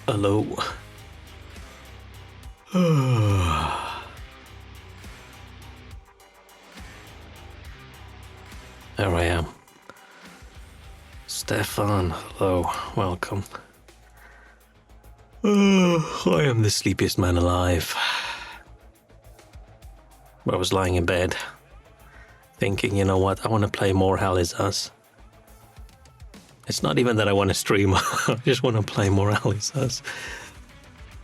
Hello. There I am. Stefan, hello, welcome. I am the sleepiest man alive. I was lying in bed, thinking, you know what, I want to play more Hell Is Us. It's not even that I want to stream, I just want to play more Hell Is Us.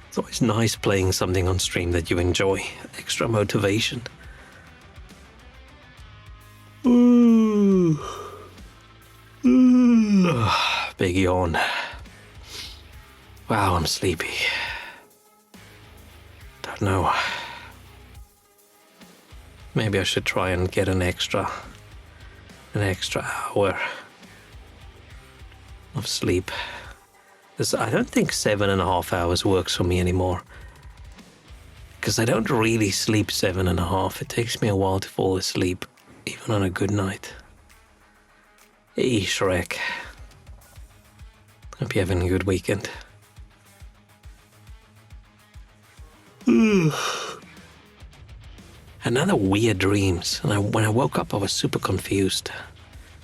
It's always nice playing something on stream that you enjoy. Extra motivation. Big yawn. Wow, I'm sleepy. Don't know. Maybe I should try and get an extra hour of sleep. I don't think 7.5 hours works for me anymore. Because I don't really sleep 7.5. It takes me a while to fall asleep, even on a good night. Hey, Shrek. Hope you're having a good weekend. Another weird dreams. And when I woke up, I was super confused.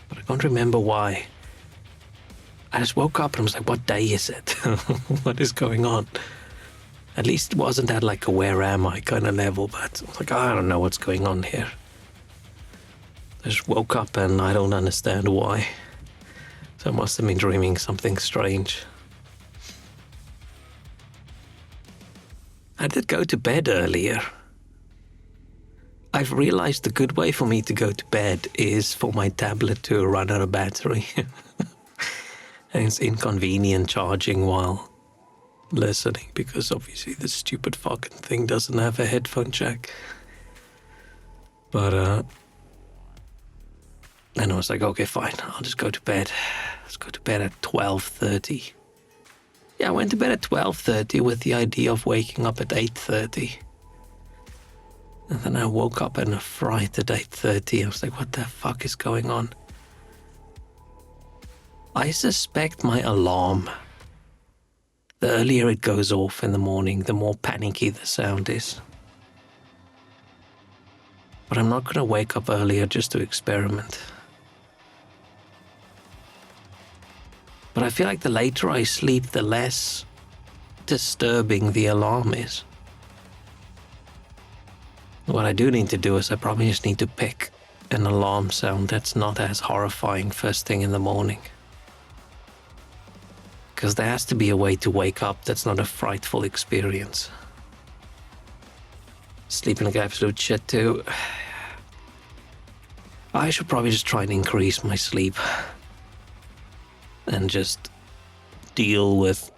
But I can't remember why. I just woke up and I was like, what day is it? What is going on? At least it wasn't at like a where am I kind of level, but I was like, I don't know what's going on here. I just woke up and I don't understand why. So I must have been dreaming something strange. I did go to bed earlier. I've realized the good way for me to go to bed is for my tablet to run out of battery. And it's inconvenient charging while listening because obviously this stupid fucking thing doesn't have a headphone jack. But then I was like, okay, fine, I'll just go to bed. Let's go to bed at 12:30. Yeah, I went to bed at 12:30 with the idea of waking up at 8:30. And then I woke up in a fright at 8:30. I was like, what the fuck is going on? I suspect my alarm. The earlier it goes off in the morning, the more panicky the sound is. But I'm not going to wake up earlier just to experiment. But I feel like the later I sleep, the less disturbing the alarm is. What I do need to do is I probably just need to pick an alarm sound that's not as horrifying first thing in the morning. Because there has to be a way to wake up that's not a frightful experience. Sleeping like absolute shit too. I should probably just try and increase my sleep. And just deal with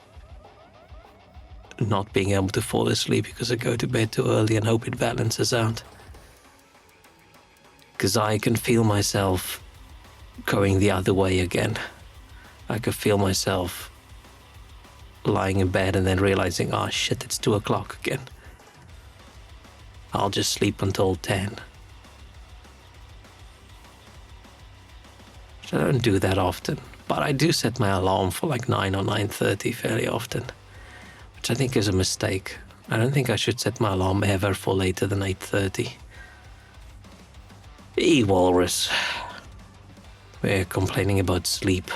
not being able to fall asleep because I go to bed too early and hope it balances out. Because I can feel myself going the other way again. I could feel myself lying in bed and then realizing, oh shit, it's 2 o'clock again. I'll just sleep until 10. Which I don't do that often, but I do set my alarm for like 9 or 9:30 fairly often, which I think is a mistake. I don't think I should set my alarm ever for later than 8:30. Hey, Walrus. We're complaining about sleep.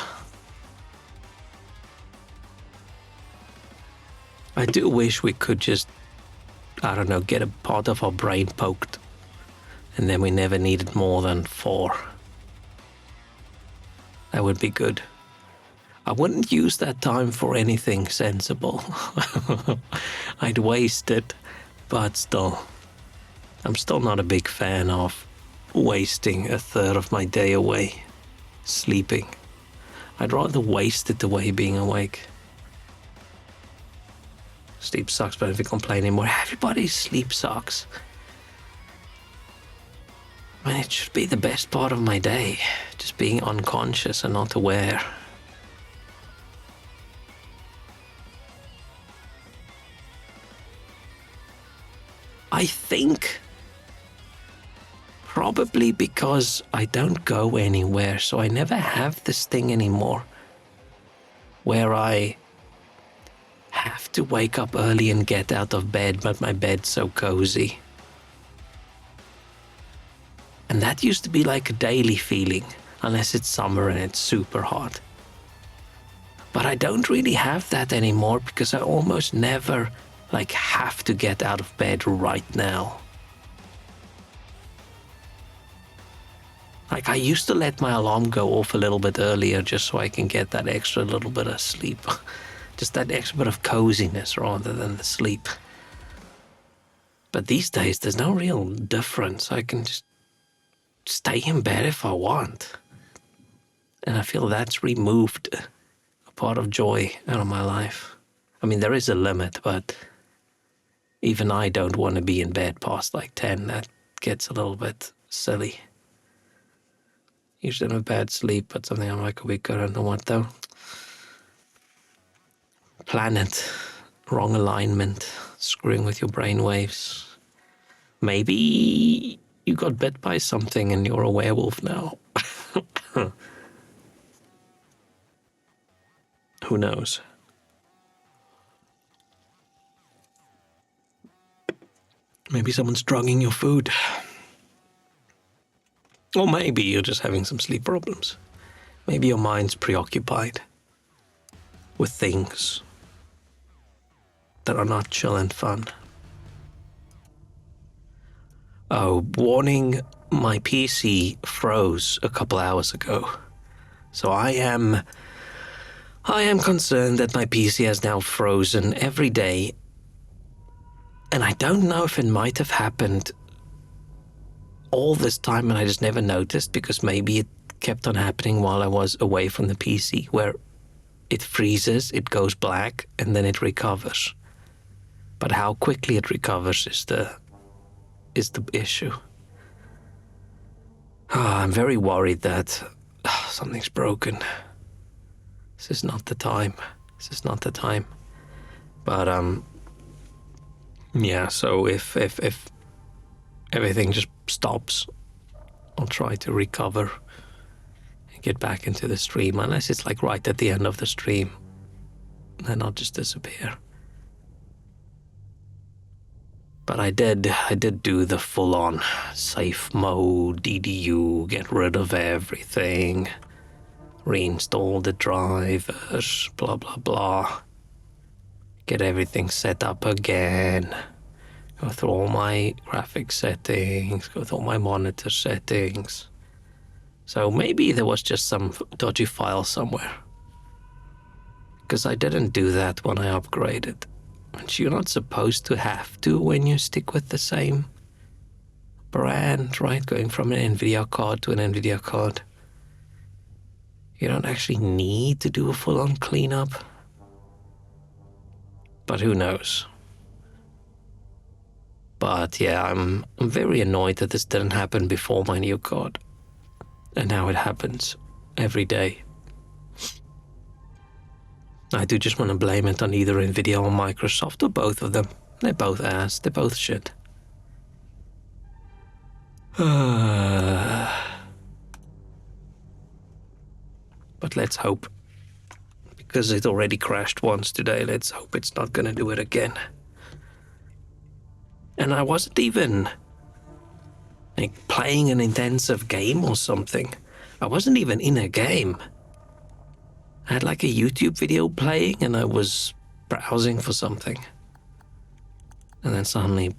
I do wish we could just, I don't know, get a part of our brain poked, and then we never needed more than 4. That would be good. I wouldn't use that time for anything sensible. I'd waste it, but still. I'm still not a big fan of wasting a third of my day away sleeping. I'd rather waste it away being awake. Sleep sucks, but if you complain anymore, everybody's sleep sucks. I mean, it should be the best part of my day, just being unconscious and not aware. I think probably because I don't go anywhere, so I never have this thing anymore where I have to wake up early and get out of bed, but my bed's so cozy. And that used to be like a daily feeling, unless it's summer and it's super hot. But I don't really have that anymore because I almost never have to get out of bed right now. I used to let my alarm go off a little bit earlier just so I can get that extra little bit of sleep. Just that extra bit of coziness rather than the sleep. But these days, there's no real difference. I can just stay in bed if I want. And I feel that's removed a part of joy out of my life. I mean, there is a limit, but even I don't want to be in bed past 10. That gets a little bit silly. Usually have a bad sleep, but something I'm like a week, I don't know what though. Planet, wrong alignment, screwing with your brain waves. Maybe you got bit by something and you're a werewolf now. Who knows? Maybe someone's drugging your food. Or maybe you're just having some sleep problems. Maybe your mind's preoccupied with things that are not chill and fun. Oh, warning, my PC froze a couple hours ago. So I am concerned that my PC has now frozen every day. And I don't know if it might have happened all this time and I just never noticed, because maybe it kept on happening while I was away from the PC, where it freezes, it goes black, and then it recovers. But how quickly it recovers is the issue. I'm very worried that something's broken. This is not the time. But yeah. So if everything just stops, I'll try to recover and get back into the stream. Unless it's right at the end of the stream, then I'll just disappear. But I did do the full-on safe mode, DDU, get rid of everything, reinstall the drivers, blah, blah, blah. Get everything set up again. Go through all my graphics settings, go through all my monitor settings. So maybe there was just some dodgy file somewhere. Because I didn't do that when I upgraded. Which you're not supposed to have to when you stick with the same brand, right? Going from an NVIDIA card to an NVIDIA card. You don't actually need to do a full-on cleanup. But who knows? But yeah, I'm very annoyed that this didn't happen before my new card. And now it happens every day. I do just want to blame it on either NVIDIA or Microsoft, or both of them. They're both ass. They're both shit. But let's hope. Because it already crashed once today, let's hope it's not going to do it again. And I wasn't even playing an intensive game or something. I wasn't even in a game. I had a YouTube video playing and I was browsing for something. And then suddenly,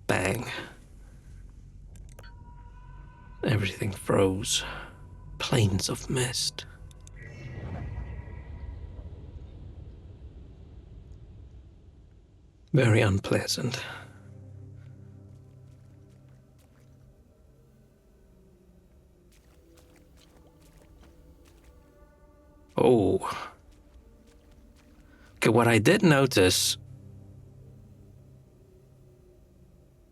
bang. Everything froze. Plains of mist. Very unpleasant. Oh. Okay, what I did notice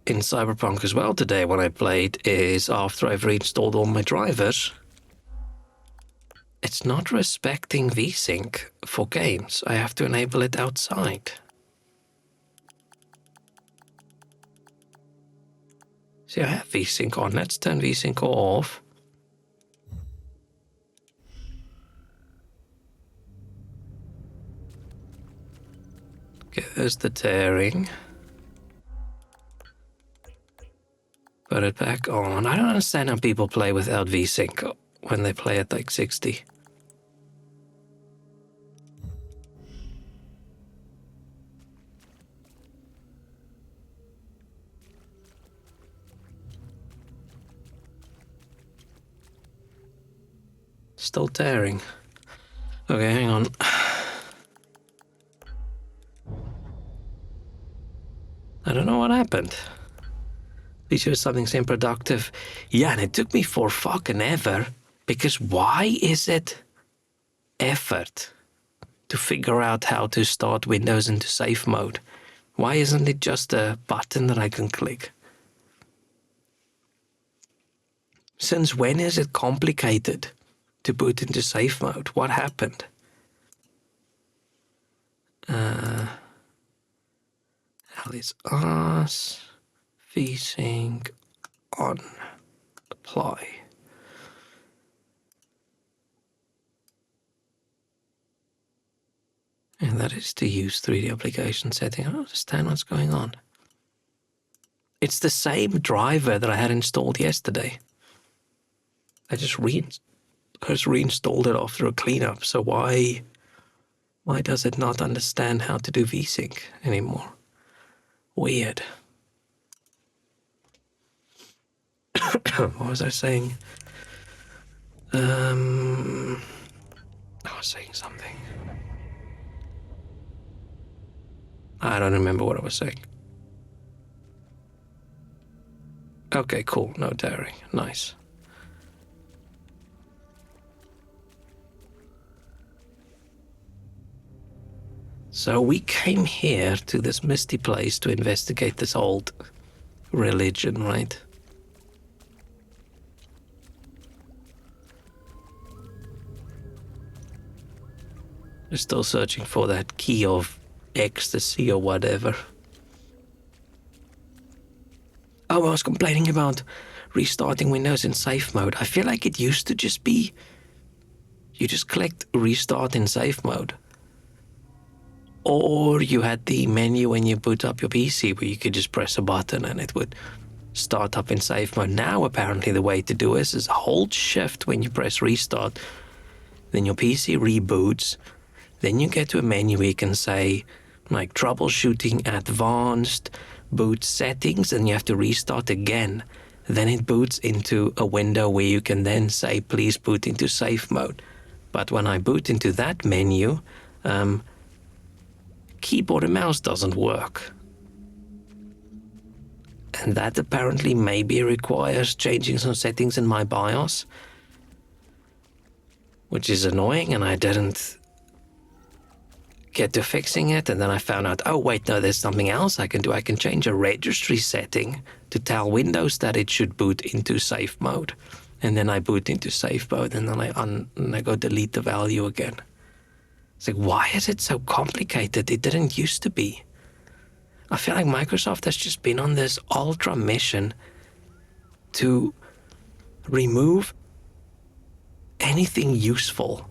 in Cyberpunk as well today when I played is after I've reinstalled all my drivers, it's not respecting VSync for games. I have to enable it outside. See, I have VSync on. Let's turn VSync off. Okay, there's the tearing. Put it back on. I don't understand how people play without VSync when they play at like 60. Still tearing. Okay, hang on. I don't know what happened. Please use something same productive. Yeah, and it took me for fucking ever. Because why is it effort to figure out how to start Windows into safe mode? Why isn't it just a button that I can click? Since when is it complicated to boot into safe mode? What happened? LSRs, VSync on, apply. And that is to use 3D application setting. I don't understand what's going on. It's the same driver that I had installed yesterday. I just reinstalled it after a cleanup. So why does it not understand how to do VSync anymore? Weird. What was I saying? I was saying something. I don't remember what I was saying. Okay, cool. No tearing. Nice. So we came here to this misty place to investigate this old religion, right? We're still searching for that key of ecstasy or whatever. Oh, I was complaining about restarting Windows in safe mode. I feel like it used to just be you just clicked restart in safe mode. Or you had the menu when you boot up your PC where you could just press a button and it would start up in safe mode. Now, apparently, the way to do this is hold shift when you press restart. Then your PC reboots. Then you get to a menu where you can say, like, troubleshooting advanced, boot settings, and you have to restart again. Then it boots into a window where you can then say, please boot into safe mode. But when I boot into that menu, keyboard and mouse doesn't work. And that apparently maybe requires changing some settings in my BIOS, which is annoying, and I didn't get to fixing it. And then I found out, oh wait, no, there's something else I can do. I can change a registry setting to tell Windows that it should boot into safe mode. And then I boot into safe mode, and then I go delete the value again. It's like, why is it so complicated? It didn't used to be. I feel like Microsoft has just been on this ultra mission to remove anything useful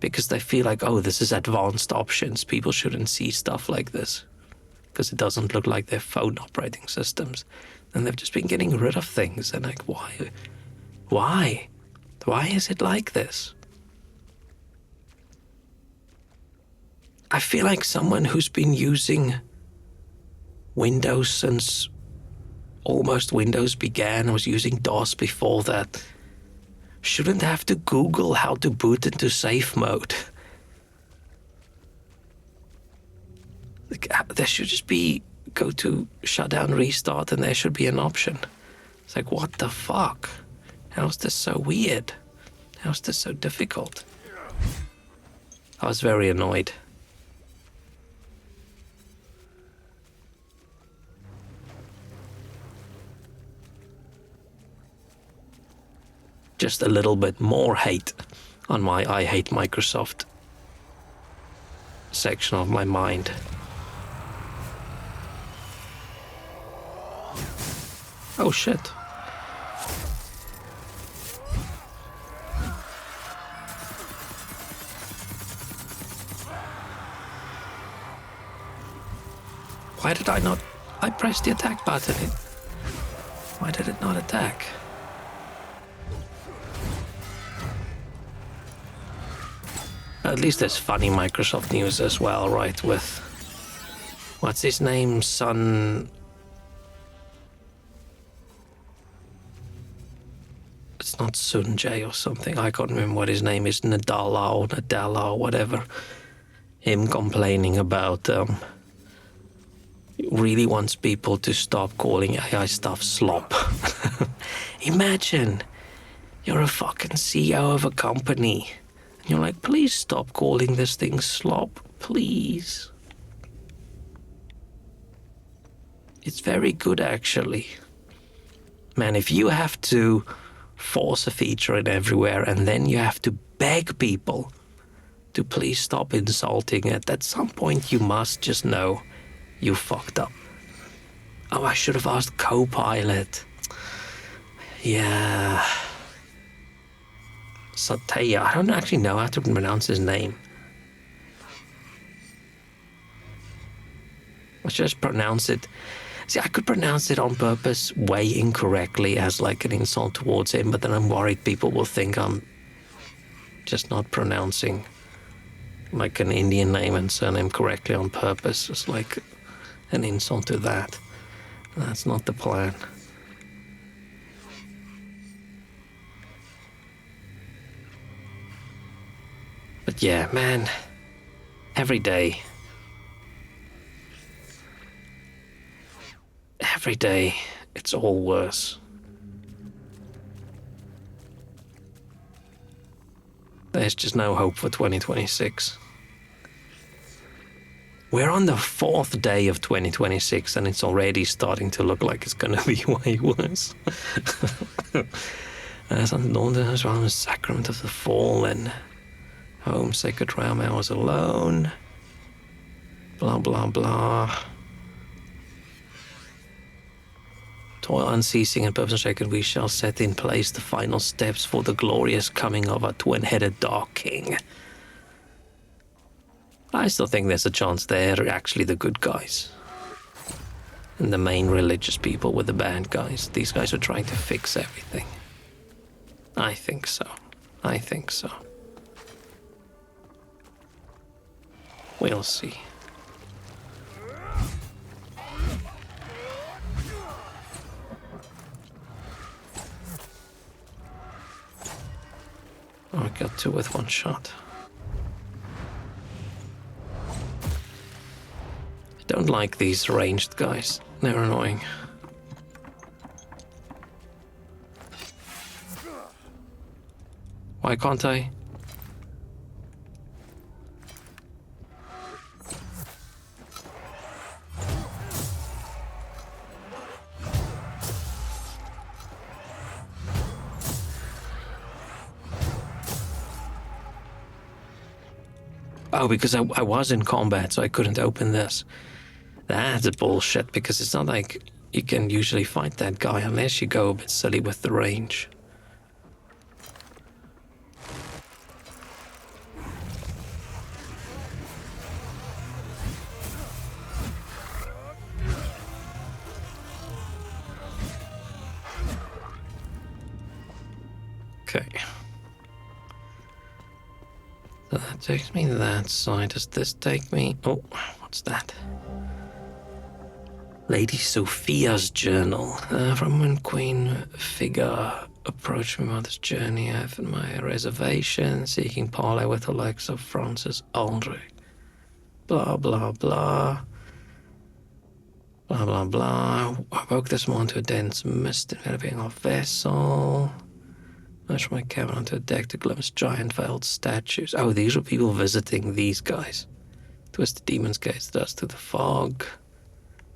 because they feel like, oh, this is advanced options. People shouldn't see stuff like this because it doesn't look like their phone operating systems. And they've just been getting rid of things. And like, why? Why is it like this? I feel like someone who's been using Windows since almost Windows began, was using DOS before that, shouldn't have to Google how to boot into safe mode. Like, there should just be go to shutdown restart and there should be an option. It's like, what the fuck? How's this so weird? How's this so difficult? I was very annoyed. Just a little bit more hate on my I hate Microsoft section of my mind. Oh shit. Why did I not... I pressed the attack button. Why did it not attack? At least there's funny Microsoft news as well, right? With... What's his name? Sun... It's not Sunjay or something. I can't remember what his name is. Nadala or whatever. Him complaining about... really wants people to stop calling AI stuff slop. Imagine you're a fucking CEO of a company and you're like, please stop calling this thing slop, please. It's very good, actually. Man, if you have to force a feature in everywhere and then you have to beg people to please stop insulting it, at some point you must just know you fucked up. Oh, I should have asked Copilot. Yeah. Satya. I don't actually know how to pronounce his name. I should just pronounce it. See, I could pronounce it on purpose way incorrectly as like an insult towards him, but then I'm worried people will think I'm just not pronouncing like an Indian name and surname correctly on purpose. It's like an insult to that. That's not the plan. But yeah, man, every day it's all worse. There's just no hope for 2026. We're on the 4th day of 2026 and it's already starting to look like it's gonna be way worse. As on the sacrament of the fallen, home sacred realm hours alone, blah blah blah. Toil unceasing and purpose unshaken, we shall set in place the final steps for the glorious coming of our twin-headed Dark King. I still think there's a chance they're actually the good guys. And the main religious people were the bad guys. These guys are trying to fix everything. I think so. I think so. We'll see. Oh, I got 2 with 1 shot. I don't like these ranged guys. They're annoying. Why can't I? Oh, because I was in combat, so I couldn't open this. That's bullshit, because it's not like you can usually fight that guy unless you go a bit silly with the range. Okay. So that takes me that side. Does this take me... Oh, what's that? Lady Sophia's journal. From when Queen Figa approached me on this journey, I have my reservation, seeking parley with the likes of Francis Aldrich. Blah, blah, blah. Blah, blah, blah. I woke this morning to a dense mist enveloping our vessel. Matched my cabin onto a deck to glimpse giant veiled statues. Oh, these were people visiting these guys. Twisted demons gazed at us through the fog.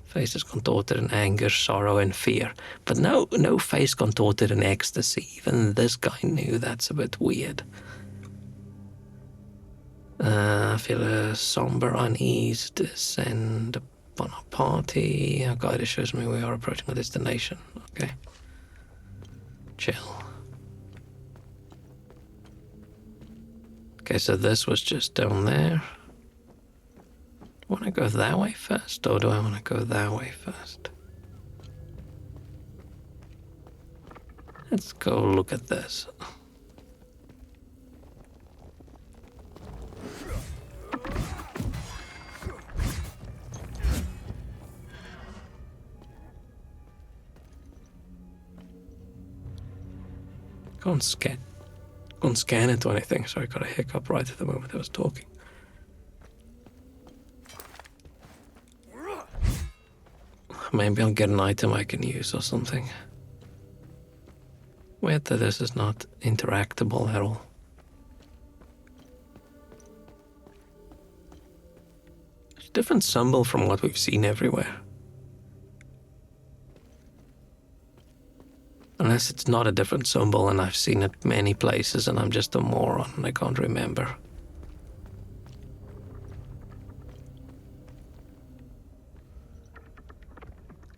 Faces contorted in anger, sorrow, and fear. But no face contorted in ecstasy. Even this guy knew that's a bit weird. I feel a somber unease descend upon our party. Our guide assures me we are approaching a destination. Okay. Chill. Okay, so this was just down there. What want to go that way first, or do I want to go that way first? Let's go look at this. Can't scan it or anything, so I got a hiccup right at the moment I was talking. Maybe I'll get an item I can use or something. Weird that this is not interactable at all. It's a different symbol from what we've seen everywhere. Unless it's not a different symbol and I've seen it many places and I'm just a moron and I can't remember.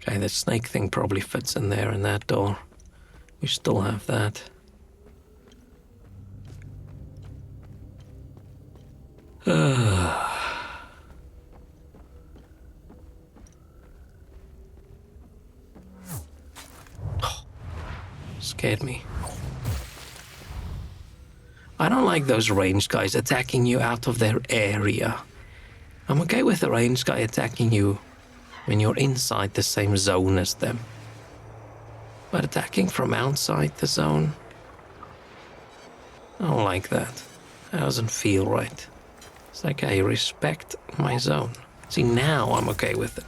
Okay, the snake thing probably fits in there in that door. We still have that. Scared me. I don't like those ranged guys attacking you out of their area. I'm okay with the ranged guy attacking you when you're inside the same zone as them. But attacking from outside the zone? I don't like that. That doesn't feel right. It's like I respect my zone. See, now I'm okay with it.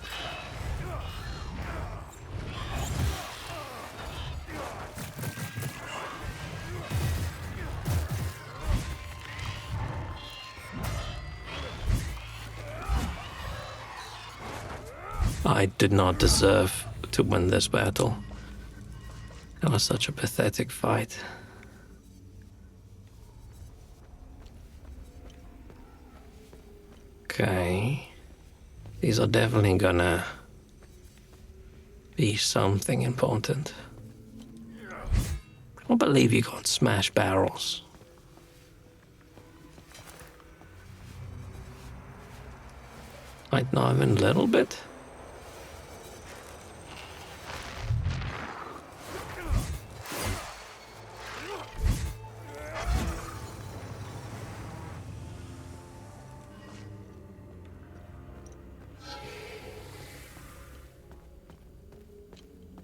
I did not deserve to win this battle. That was such a pathetic fight. Okay. These are definitely gonna be something important. I don't believe you can't smash barrels. Might not even a little bit.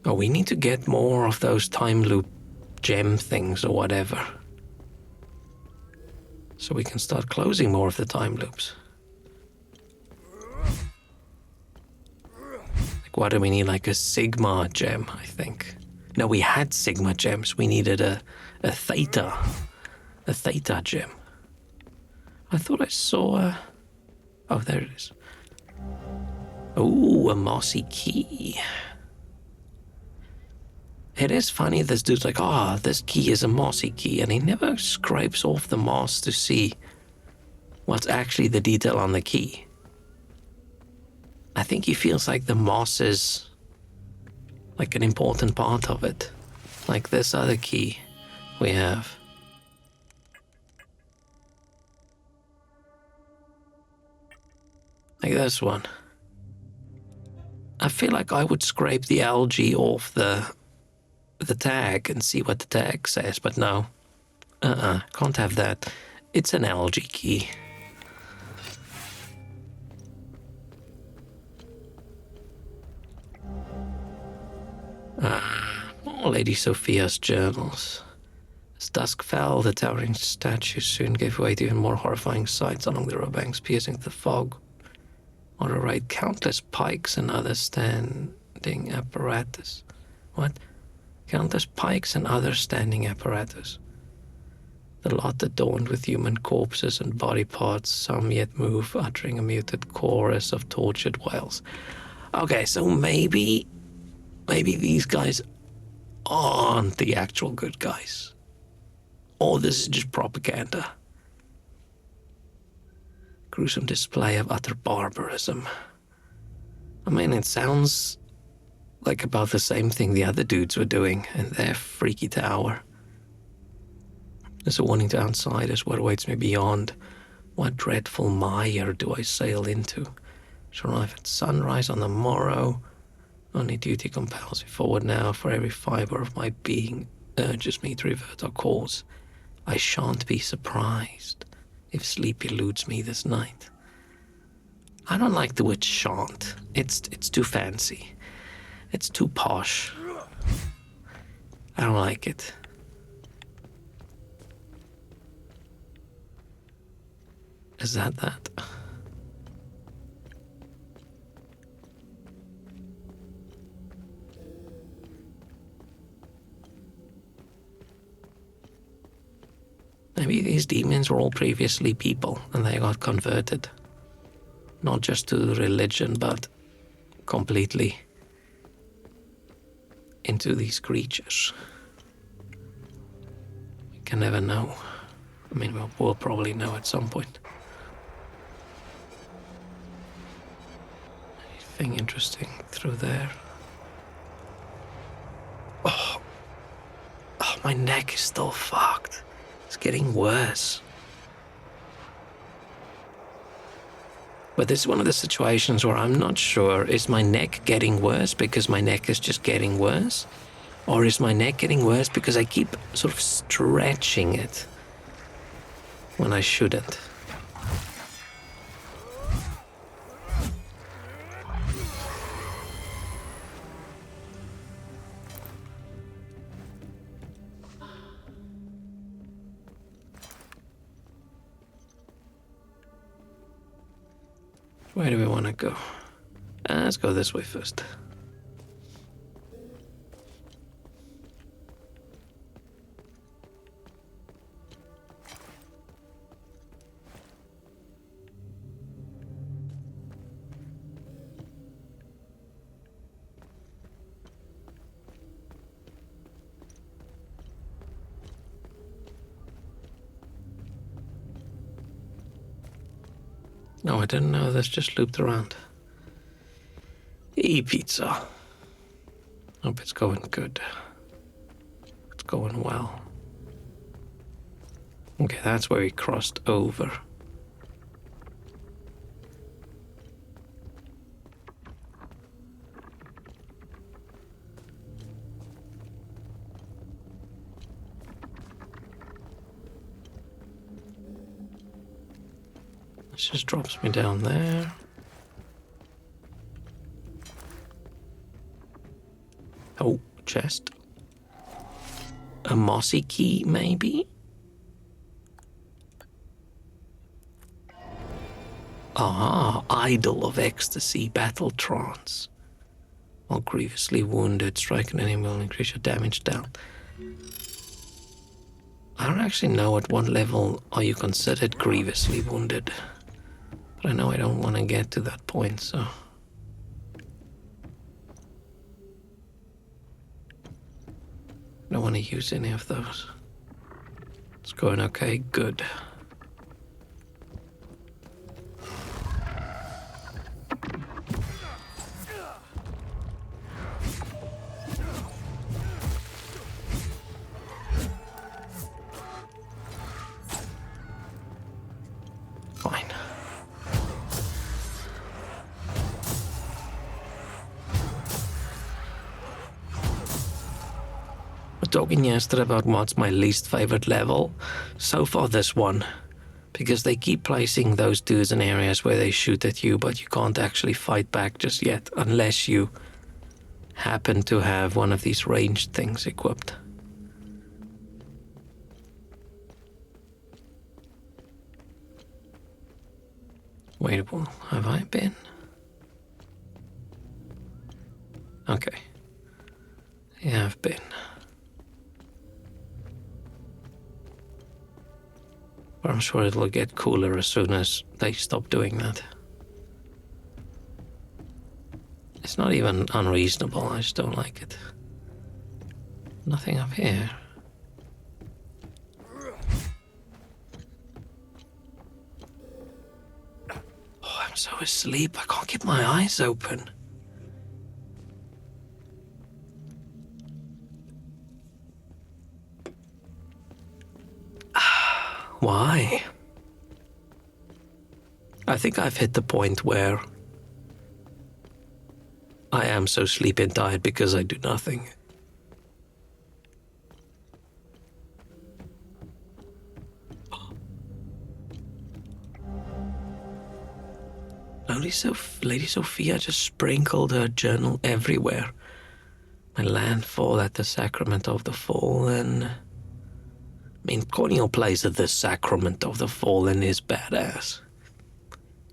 Oh, we need to get more of those time loop gem things or whatever. So we can start closing more of the time loops. Like, what do we need? Like a Sigma gem, I think. No, we had Sigma gems. We needed a Theta gem. I thought I saw a... Oh, there it is. Oh, a mossy key. It is funny, this dude's like, this key is a mossy key, and he never scrapes off the moss to see what's actually the detail on the key. I think he feels like the moss is like an important part of it. Like this other key we have. Like this one. I feel like I would scrape the algae off the tag and see what the tag says, but no. Can't have that. It's an algae key. Lady Sophia's journals. As dusk fell, the towering statue soon gave way to even more horrifying sights along the riverbanks, piercing the fog. On the right, countless pikes and other standing apparatus. What? Countless pikes and other standing apparatus. The lot adorned with human corpses and body parts, some yet move, uttering a muted chorus of tortured wails. Okay, so maybe these guys aren't the actual good guys. Or this is just propaganda. Gruesome display of utter barbarism. I mean, it sounds like about the same thing the other dudes were doing in their freaky tower. There's a warning to outsiders what awaits me beyond. What dreadful mire do I sail into? Shall arrive at sunrise on the morrow. Only duty compels me forward now, for every fibre of my being urges me to revert our course. I shan't be surprised if sleep eludes me this night. I don't like the word shan't. It's too fancy. It's too posh. I don't like it. Is that? Maybe these demons were all previously people and they got converted. Not just to religion, but completely into these creatures. We can never know. I mean, we'll probably know at some point. Anything interesting through there? Oh, my neck is still fucked. It's getting worse. But this is one of the situations where I'm not sure, is my neck getting worse because my neck is just getting worse? Or is my neck getting worse because I keep sort of stretching it when I shouldn't? Where do we want to go? Let's go this way first. No, I didn't know this just looped around. E-pizza. Hope it's going good. It's going well. Okay, that's where we crossed over. This just drops me down there. Oh, chest. A mossy key, maybe? Ah, Idol of Ecstasy, Battle Trance. While grievously wounded, strike an enemy will increase your damage down. I don't actually know at what level are you considered grievously wounded. But I know I don't want to get to that point, so... I don't want to use any of those. It's going okay, good. Fine. We're talking yesterday about what's my least favorite level. So far, this one. Because they keep placing those dudes in areas where they shoot at you, but you can't actually fight back just yet, unless you happen to have one of these ranged things equipped. Wait, have I been? Okay. Yeah, I've been. But I'm sure it'll get cooler as soon as they stop doing that. It's not even unreasonable, I just don't like it. Nothing up here. Oh, I'm so asleep, I can't keep my eyes open. Why? I think I've hit the point where I'm so sleepy and tired because I do nothing. Lady Sophia just sprinkled her journal everywhere. My landfall at the Sacrament of the Fallen. I mean, Cornel plays at the Sacrament of the Fallen is badass.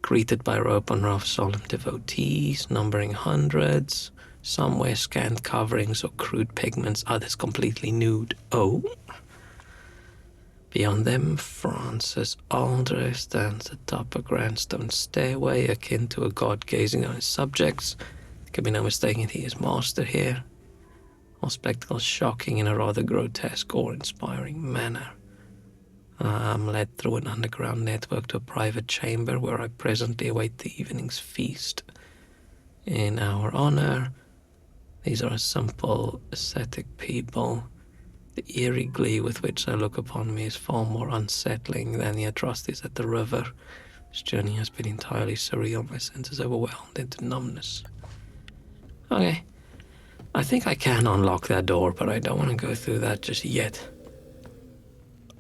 Greeted by rope on rough solemn devotees, numbering hundreds. Some wear scant coverings or crude pigments, others completely nude. Oh. Beyond them, Francis Aldrich stands atop a grand stone stairway, akin to a god gazing on his subjects. There can be no mistaking he is master here. All spectacles shocking in a rather grotesque or inspiring manner. I'm led through an underground network to a private chamber where I presently await the evening's feast. In our honor, these are a simple, ascetic people. The eerie glee with which they look upon me is far more unsettling than the atrocities at the river. This journey has been entirely surreal, my senses overwhelmed into numbness. Okay, I think I can unlock that door, but I don't want to go through that just yet.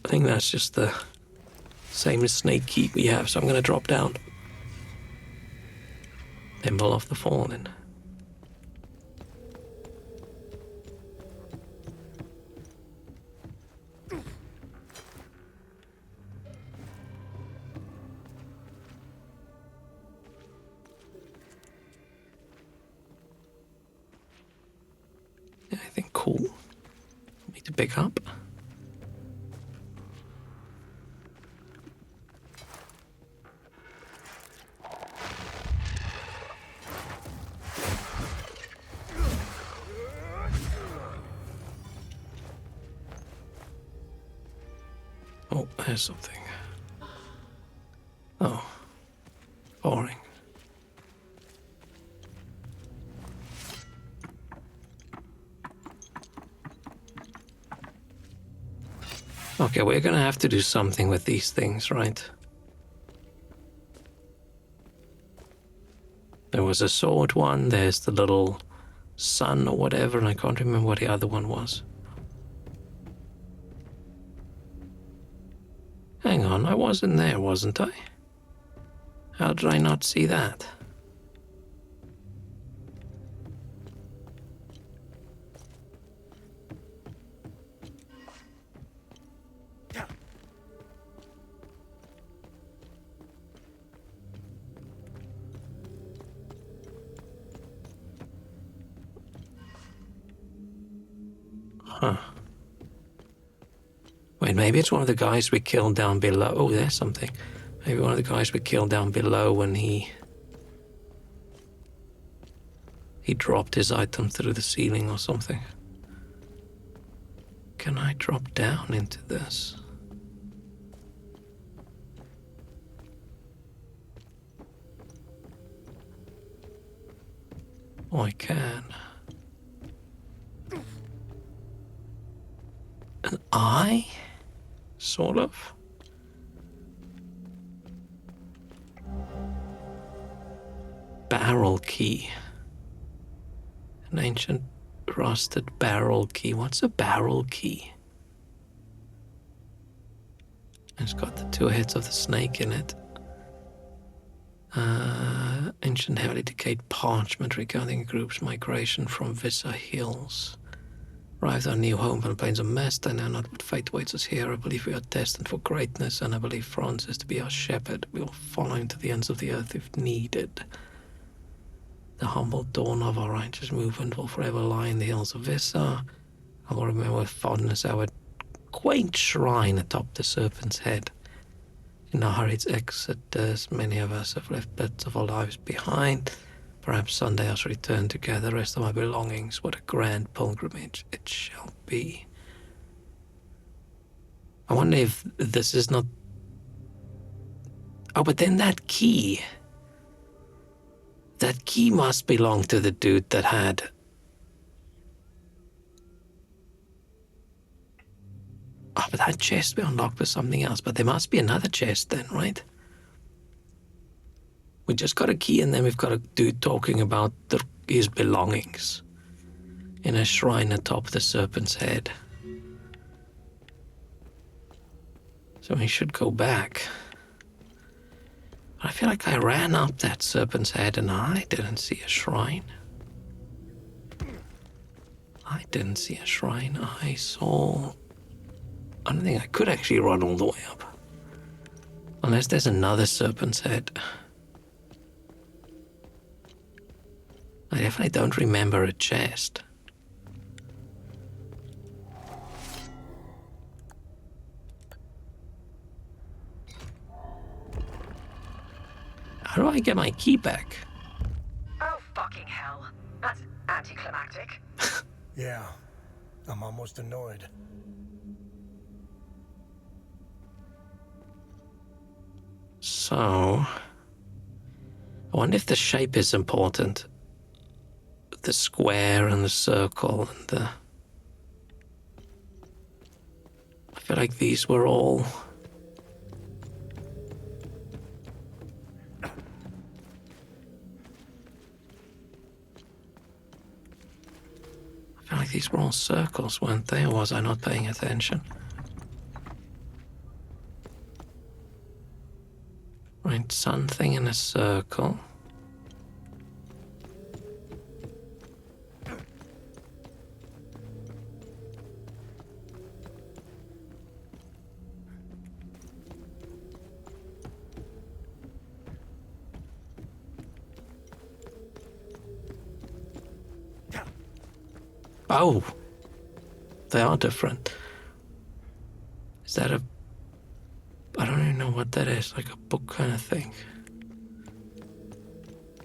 I think that's just the same snake key we have, so I'm going to drop down. Temple of the Fallen. Anything cool for me to pick up? Oh, there's something. Oh, boring. Okay, we're gonna have to do something with these things, right? There was a sword one, there's the little sun or whatever, and I can't remember what the other one was. Hang on, I wasn't there, wasn't I? How did I not see that? Huh. Wait, maybe it's one of the guys we killed down below. Oh, there's something. Maybe one of the guys we killed down below when he dropped his item through the ceiling or something. Can I drop down into this? Oh, I can. An eye? Sort of. Barrel key. An ancient rusted barrel key. What's a barrel key? It's got the two heads of the snake in it. Ancient heavily decayed parchment regarding a group's migration from Vissa Hills. Arrived our new home on the plains of Mest. I know not what fate awaits us here. I believe we are destined for greatness, and I believe Francis to be our shepherd. We will follow him to the ends of the earth if needed. The humble dawn of our righteous movement will forever lie in the hills of Vissa. I will remember with fondness our quaint shrine atop the Serpent's Head. In our hurried exodus, many of us have left bits of our lives behind. Perhaps someday us return to gather the rest of my belongings. What a grand pilgrimage it shall be. I wonder if this is not... Oh, but then that key... That key must belong to the dude that had... Oh, but that chest we unlocked was something else. But there must be another chest then, right? We just got a key and then we've got a dude talking about the his belongings in a shrine atop the serpent's head. So he should go back. But I feel like I ran up that serpent's head and I didn't see a shrine. I didn't see a shrine. I don't think I could actually run all the way up. Unless there's another serpent's head. I definitely don't remember a chest. How do I get my key back? Oh, fucking hell. That's anticlimactic. Yeah, I'm almost annoyed. So, I wonder if the shape is important. The square and the circle and the... I feel like these were all... I feel like these were all circles, weren't they? Or was I not paying attention? Right, something in a circle. Oh, they are different. Is that a... I don't even know what that is, like a book kind of thing.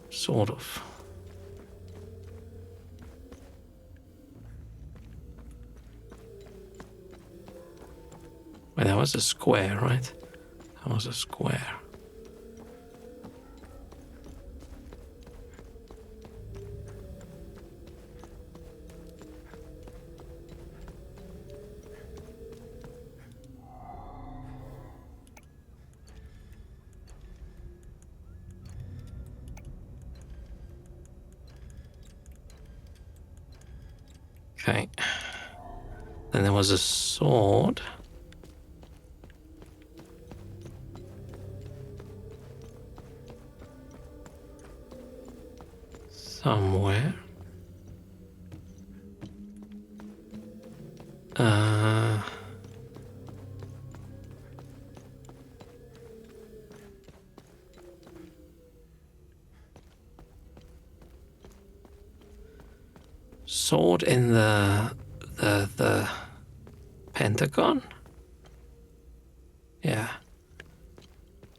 Sort of. Wait, that was a square, right? That was a square. Okay. Then there was a sword. Somewhere. Sword in the Pentagon? Yeah.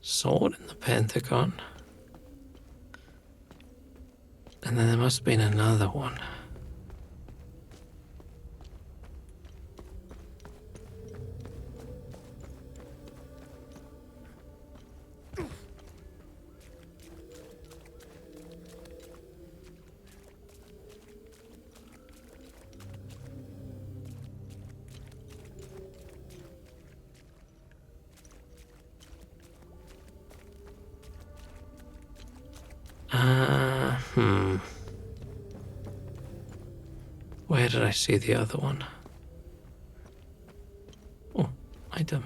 Sword in the Pentagon. And then there must have been another one. Where did I see the other one? Oh, item.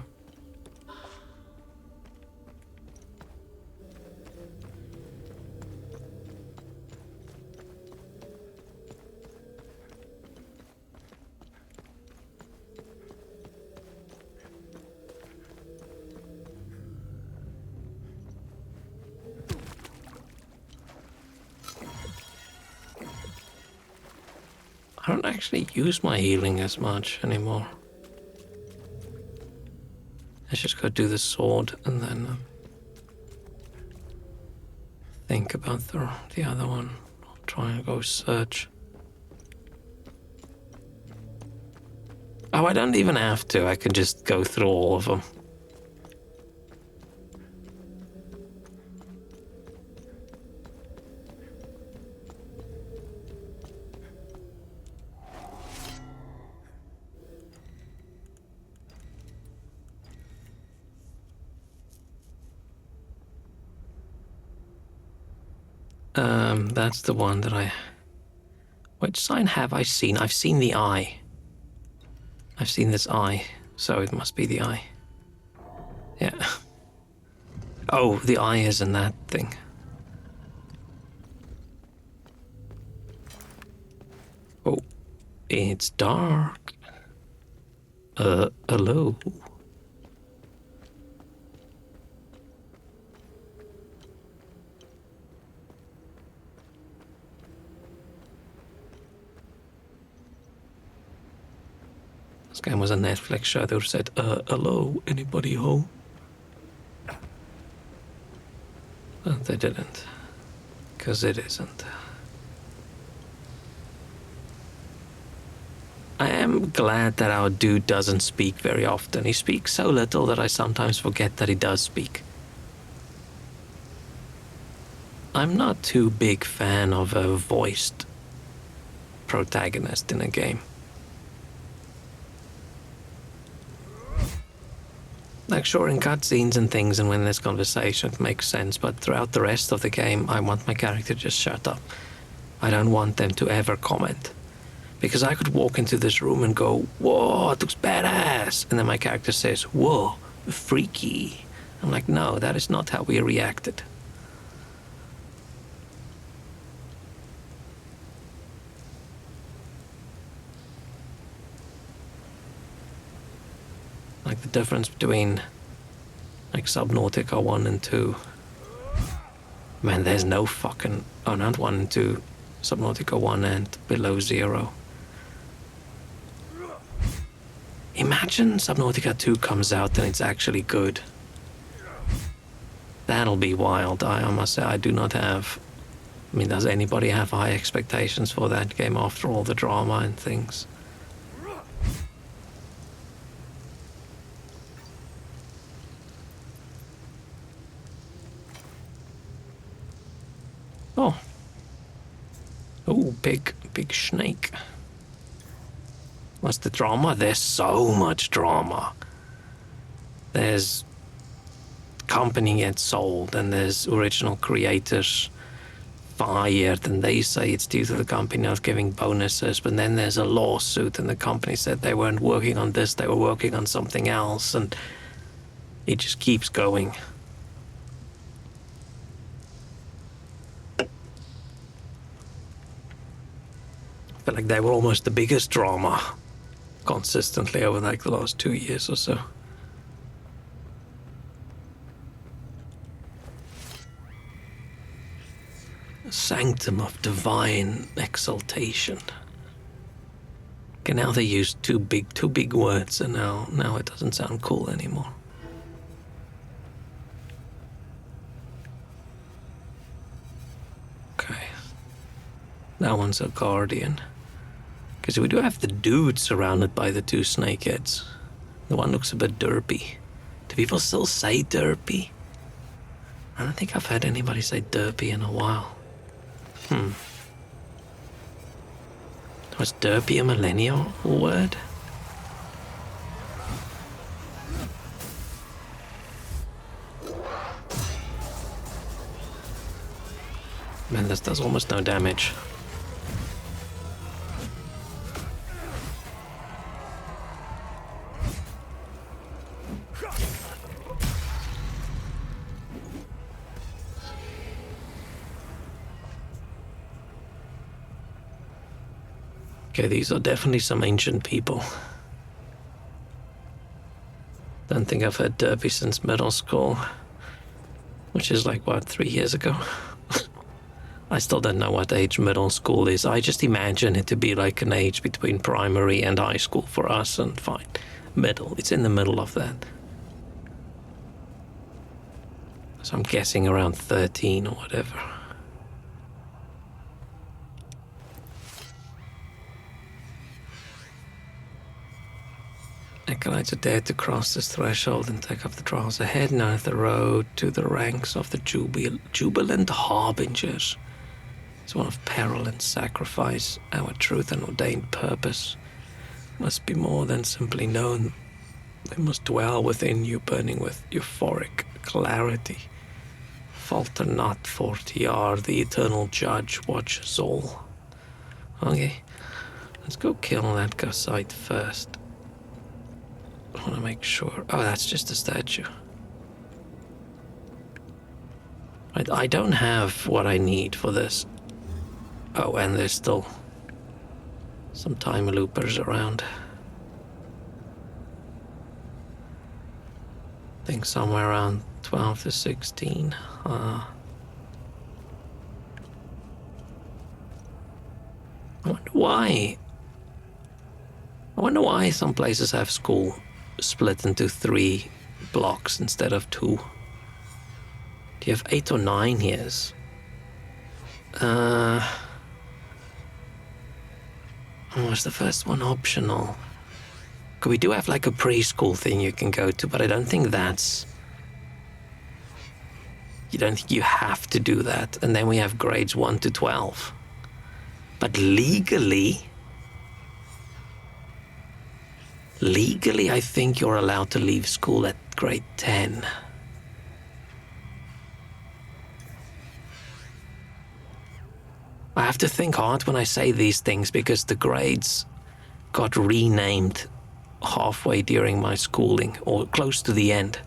I don't actually use my healing as much anymore. Let's just go do the sword and then think about the other one. I'll try and go search. Oh, I don't even have to. I can just go through all of them. That's the one that I Which sign have I seen? I've seen the eye. I've seen this eye, so it must be the eye. Yeah. Oh, the eye is in that thing. Oh, it's dark. Hello. This game was a Netflix show. They said, hello, anybody home? But they didn't. Because it isn't. I am glad that our dude doesn't speak very often. He speaks so little that I sometimes forget that he does speak. I'm not too big fan of a voiced protagonist in a game. Like, sure, in cutscenes and things and when there's conversation, it makes sense, but throughout the rest of the game, I want my character to just shut up. I don't want them to ever comment. Because I could walk into this room and go, whoa, it looks badass. And then my character says, whoa, freaky. I'm like, no, that is not how we reacted. Like the difference between like Subnautica 1 and 2. Man, there's no fucking... Oh, not 1 and 2. Subnautica 1 and Below Zero. Imagine Subnautica 2 comes out and it's actually good. That'll be wild. I must say, I do not have... I mean, does anybody have high expectations for that game after all the drama and things? Oh. Oh, big snake. What's the drama? There's so much drama. There's company gets sold and there's original creators fired and they say it's due to the company not giving bonuses, but then there's a lawsuit and the company said they weren't working on this, they were working on something else, and it just keeps going. I feel like they were almost the biggest drama consistently over like the last 2 years or so. Sanctum of divine exaltation. Okay, now they use two big words, and now it doesn't sound cool anymore. Okay. That one's a guardian. Because we do have the dude surrounded by the two snakeheads. The one looks a bit derpy. Do people still say derpy? I don't think I've heard anybody say derpy in a while. Was derpy a millennial word? Man, this does almost no damage. Okay, these are definitely some ancient people. Don't think I've heard derpy since middle school. Which is like, what, 3 years ago? I still don't know what age middle school is. I just imagine it to be like an age between primary and high school for us, and fine. Middle. It's in the middle of that. So I'm guessing around 13 or whatever. Acolytes are dared to cross this threshold and take up the trials ahead, now the road to the ranks of the jubilant harbingers. It's one of peril and sacrifice. Our truth and ordained purpose must be more than simply known. They must dwell within you, burning with euphoric clarity. Falter not, for ye are the eternal judge, watches all. Okay. Let's go kill that Gaussite first. I want to make sure. Oh, that's just a statue. I don't have what I need for this. Oh, and there's still some time loopers around. I think somewhere around 12 to 16. I wonder why some places have school split into 3 blocks instead of 2. Do you have 8 or 9 years? Was the first one optional? 'Cause we do have like a preschool thing you can go to, but I don't think that's... You don't think you have to do that. And then we have grades 1 to 12. But legally, I think you're allowed to leave school at grade 10. I have to think hard when I say these things because the grades got renamed halfway during my schooling, or close to the end.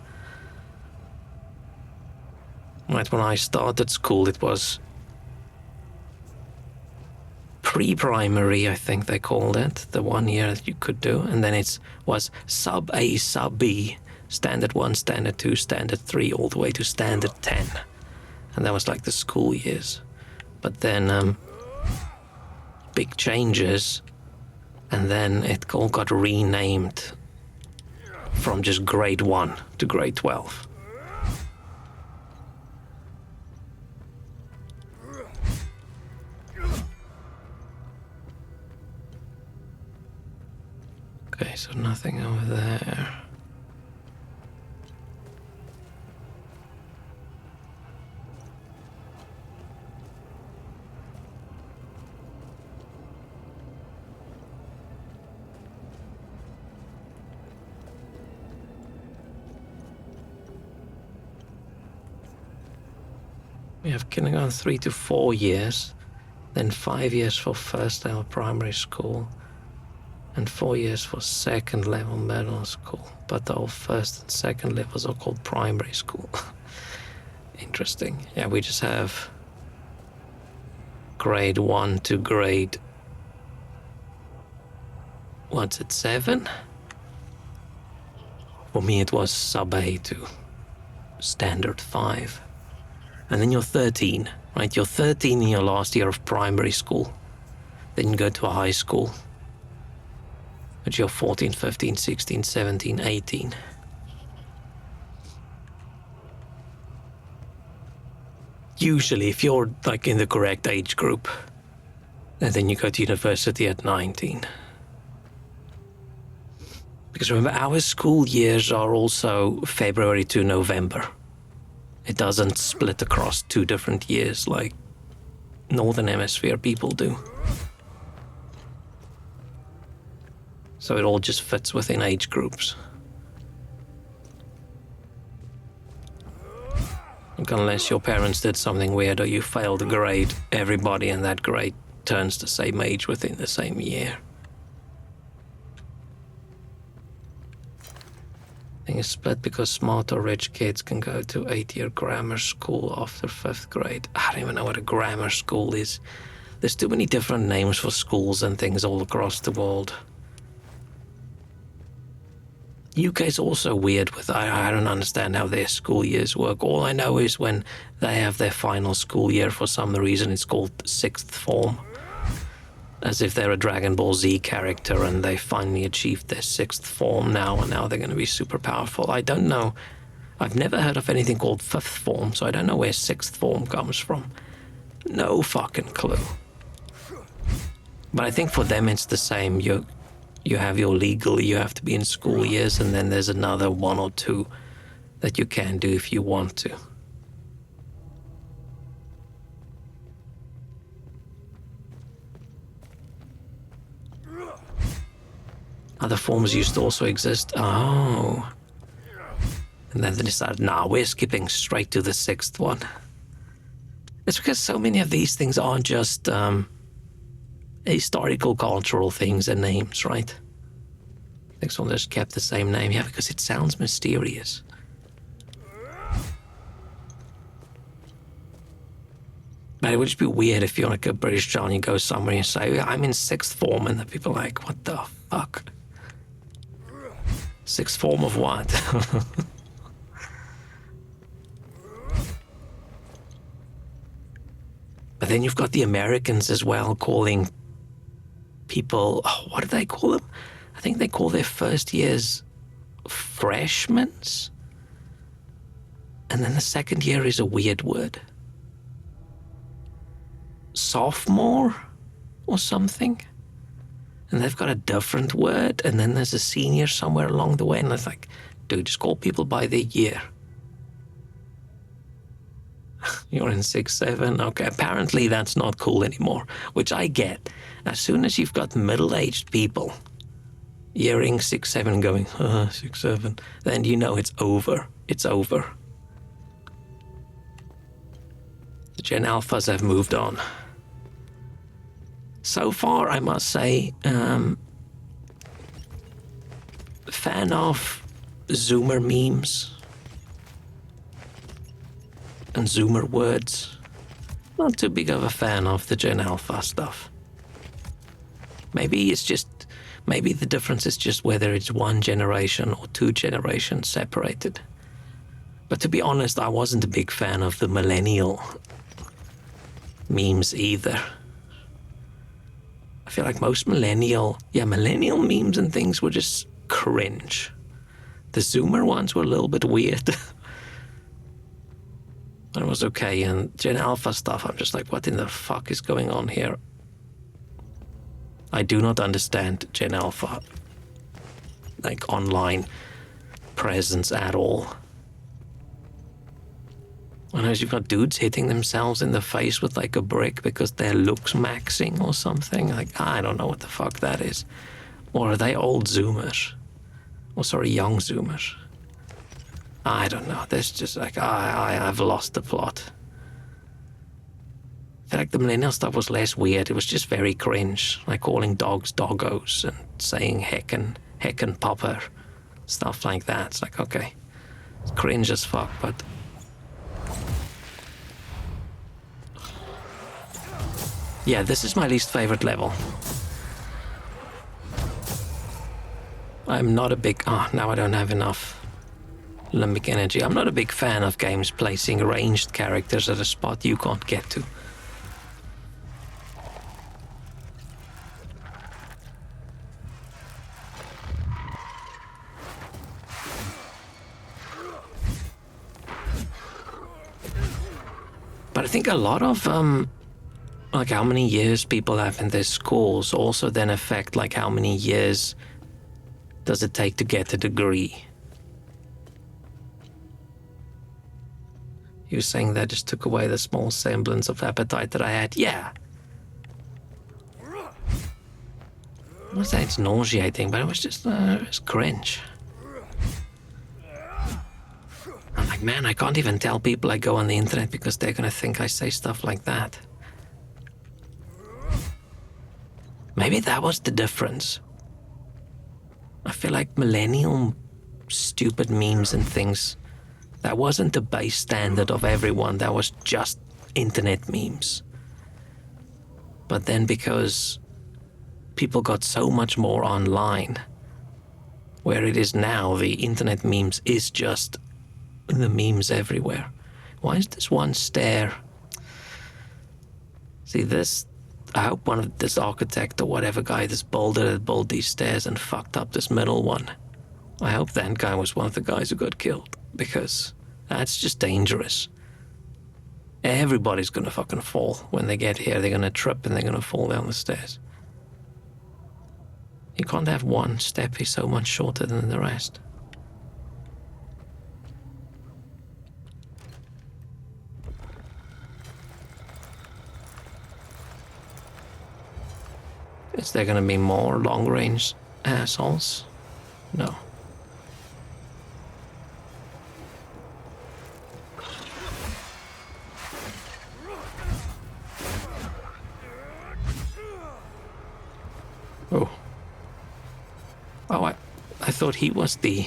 Right when I started school, it was pre-primary, I think they called it, the 1 year that you could do, and then it was sub A, sub B, standard 1, standard 2, standard 3, all the way to standard 10. And that was like the school years. But then big changes, and then it all got renamed from just grade 1 to grade 12. Okay, so nothing over there. We have kindergarten 3 to 4 years, then 5 years for first level primary school, and 4 years for second level middle school. But the first and second levels are called primary school. Interesting. Yeah, we just have grade 1 to grade... What's it, 7? For me it was sub A to standard 5. And then you're 13, right? You're 13 in your last year of primary school. Then you go to a high school. But you're 14, 15, 16, 17, 18. Usually, if you're like in the correct age group, and then you go to university at 19. Because remember, our school years are also February to November. It doesn't split across 2 different years like Northern Hemisphere people do. So it all just fits within age groups. Like unless your parents did something weird or you failed a grade, everybody in that grade turns the same age within the same year. I think it's split because smart or rich kids can go to 8-year grammar school after 5th grade. I don't even know what a grammar school is. There's too many different names for schools and things all across the world. UK is also weird with, I don't understand how their school years work. All I know is when they have their final school year, for some reason it's called 6th form. As if they're a Dragon Ball Z character and they finally achieved their 6th form now, and now they're going to be super powerful. I don't know. I've never heard of anything called 5th form, so I don't know where 6th form comes from. No fucking clue. But I think for them it's the same. You have your legal, you have to be in school years, and then there's another 1 or 2 that you can do if you want to. Other forms used to also exist. Oh. And then they decided, nah, we're skipping straight to the 6th one. It's because so many of these things aren't just historical, cultural things and names, right? Next one just kept the same name, yeah, because it sounds mysterious. But it would just be weird if you're like a British John, you go somewhere and you say, I'm in sixth form, and the people are like, what the fuck? Sixth form of what? But then you've got the Americans as well calling people, oh, what do they call them? I think they call their first years freshmen. And then the second year is a weird word. Sophomore or something. And they've got a different word. And then there's a senior somewhere along the way. And it's like, dude, just call people by their year. You're in 6-7. Okay, apparently that's not cool anymore, which I get. As soon as you've got middle-aged people hearing 6-7 going, 6-7, then you know it's over. It's over. The Gen Alphas have moved on. So far, I must say, fan of Zoomer memes and Zoomer words. Not too big of a fan of the Gen Alpha stuff. Maybe the difference is just whether it's one generation or two generations separated. But to be honest, I wasn't a big fan of the millennial memes either. I feel like most millennial memes and things were just cringe. The Zoomer ones were a little bit weird. But it was okay, and Gen Alpha stuff, I'm just like, what in the fuck is going on here? I do not understand Gen Alpha, like, online presence at all. And as you've got dudes hitting themselves in the face with, like, a brick because their looks maxing or something. Like, I don't know what the fuck that is. Or are they old Zoomers? Or, sorry, young Zoomers? I don't know. There's just like, I've lost the plot. I feel like the millennial stuff was less weird. It was just very cringe. Like calling dogs doggos and saying heckin' popper. Stuff like that. It's like, okay. It's cringe as fuck, but... yeah, this is my least favorite level. I'm not a big... now I don't have enough limbic energy. I'm not a big fan of games placing ranged characters at a spot you can't get to. But I think a lot of, like how many years people have in their schools also then affect like how many years does it take to get a degree. You were saying that just took away the small semblance of appetite that I had. Yeah. I wouldn't say it's nauseating, but it was just it was cringe. I'm like, man, I can't even tell people I go on the internet because they're gonna think I say stuff like that. Maybe that was the difference. I feel like millennial stupid memes and things, that wasn't the base standard of everyone. That was just internet memes. But then because people got so much more online, where it is now, the internet memes is just the memes everywhere. Why is this one stair? See this? I hope one of this architect or whatever guy, this builder that built these stairs and fucked up this middle one. I hope that guy was one of the guys who got killed, because that's just dangerous. Everybody's gonna fucking fall when they get here. They're gonna trip and they're gonna fall down the stairs. You can't have one step, he's so much shorter than the rest. Is there gonna be more long-range assholes? No. thought he was the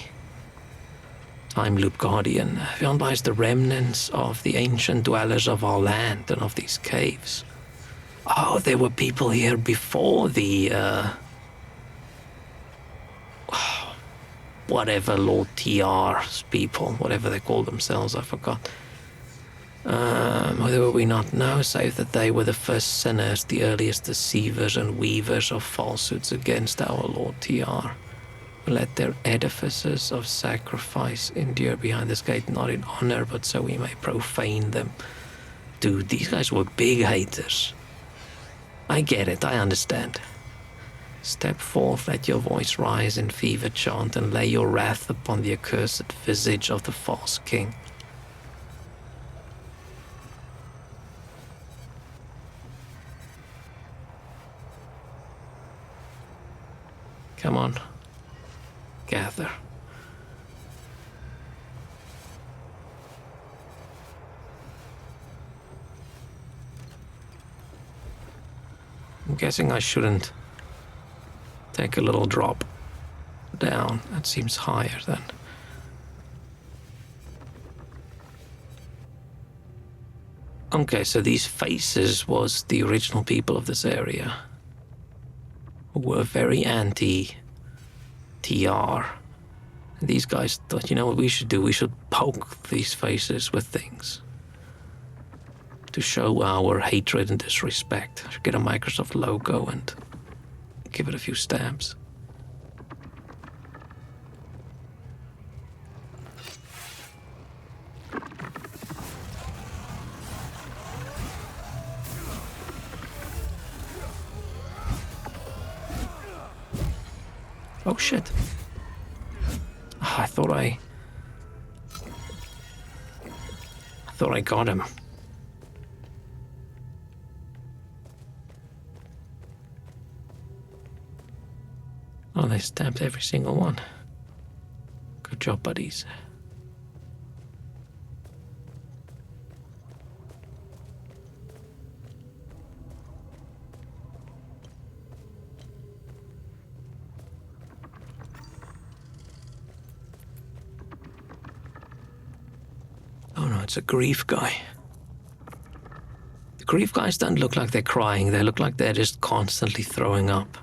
Time Loop Guardian, found lies the remnants of the ancient dwellers of our land and of these caves. Oh, there were people here before the, whatever Lord TR's people, whatever they call themselves, I forgot. Whether we not know, save that they were the first sinners, the earliest deceivers and weavers of falsehoods against our Lord TR. Let their edifices of sacrifice endure behind this gate, not in honor, but so we may profane them. Dude, these guys were big haters. I get it, I understand. Step forth, let your voice rise in fever chant, and lay your wrath upon the accursed visage of the false king. Come on. Gather. I'm guessing I shouldn't take a little drop down. That seems higher than. Okay, so these faces was the original people of this area who were very anti-TR. These guys thought, you know what we should do? We should poke these faces with things to show our hatred and disrespect. I should get a Microsoft logo and give it a few stabs. Oh shit. Oh, I thought I got him. Oh, they stabbed every single one. Good job, buddies. Oh no, it's a grief guy. The grief guys don't look like they're crying. They look like they're just constantly throwing up.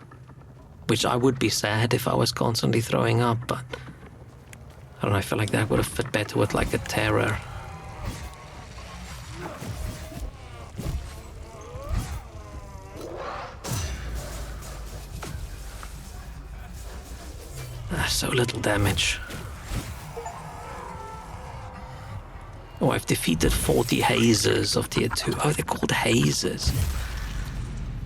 Which I would be sad if I was constantly throwing up, but I don't know, I feel like that would have fit better with like a terror. So little damage. Oh, I've defeated 40 hazers of tier 2. Oh, they're called hazers.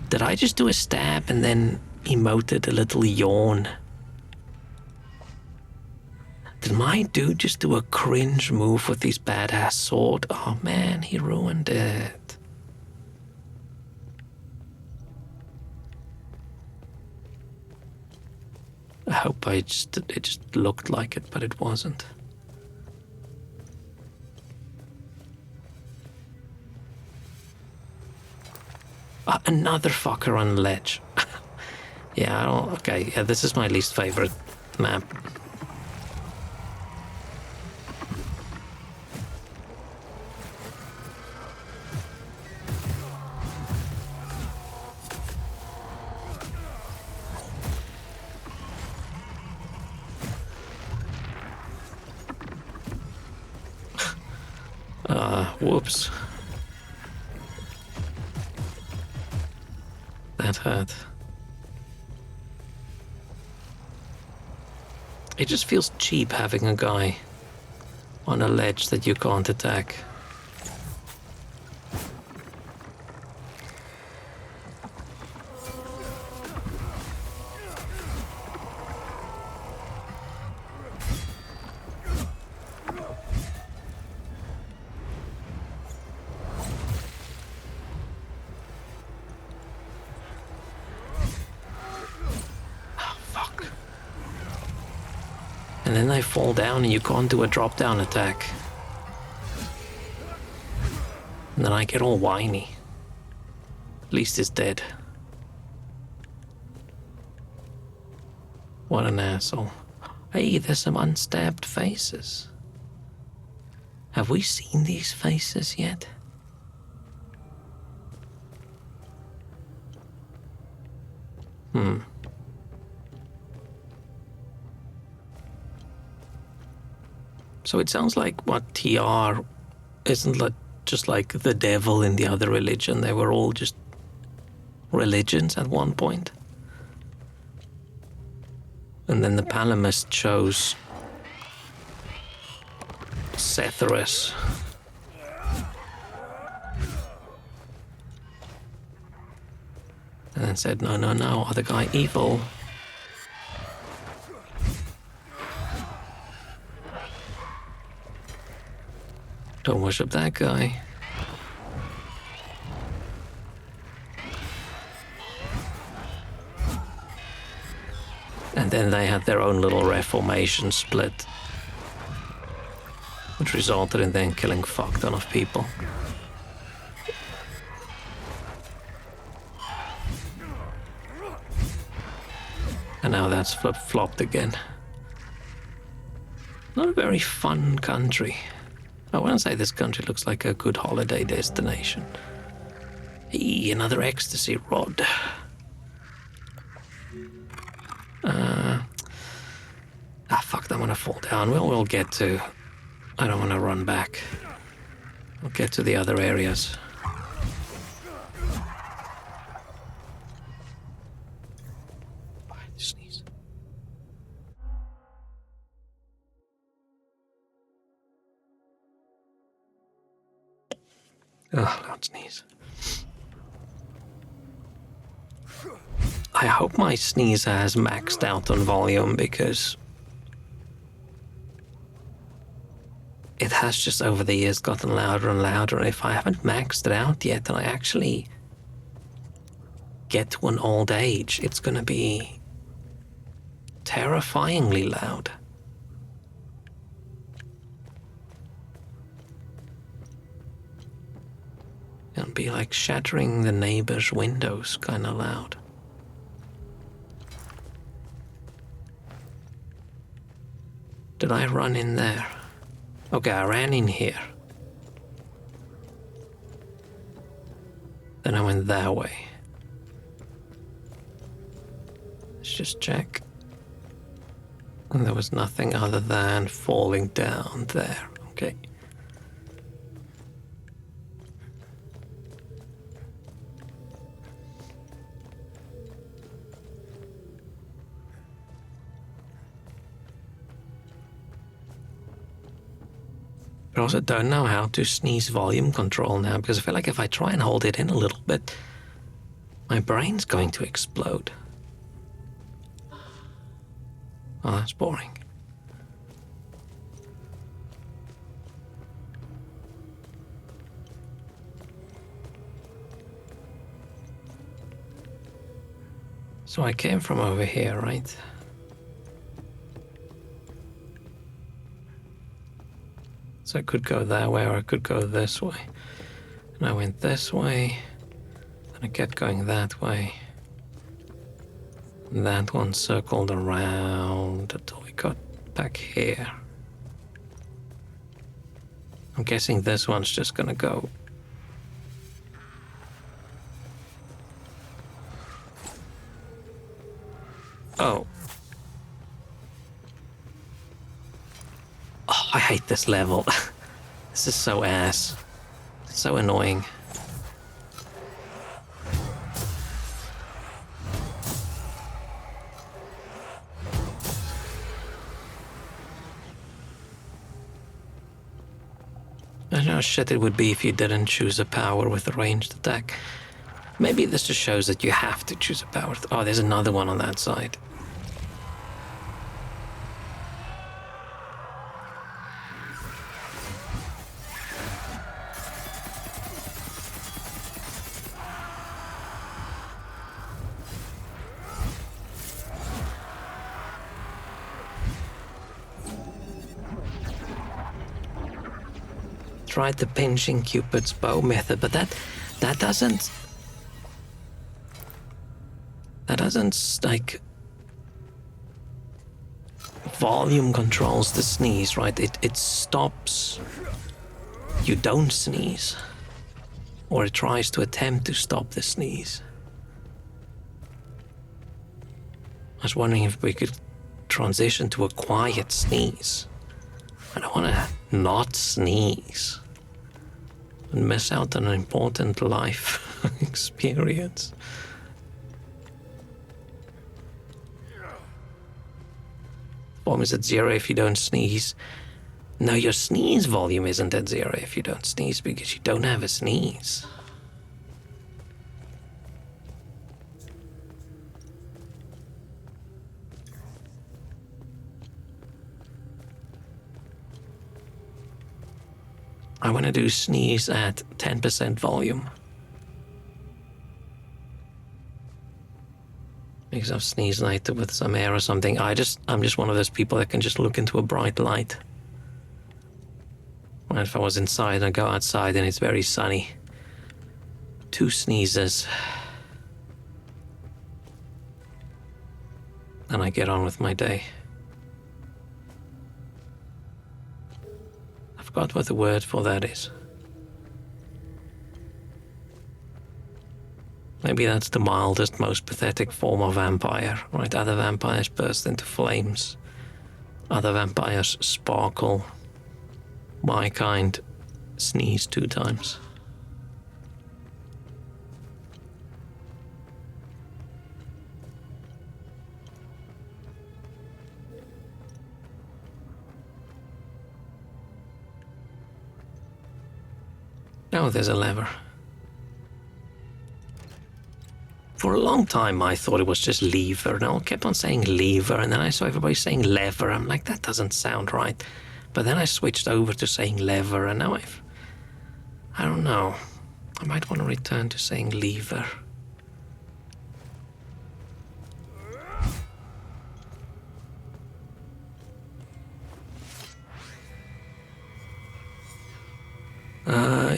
Did I just do a stab and then emoted a little yawn? Did my dude just do a cringe move with his badass sword? Oh man, he ruined it. I hope it just looked like it, but it wasn't. Another fucker on the ledge. Yeah, I don't. Okay, yeah, this is my least favorite map. Whoops. That hurt. It just feels cheap having a guy on a ledge that you can't attack. And then they fall down and you can't do a drop down attack. And then I get all whiny. At least he's dead. What an asshole. Hey, there's some unstabbed faces. Have we seen these faces yet? So it sounds like what TR isn't just like the devil in the other religion. They were all just religions at one point. And then the Palamist chose Setherus. And then said, no, other guy evil. Don't worship that guy. And then they had their own little reformation split, which resulted in them killing a fuck ton of people. And now that's flip-flopped again. Not a very fun country. I wouldn't say this country looks like a good holiday destination. Hey, another ecstasy rod. Fuck, I'm gonna fall down. We'll get to... I don't want to run back. We'll get to the other areas. Sneeze. Oh, don't sneeze. I hope my sneeze has maxed out on volume because it has just over the years gotten louder and louder. And if I haven't maxed it out yet and I actually get to an old age, it's going to be terrifyingly loud. It'll be like shattering the neighbor's windows kind of loud. Did I run in there? Okay, I ran in here. Then I went that way. Let's just check. And there was nothing other than falling down there. Okay. I also don't know how to sneeze volume control now, because I feel like if I try and hold it in a little bit, my brain's going to explode. Oh, that's boring. So I came from over here, right? So I could go that way, or I could go this way. And I went this way, and I kept going that way. And that one circled around until we got back here. I'm guessing this one's just gonna go. Oh. Oh, I hate this level. This is so ass. So annoying. I don't know how shit it would be if you didn't choose a power with a ranged attack. Maybe this just shows that you have to choose a power. Oh, there's another one on that side. Tried the pinching Cupid's bow method, but that doesn't like volume controls the sneeze, right? It stops. You don't sneeze. Or it tries to attempt to stop the sneeze. I was wondering if we could transition to a quiet sneeze. I don't want to not sneeze and miss out on an important life experience. Volume is at 0 if you don't sneeze. No, your sneeze volume isn't at 0 if you don't sneeze because you don't have a sneeze. I want to do sneeze at 10% volume. Because I've sneezed later with some air or something. I'm just one of those people that can just look into a bright light. And if I was inside, I go outside and it's very sunny. 2 sneezes. And I get on with my day. I forgot what the word for that is. Maybe that's the mildest, most pathetic form of vampire, right? Other vampires burst into flames. Other vampires sparkle. My kind sneeze 2 times. Oh, there's a lever. For a long time, I thought it was just lever, and I kept on saying lever, and then I saw everybody saying lever. I'm like, that doesn't sound right. But then I switched over to saying lever, and now I don't know. I might want to return to saying lever.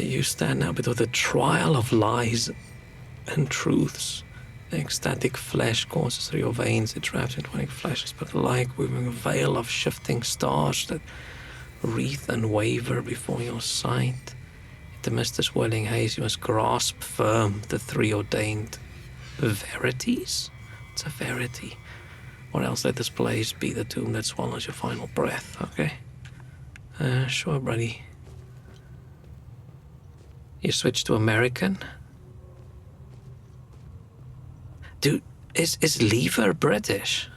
You stand now before the trial of lies and truths. The ecstatic flesh courses through your veins, it wraps in 20 flashes, but like weaving a veil of shifting stars that wreath and waver before your sight. In the mist of swirling haze, you must grasp firm the 3 ordained verities. It's a verity. Or else let this place be the tomb that swallows your final breath, okay? Sure, buddy. You switch to American? Dude, is lever British?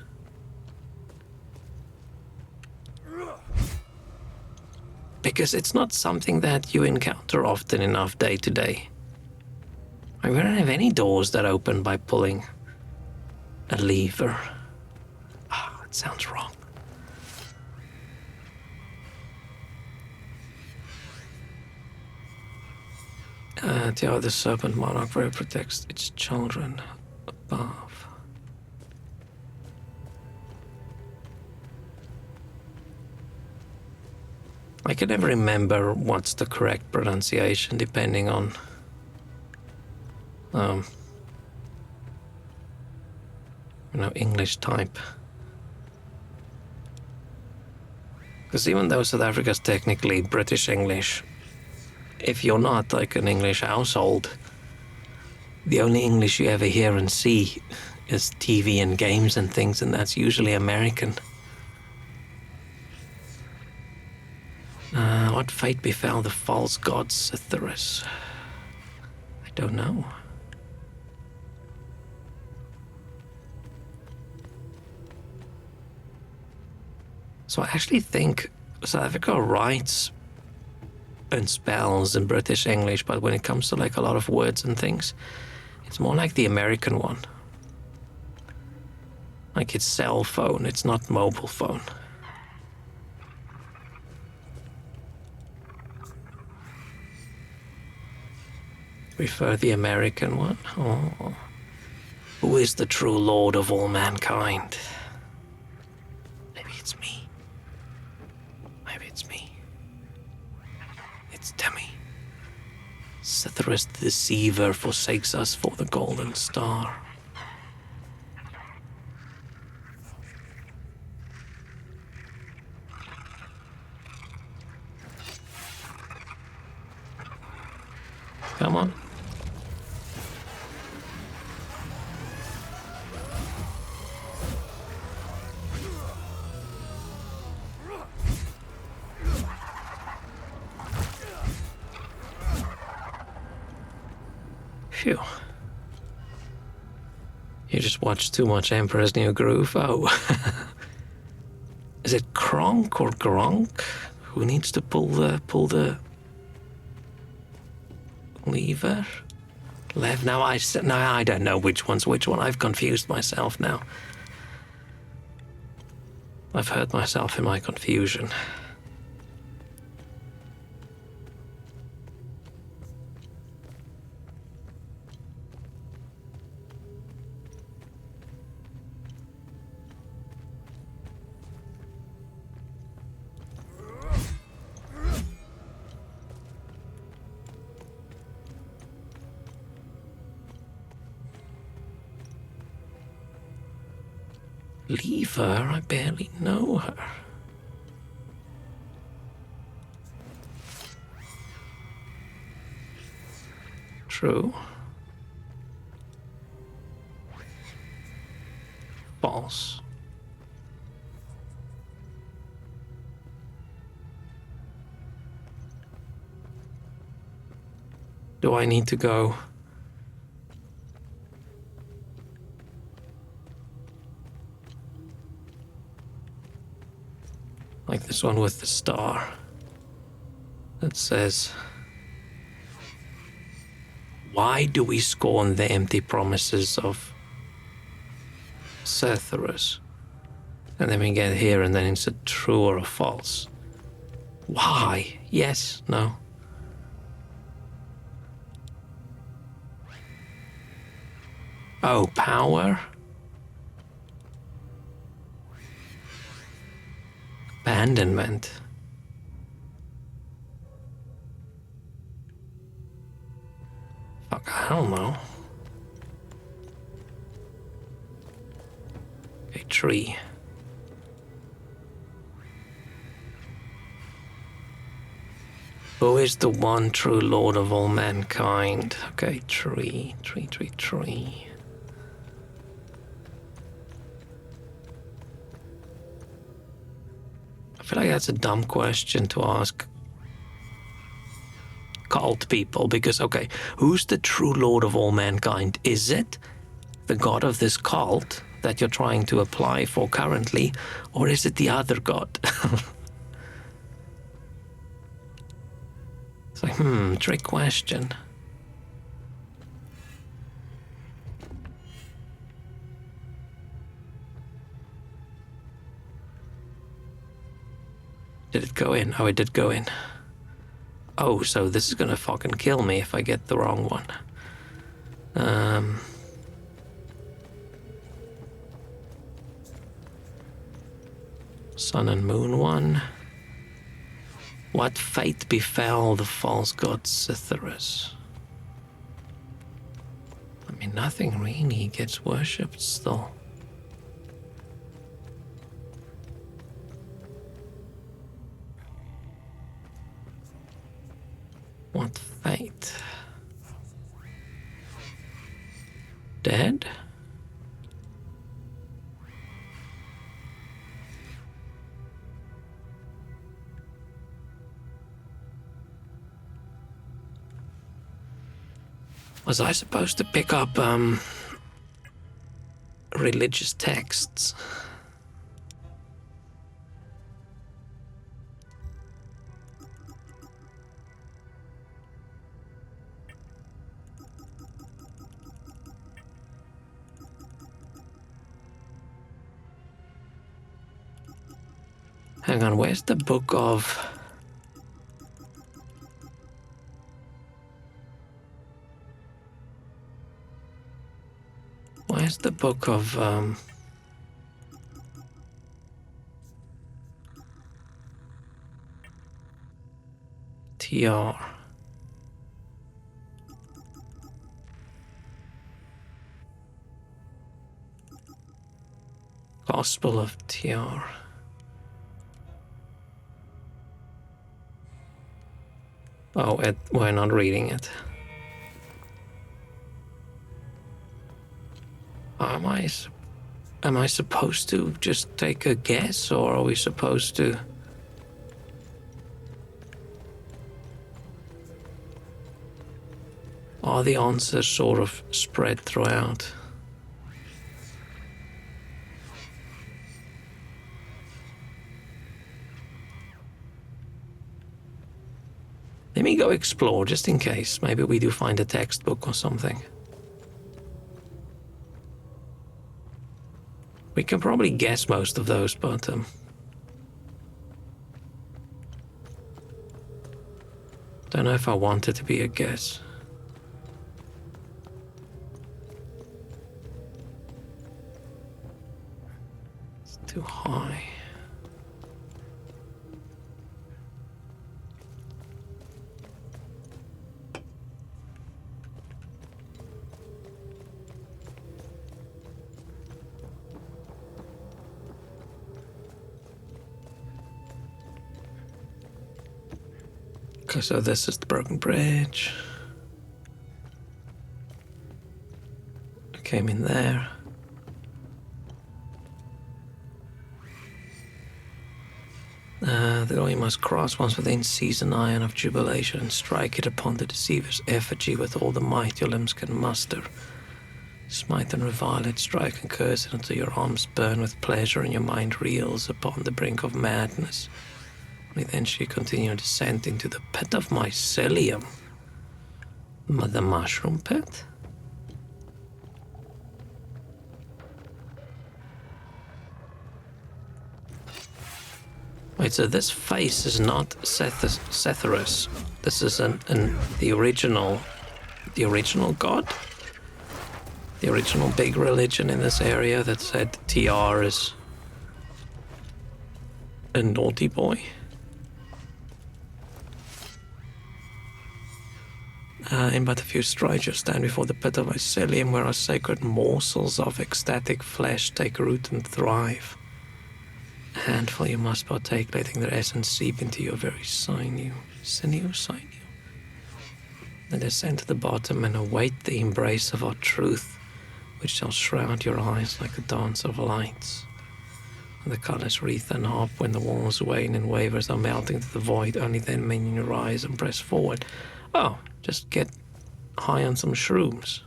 Because it's not something that you encounter often enough day to day. I mean, we don't have any doors that open by pulling a lever. Ah, it sounds wrong. The serpent monarch very protects its children above. I can never remember what's the correct pronunciation depending on English type. Because even though South Africa's technically British English, if you're not like an English household, the only English you ever hear and see is TV and games and things, and that's usually American. What fate befell the false god Cytheris? I don't know. So I actually think South Africa writes and spells in British English, but when it comes to like a lot of words and things, it's more like the American one. Like it's cell phone, it's not mobile phone. Prefer the American one? Oh. Who is the true lord of all mankind? Maybe it's me. Maybe it's me. It's Demi. Cytheris the deceiver forsakes us for the golden star. Come on. Phew. You just watched too much Emperor's New Groove. Oh. Is it Kronk or Gronk? Who needs to pull the lever? Now I don't know which one's which one. I've confused myself now. I've hurt myself in my confusion. Leave her? I barely know her. True. False. Do I need to go? Like this one with the star that says, why do we scorn the empty promises of Cerberus? And then we get here and then it's a true or a false. Why? Yes, no. Oh, power? Abandonment. Fuck, I don't know. Okay, tree. Who is the one true Lord of all mankind? Okay, tree. I feel like that's a dumb question to ask cult people because, okay, who's the true Lord of all mankind? Is it the god of this cult that you're trying to apply for currently, or is it the other god? It's like, trick question. Did it go in? Oh, it did go in. Oh, so this is gonna fucking kill me if I get the wrong one. Sun and Moon one. What fate befell the false god Cytheris? I mean, nothing really gets worshipped still. What fate? Dead? Was I supposed to pick up religious texts? Hang on, where's the book of... Where's the book of, TR? Gospel of TR. Oh, we're not reading it. Am I, am I supposed to just take a guess, or are we supposed to... Are the answers sort of spread throughout? Let me go explore, just in case. Maybe we do find a textbook or something. We can probably guess most of those, but... don't know if I want it to be a guess. It's too high. Okay, so this is the broken bridge. I came in there. The door you must cross once within, seize an iron of jubilation and strike it upon the deceiver's effigy with all the might your limbs can muster. Smite and revile it, strike and curse it until your arms burn with pleasure and your mind reels upon the brink of madness. Only then she continued descent into the pit of mycelium. The mushroom pit? Wait, so this face is not Setherus. This is the original god? The original big religion in this area that said TR is a naughty boy. In but a few strides you stand before the pit of mycelium, where our sacred morsels of ecstatic flesh take root and thrive. A handful you must partake, letting their essence seep into your very sinew. Sinew? Then descend to the bottom and await the embrace of our truth, which shall shroud your eyes like a dance of lights. And the colors wreath and hop when the walls wane and wavers are melting to the void. Only then may you rise and press forward. Oh, just get high on some shrooms.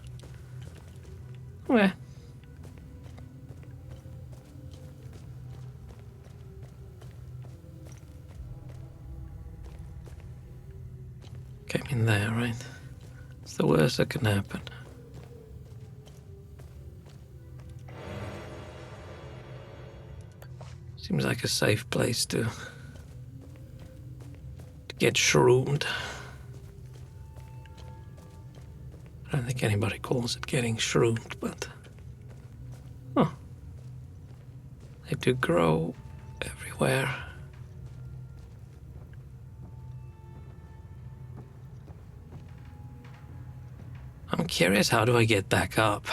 Where? Came in there, right? It's the worst that can happen. Seems like a safe place to get shroomed. I don't think anybody calls it getting shroomed, but... Huh. They do grow everywhere. I'm curious, how do I get back up?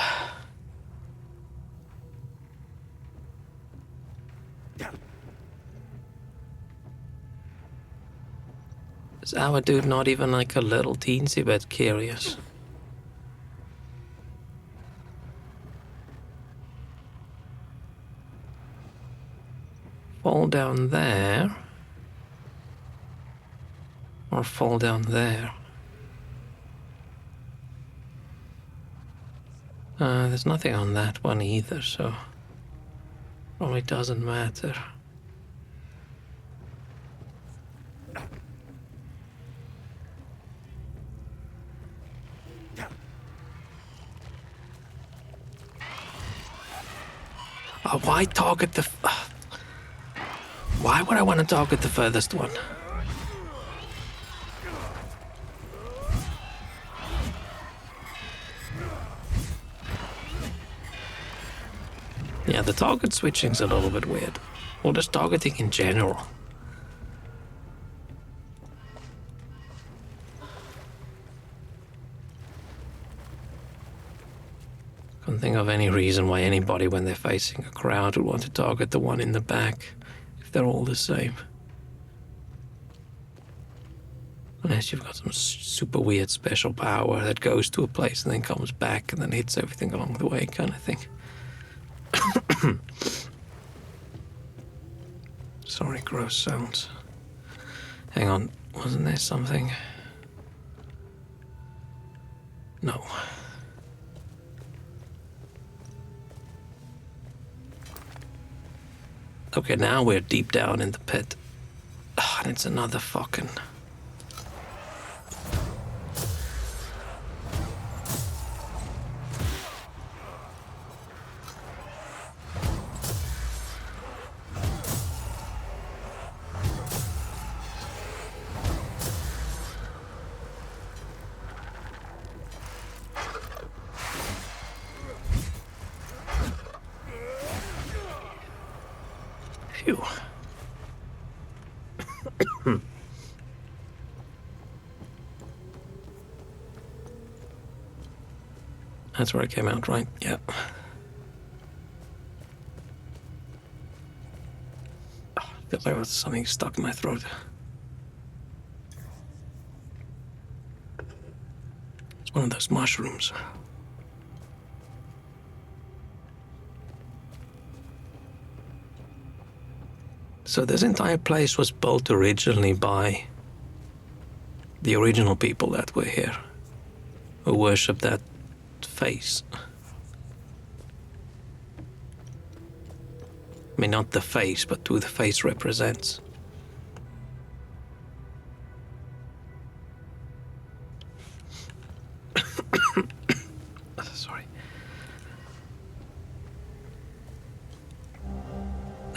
Is our dude not even like a little teensy bit curious? Fall down there. Or fall down there. There's nothing on that one either, so probably doesn't matter. Why target the... Why would I want to target the furthest one? Yeah, the target switching's a little bit weird. Or just targeting in general. Can't think of any reason why anybody, when they're facing a crowd, would want to target the one in the back, if they're all the same. Unless you've got some super weird special power that goes to a place and then comes back and then hits everything along the way, kind of thing. Sorry, gross sounds. Hang on, wasn't there something? No. Okay, now we're deep down in the pit. And it's another fucking... Phew. That's where it came out, right? Yeah. I feel like there's something stuck in my throat. It's one of those mushrooms. So this entire place was built originally by the original people that were here, who worship that face. I mean, not the face, but who the face represents. Sorry.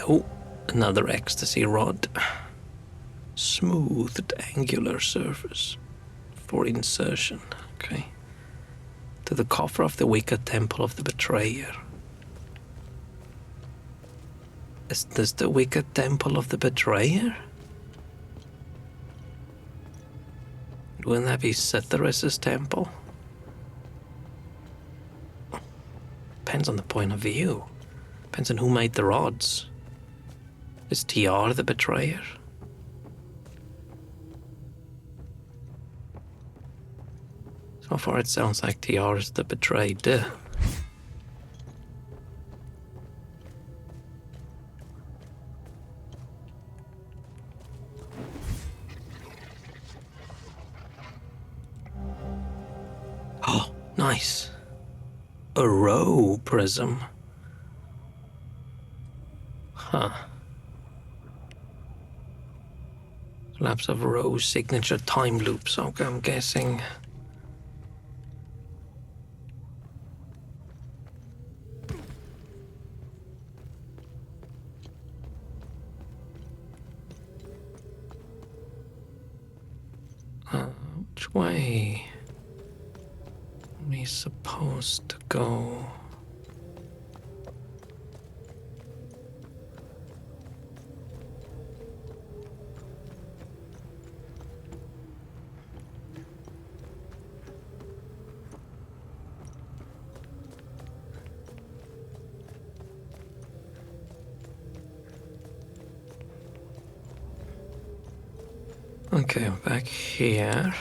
Oh, another ecstasy rod. Smoothed angular surface for insertion. Okay. To the coffer of the wicked temple of the betrayer. Is this the wicked temple of the betrayer? Wouldn't that be Cytheris' temple? Depends on the point of view. Depends on who made the rods. Is TR the betrayer? So far it sounds like TR is the betrayed. Oh, nice. A row prism. Huh. Lapse of row signature time loops. Okay, I'm guessing. Which way are we supposed to go? Okay, I'm back here.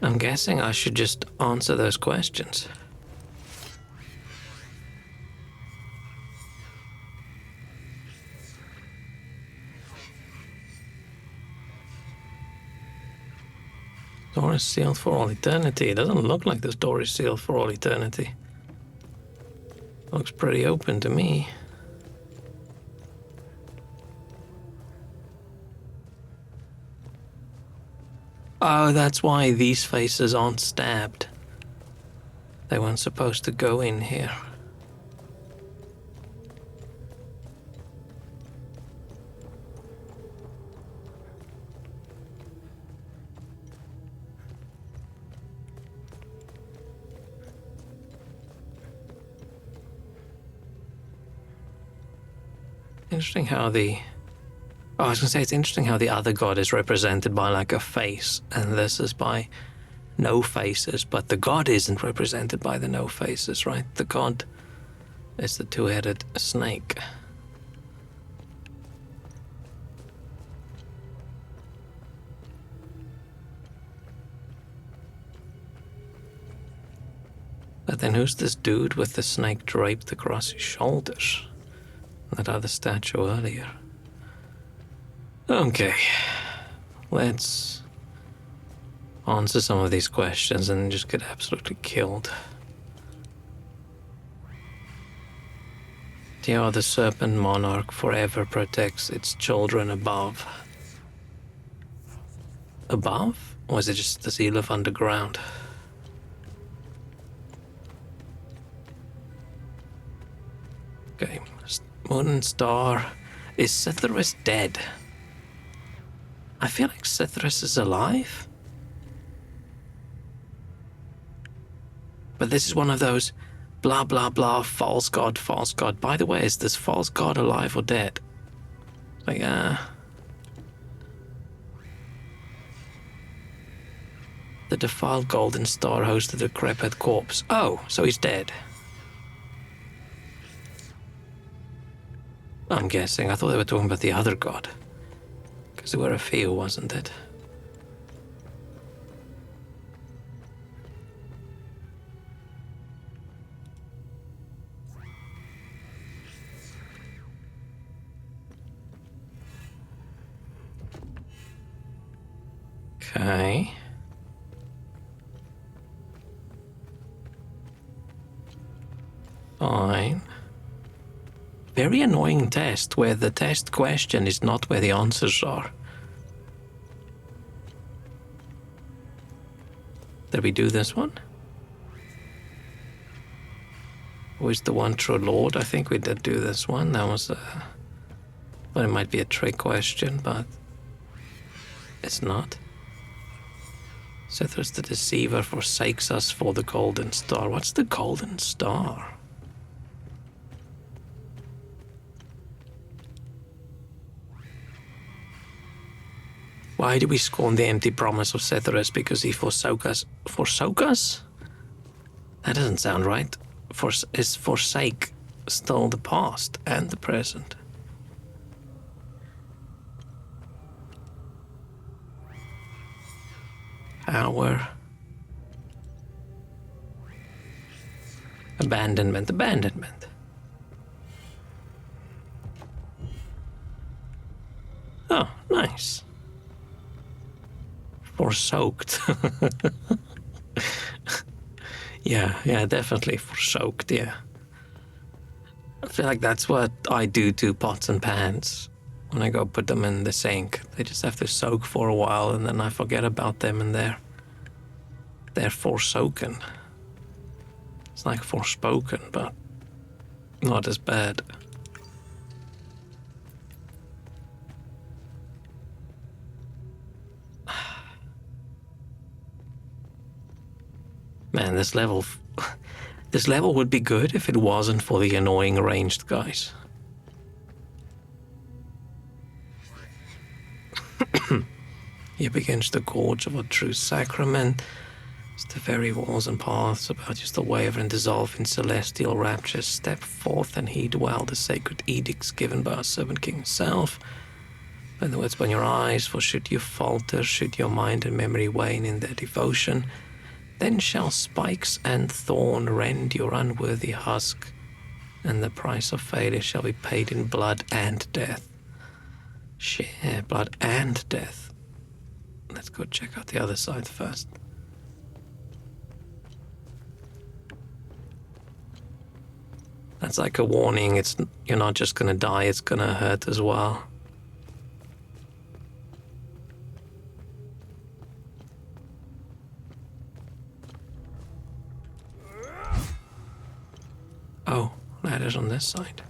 I'm guessing I should just answer those questions. Door is sealed for all eternity. It doesn't look like this door is sealed for all eternity. Looks pretty open to me. Oh, that's why these faces aren't stabbed. They weren't supposed to go in here. Interesting how the... Oh, I was going to say, it's interesting how the other god is represented by like a face, and this is by no faces, but the god isn't represented by the no faces, right? The god is the two-headed snake. But then who's this dude with the snake draped across his shoulders? That other statue earlier. Okay, let's answer some of these questions and just get absolutely killed. Yeah, the serpent monarch forever protects its children above. Above? Or is it just the seal of underground? Okay, moon and star. Is Cythrus dead? I feel like Cythrus is alive. But this is one of those blah blah blah false god, false god. By the way, is this false god alive or dead? Like, the defiled golden star hosted a decrepit corpse. Oh, so he's dead. I'm guessing. I thought they were talking about the other god. Because there were a few, wasn't it? Okay. Fine. Very annoying test where the test question is not where the answers are. Did we do this one? Who is the one true Lord? I think we did do this one. That was well, it might be a trick question, but it's not. Cythrus the Deceiver forsakes us for the Golden Star. What's the Golden Star? Why do we scorn the empty promise of Cythrus? Because he forsook us. Forsook us? That doesn't sound right. Is forsake still the past and the present? Power. Abandonment. Abandonment. Oh, nice. Forsoked. Yeah, definitely forsoked, yeah. I feel like that's what I do to pots and pans when I go put them in the sink. They just have to soak for a while and then I forget about them and they're forsoken. It's like forspoken, but not as bad. Man, this level would be good if it wasn't for the annoying ranged guys. Here begins the gorge of a true sacrament. It's the very walls and paths about just to waver and dissolve in celestial raptures. Step forth and heed well the sacred edicts given by our servant king himself. By the words upon your eyes, for should you falter, should your mind and memory wane in their devotion, then shall spikes and thorn rend your unworthy husk, and the price of failure shall be paid in blood and death. Share blood and death. Let's go check out the other side first. That's like a warning. You're not just gonna die, it's gonna hurt as well. Oh, ladder's on this side.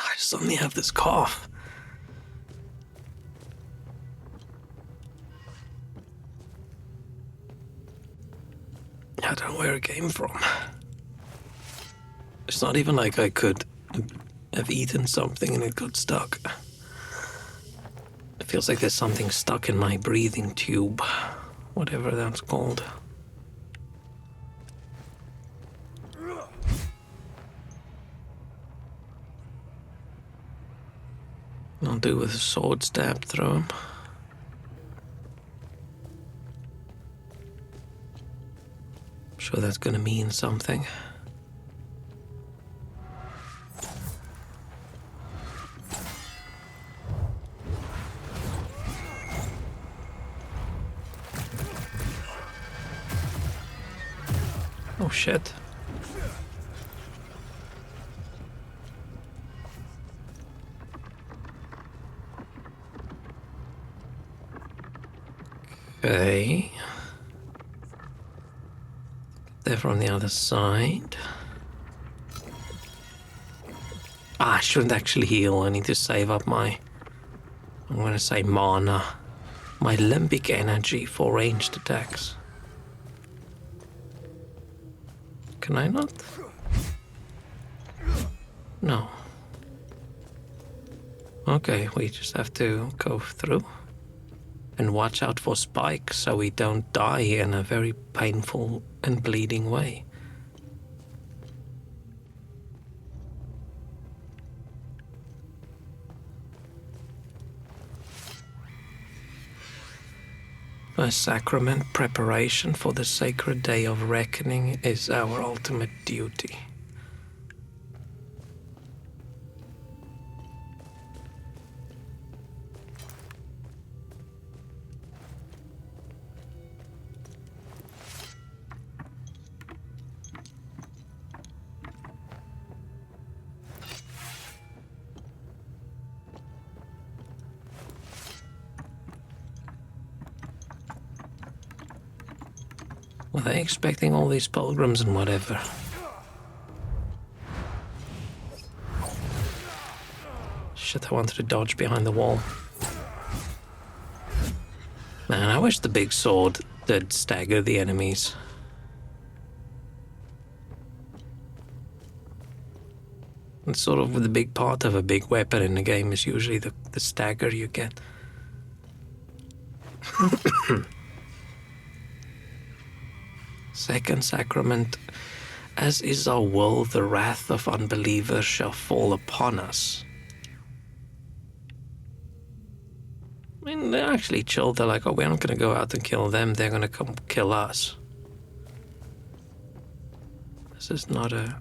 I suddenly have this cough. I don't know where it came from. It's not even like I could have eaten something and it got stuck. It feels like there's something stuck in my breathing tube, whatever that's called. I'll do with a sword stab through him. I'm sure that's gonna mean something. Oh shit. Okay. They're from the other side. Ah, I shouldn't actually heal. I need to save up my, I'm gonna say mana. My limbic energy for ranged attacks. Can I not? No. Okay, we just have to go through. And watch out for spikes so we don't die in a very painful and bleeding way. A sacrament preparation for the sacred day of reckoning is our ultimate duty. Were they expecting all these pilgrims and whatever? Shit, I wanted to dodge behind the wall. Man, I wish the big sword did stagger the enemies. It's sort of the big part of a big weapon in the game is usually the stagger you get. Second sacrament. As is our will, the wrath of unbelievers shall fall upon us. I mean, they're actually chill. They're like, oh, we're not going to go out and kill them. They're going to come kill us. This is not a...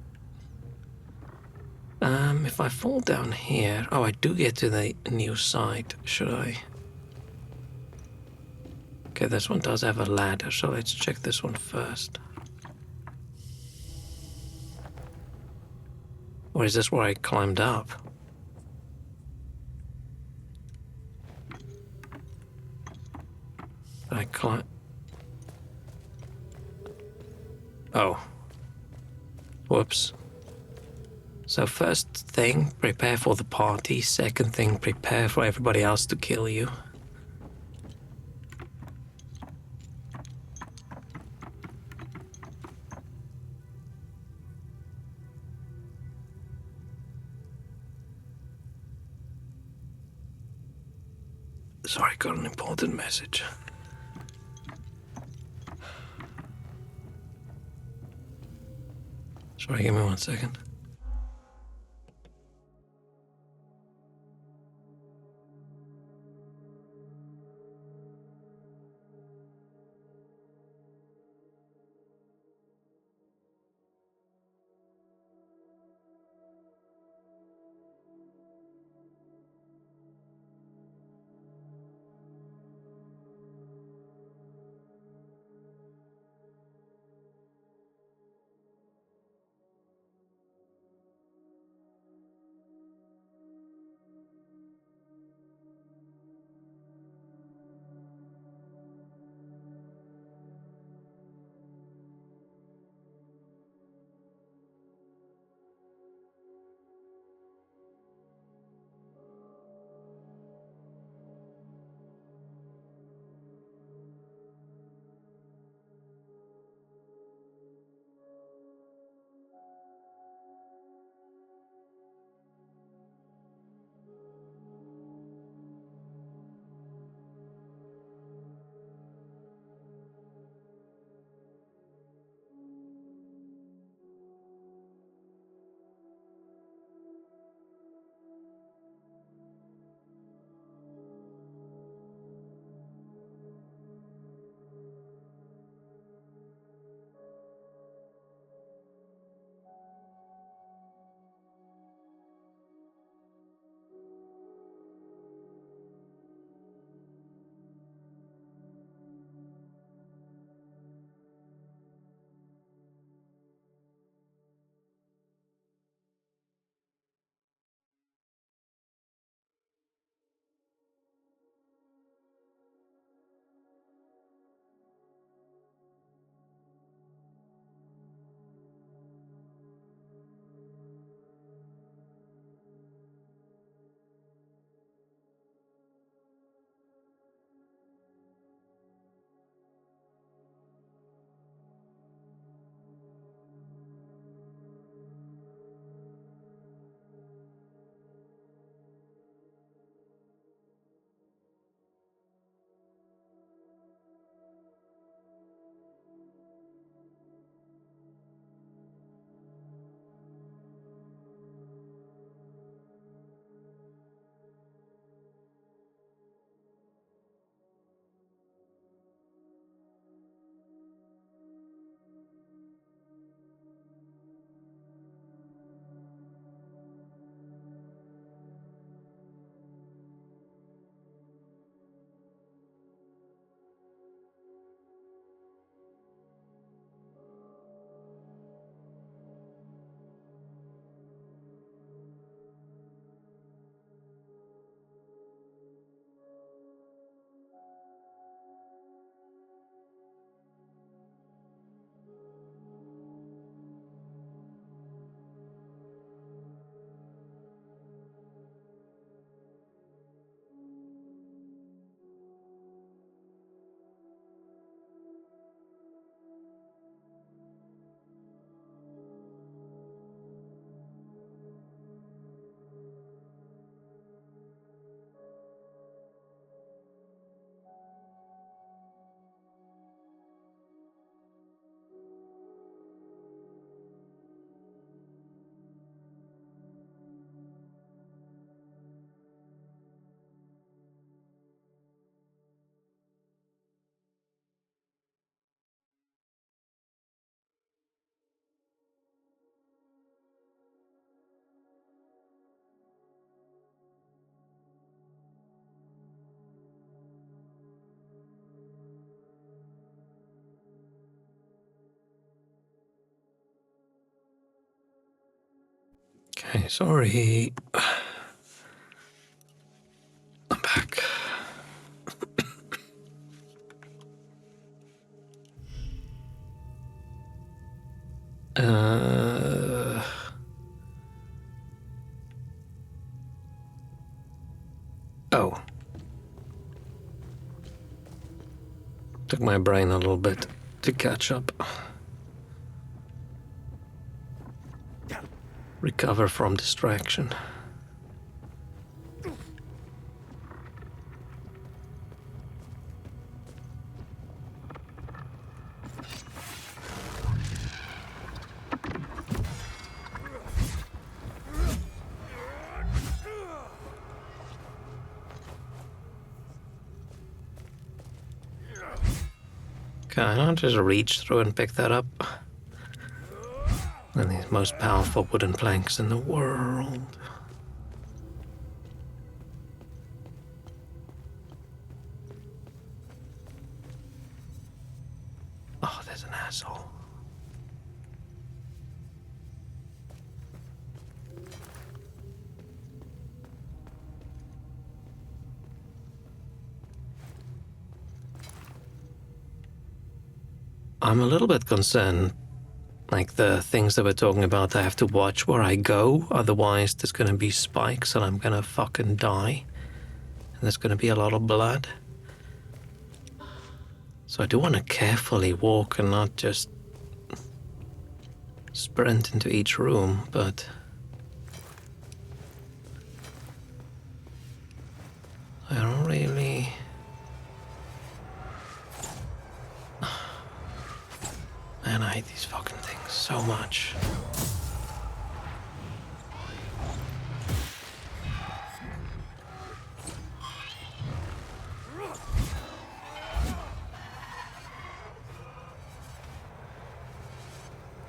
if I fall down here... Oh, I do get to the new side. Should I? Okay, this one does have a ladder, so let's check this one first. Or is this where I climbed up? I climb... Oh. Whoops. So first thing, prepare for the party. Second thing, prepare for everybody else to kill you. Sorry, got an important message. Sorry, give me 1 second. Okay, sorry. I'm back. Oh. Took my brain a little bit to catch up. Recover from distraction. Can I just reach through and pick that up? And these most powerful wooden planks in the world. Oh, there's an asshole. I'm a little bit concerned. Like the things that we're talking about, I have to watch where I go, otherwise there's gonna be spikes and I'm gonna fucking die. And there's gonna be a lot of blood. So I do want to carefully walk and not just sprint into each room, but I don't really... Man, I hate these fucking things so much.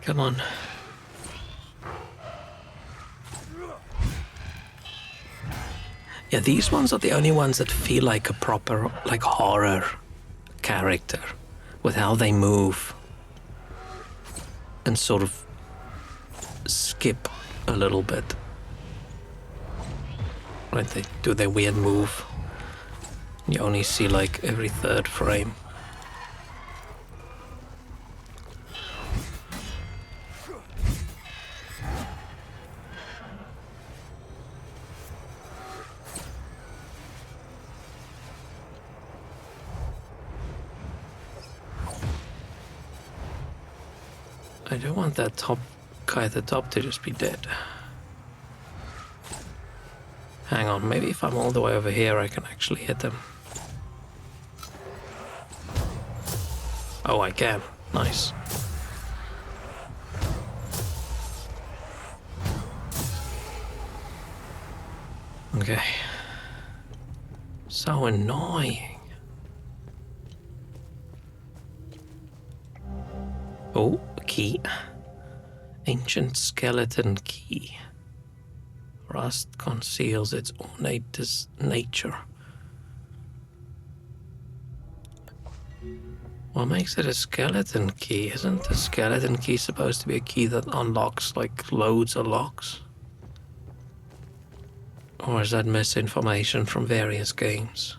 Come on. Yeah, these ones are the only ones that feel like a proper, like, horror character with how they move and sort of skip a little bit. Right, they do their weird move. You only see like every third frame. I don't want that top guy at the top to just be dead. Hang on, maybe if I'm all the way over here I can actually hit him. Oh, I can. Nice. Okay. So annoying. Oh, a key. Ancient skeleton key. Rust conceals its ornate nature. What makes it a skeleton key? Isn't the skeleton key supposed to be a key that unlocks like loads of locks? Or is that misinformation from various games?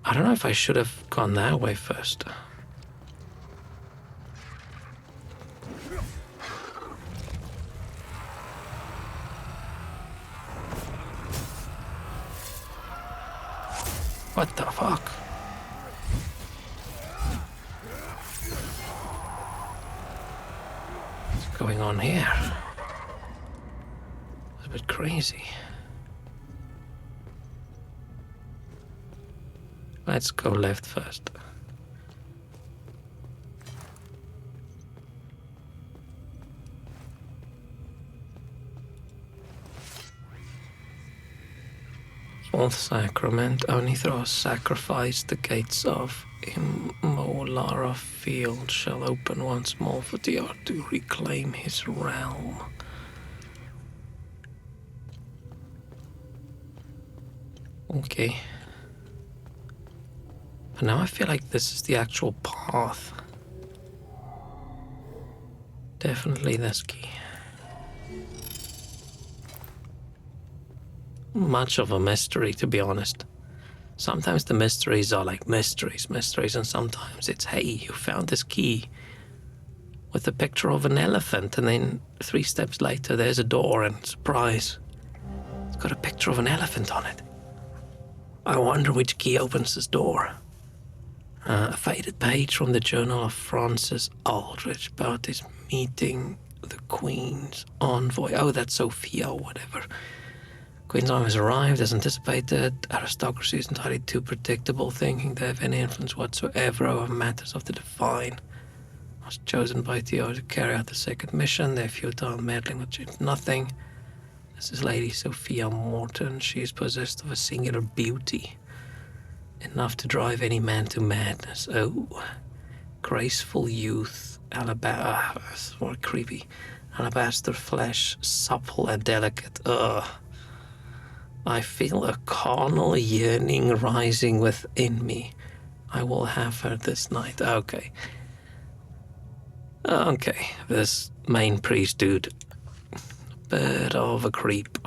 I don't know if I should have gone that way first. What the fuck? What's going on here? It's a bit crazy. Let's go left first. Fourth sacrament, only through a sacrifice the gates of Imolara Field shall open once more for Dior to reclaim his realm. Okay. But now I feel like this is the actual path. Definitely this key. Much of a mystery, to be honest. Sometimes the mysteries are like mysteries, and sometimes it's, hey, you found this key with a picture of an elephant, and then 3 steps later there's a door, and surprise, it's got a picture of an elephant on it. I wonder which key opens this door. A faded page from the journal of Francis Aldrich about his meeting the Queen's envoy. Oh, that's Sophia or whatever. Queen's army has arrived as anticipated. Aristocracy is entirely too predictable, thinking they have any influence whatsoever over matters of the divine. I was chosen by Theo to carry out the second mission. Their futile meddling would change nothing. This is Lady Sophia Morton. She is possessed of a singular beauty, enough to drive any man to madness. Oh, graceful youth, more creepy. Alabaster flesh, supple and delicate. Ugh. I feel a carnal yearning rising within me. I will have her this night. Okay. Okay, this main priest dude. Bit of a creep.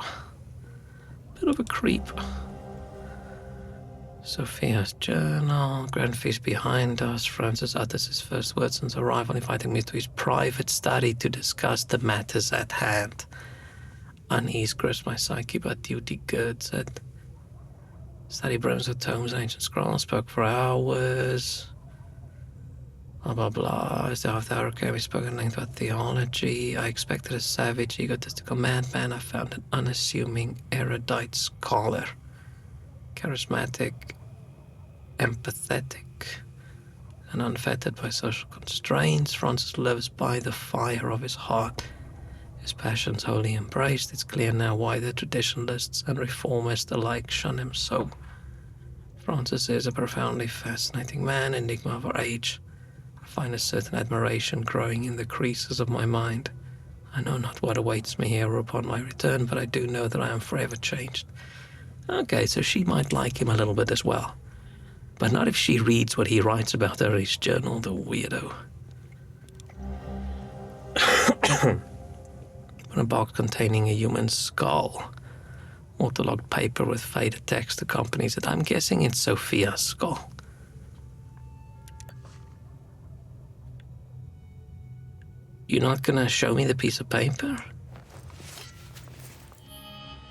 Sophia's journal. Grand feast behind us. Francis utters his first words since arrival, inviting me to his private study to discuss the matters at hand. Unease grips my psyche, but duty girds it. Study brims with tomes and ancient scrolls. Spoke for hours. Blah, blah, blah. As the after hour came, we spoke at length about theology. I expected a savage, egotistical madman. I found an unassuming, erudite scholar. Charismatic, empathetic, and unfettered by social constraints. Francis lives by the fire of his heart. His passions wholly embraced. It's clear now why the traditionalists and reformists alike shun him so. Francis is a profoundly fascinating man, enigma of our age. I find a certain admiration growing in the creases of my mind. I know not what awaits me here or upon my return, but I do know that I am forever changed. Okay, so she might like him a little bit as well. But not if she reads what he writes about her in his journal, the weirdo. A box containing a human skull. Waterlogged paper with faded text accompanies it. I'm guessing it's Sophia's skull. You're not gonna show me the piece of paper?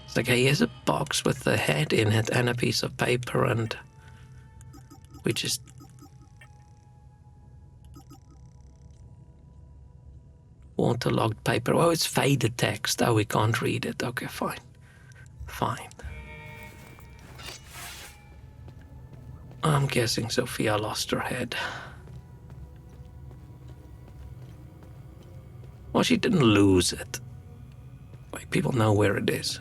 It's like, hey, here's a box with the head in it and a piece of paper, and we just... Waterlogged paper. Oh, it's faded text. Oh, we can't read it. Okay, fine. Fine. I'm guessing Sophia lost her head. Well, she didn't lose it. Like, people know where it is.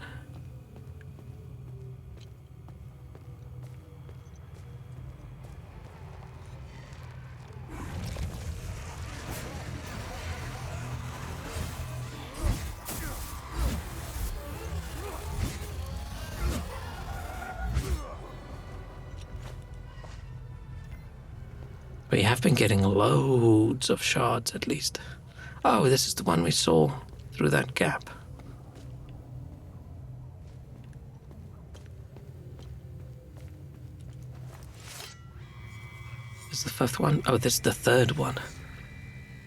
We have been getting loads of shards, at least. Oh, this is the one we saw through that gap. This is the 5th one. Oh, this is the 3rd one.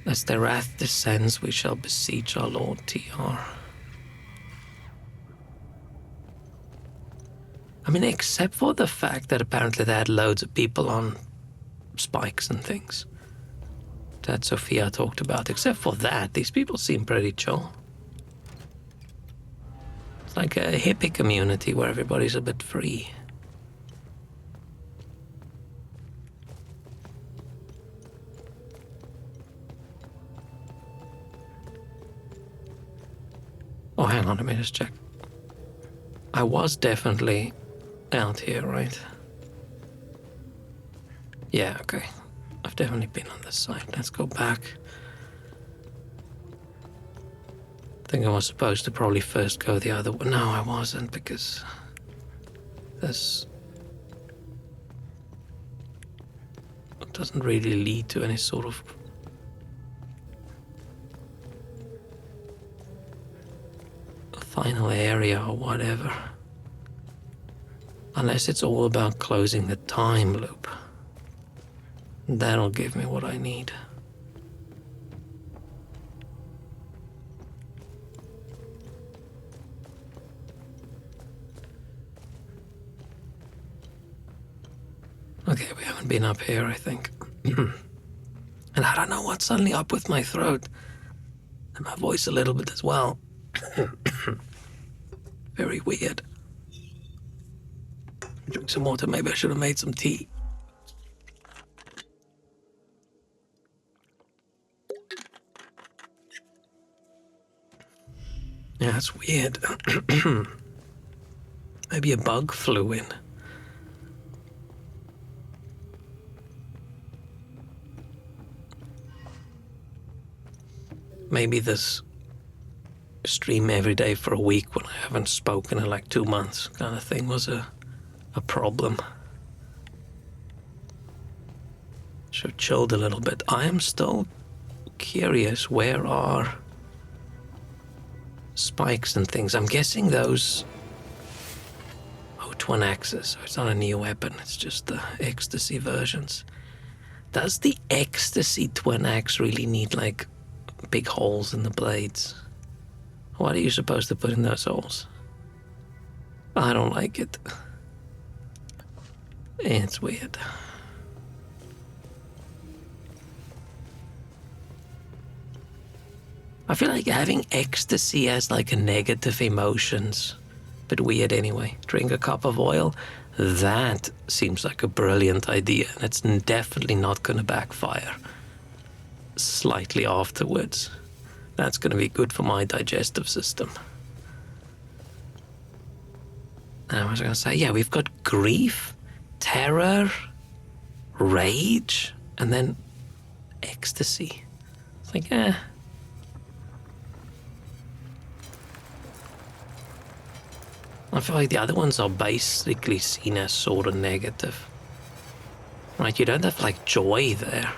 As their wrath descends, we shall beseech our Lord TR. I mean, except for the fact that apparently they had loads of people on spikes and things that Sophia talked about. Except for that, these people seem pretty chill. It's like a hippie community where everybody's a bit free. Oh, hang on, let me just check. I was definitely out here, right? Yeah, okay. I've definitely been on this side. Let's go back. I think I was supposed to probably first go the other way. No, I wasn't, because there's doesn't really lead to any sort of final area or whatever. Unless it's all about closing the time loop. That'll give me what I need. Okay, we haven't been up here, I think. And I don't know what's suddenly up with my throat. And my voice a little bit as well. Very weird. Drink some water. Maybe I should have made some tea. Yeah, that's weird. Maybe a bug flew in. Maybe this stream every day for a week when I haven't spoken in like 2 months kind of thing was a problem. Should have chilled a little bit. I am still curious, where are spikes and things? I'm guessing those... Oh, twin axes. So it's not a new weapon, it's just the ecstasy versions. Does the ecstasy twin axe really need like big holes in the blades? What are you supposed to put in those holes? I don't like it. It's weird. I feel like having ecstasy as like a negative emotions, but weird anyway. Drink a cup of oil. That seems like a brilliant idea, and it's definitely not going to backfire. Slightly afterwards. That's going to be good for my digestive system. And I was going to say, yeah, we've got grief, terror, rage, and then ecstasy. It's like, I feel like the other ones are basically seen as sort of negative. Right, you don't have like joy there.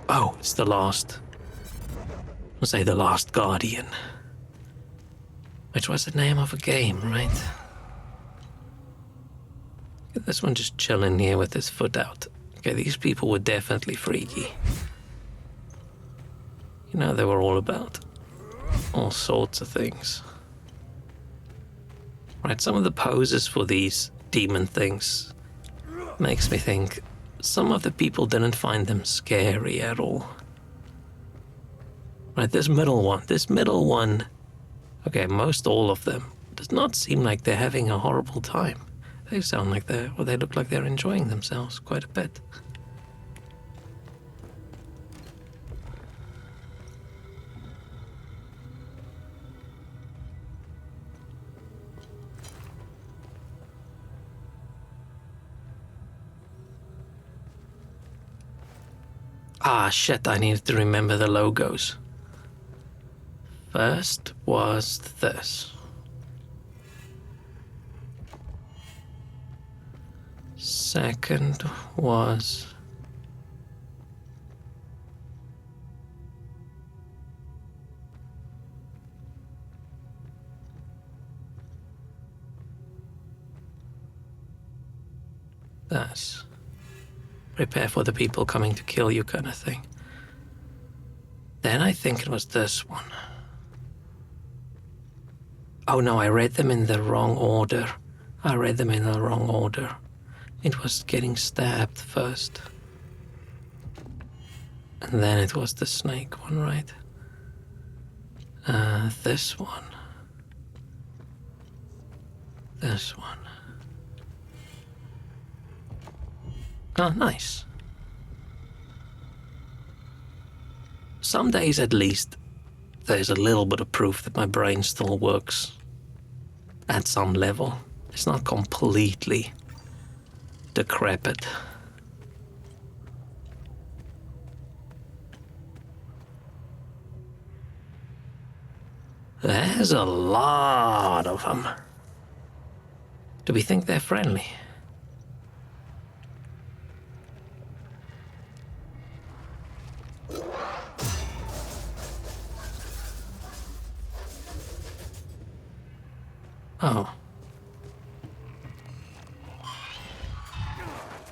Oh, it's the last... I'll say the last Guardian. Which was the name of a game, right? Look at this one just chilling here with his foot out. Okay, these people were definitely freaky. You know, they were all about all sorts of things. Right, some of the poses for these demon things makes me think some of the people didn't find them scary at all. Right, this middle one, okay, most all of them, does not seem like they're having a horrible time. They sound like they look like they're enjoying themselves quite a bit. Ah, shit, I needed to remember the logos. First was this. Second was... this. Prepare for the people coming to kill you kind of thing. Then I think it was this one. Oh no, I read them in the wrong order. It was getting stabbed first. And then it was the snake one, right? This one. This one. Oh, nice. Some days at least, there's a little bit of proof that my brain still works at some level. It's not completely decrepit. There's a lot of them. Do we think they're friendly? Oh.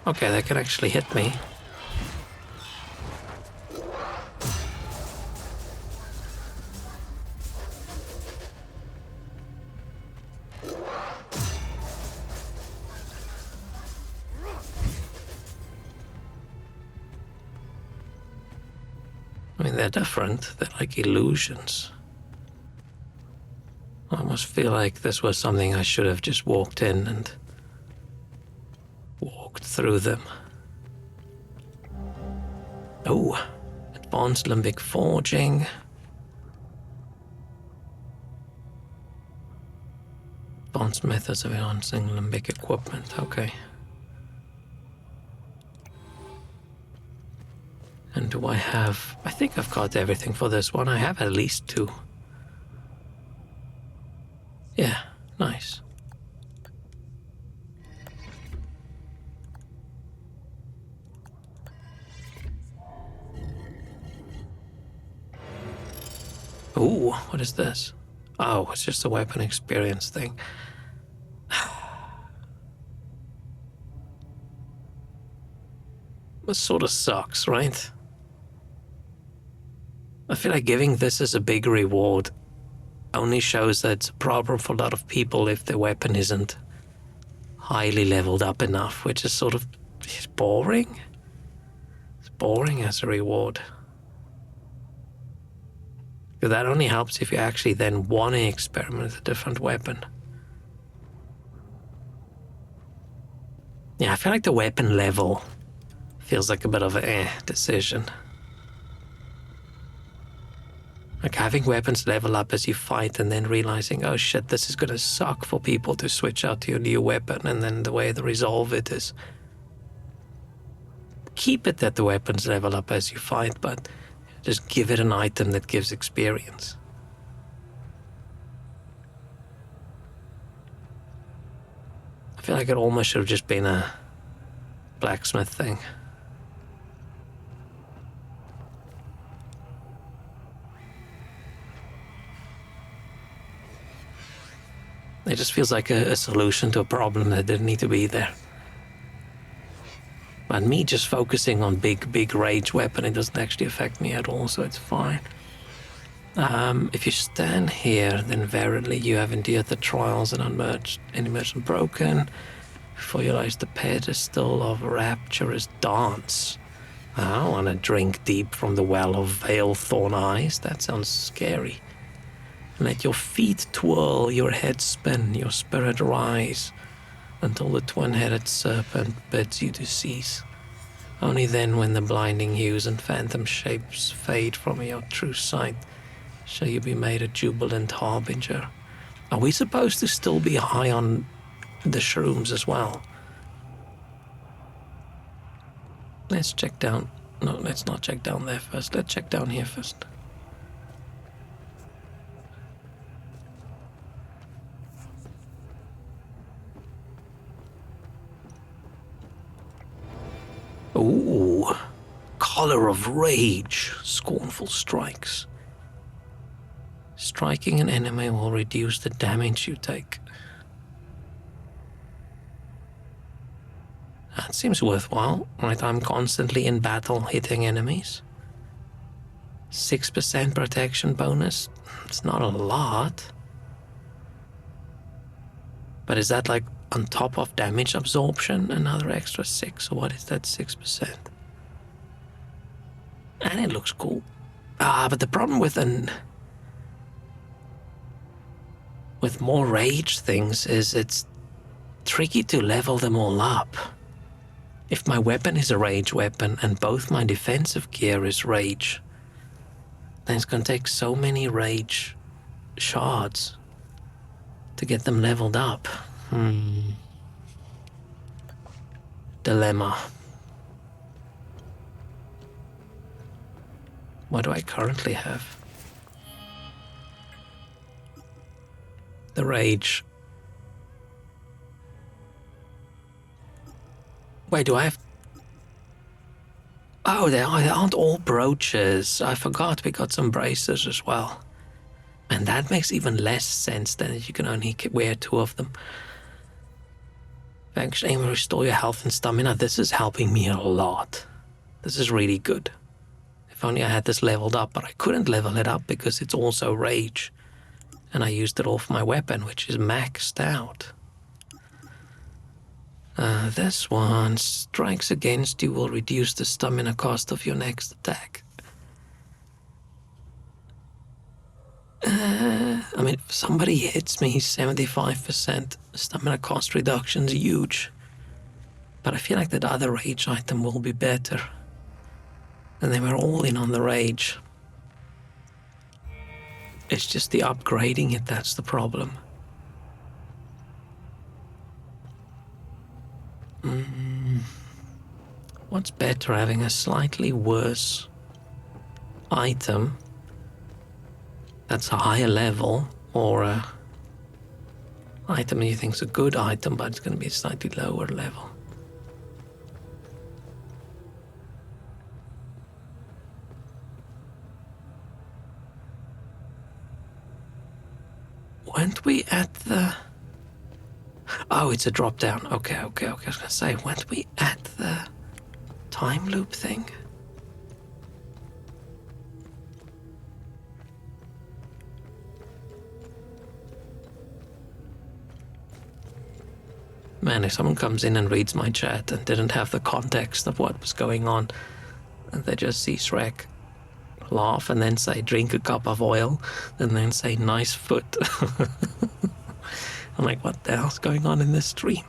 Okay, they can actually hit me. I mean, they're different. They're like illusions. I almost feel like this was something I should have just walked in and walked through them. Oh, advanced limbic forging. Advanced methods of enhancing limbic equipment. Okay. And do I have... I think I've got everything for this one. I have at least 2. Yeah, nice. Ooh, what is this? Oh, it's just a weapon experience thing. This sort of sucks, right? I feel like giving this as a big reward only shows that it's a problem for a lot of people if their weapon isn't highly leveled up enough, which is sort of it's boring. It's boring as a reward. Because that only helps if you actually then want to experiment with a different weapon. Yeah, I feel like the weapon level feels like a bit of a decision. Like having weapons level up as you fight and then realizing, oh shit, this is gonna suck for people to switch out to your new weapon, and then the way to resolve it is keep it that the weapons level up as you fight, but just give it an item that gives experience. I feel like it almost should have just been a blacksmith thing. It just feels like a solution to a problem that didn't need to be there. But me just focusing on big rage weapon, it doesn't actually affect me at all, so it's fine. If you stand here, then verily you have endured the trials and unemerged broken. Before you lies the pedestal of rapturous dance. I want to drink deep from the well of veil thorn eyes. That sounds scary. Let your feet twirl, your head spin, your spirit rise, until the twin-headed serpent bids you to cease. Only then, when the blinding hues and phantom shapes fade from your true sight, shall you be made a jubilant harbinger. Are we supposed to still be high on the shrooms as well? Let's check down. No, let's not check down there first. Let's check down here first. Ooh, Collar of Rage, Scornful Strikes. Striking an enemy will reduce the damage you take. That seems worthwhile, right? I'm constantly in battle hitting enemies. 6% protection bonus. It's not a lot. But is that like on top of damage absorption, another extra 6, or what is that 6%? And it looks cool. But the problem with more rage things is it's tricky to level them all up. If my weapon is a rage weapon and both my defensive gear is rage, then it's gonna take so many rage shards to get them leveled up. Dilemma. What do I currently have? The Rage. Wait, do I have... Oh, they aren't all brooches. I forgot we got some braces as well. And that makes even less sense than if you can only wear 2 of them. Vanquish aim and restore your health and stamina. This is helping me a lot. This is really good. If only I had this leveled up, but I couldn't level it up because it's also Rage. And I used it all for my weapon, which is maxed out. This one, strikes against you will reduce the stamina cost of your next attack. I mean, if somebody hits me, 75% stamina cost reduction is huge. But I feel like that other Rage item will be better. And they were all in on the Rage. It's just the upgrading it that's the problem. What's better, having a slightly worse item that's a higher level, or a item you think's a good item but it's going to be a slightly lower level? Weren't we at the... Oh, it's a drop down. Okay. I was going to say, weren't we at the time loop thing? Man, if someone comes in and reads my chat and didn't have the context of what was going on, and they just see Shrek laugh and then say, drink a cup of oil, and then say, nice foot. I'm like, what the hell's going on in this stream?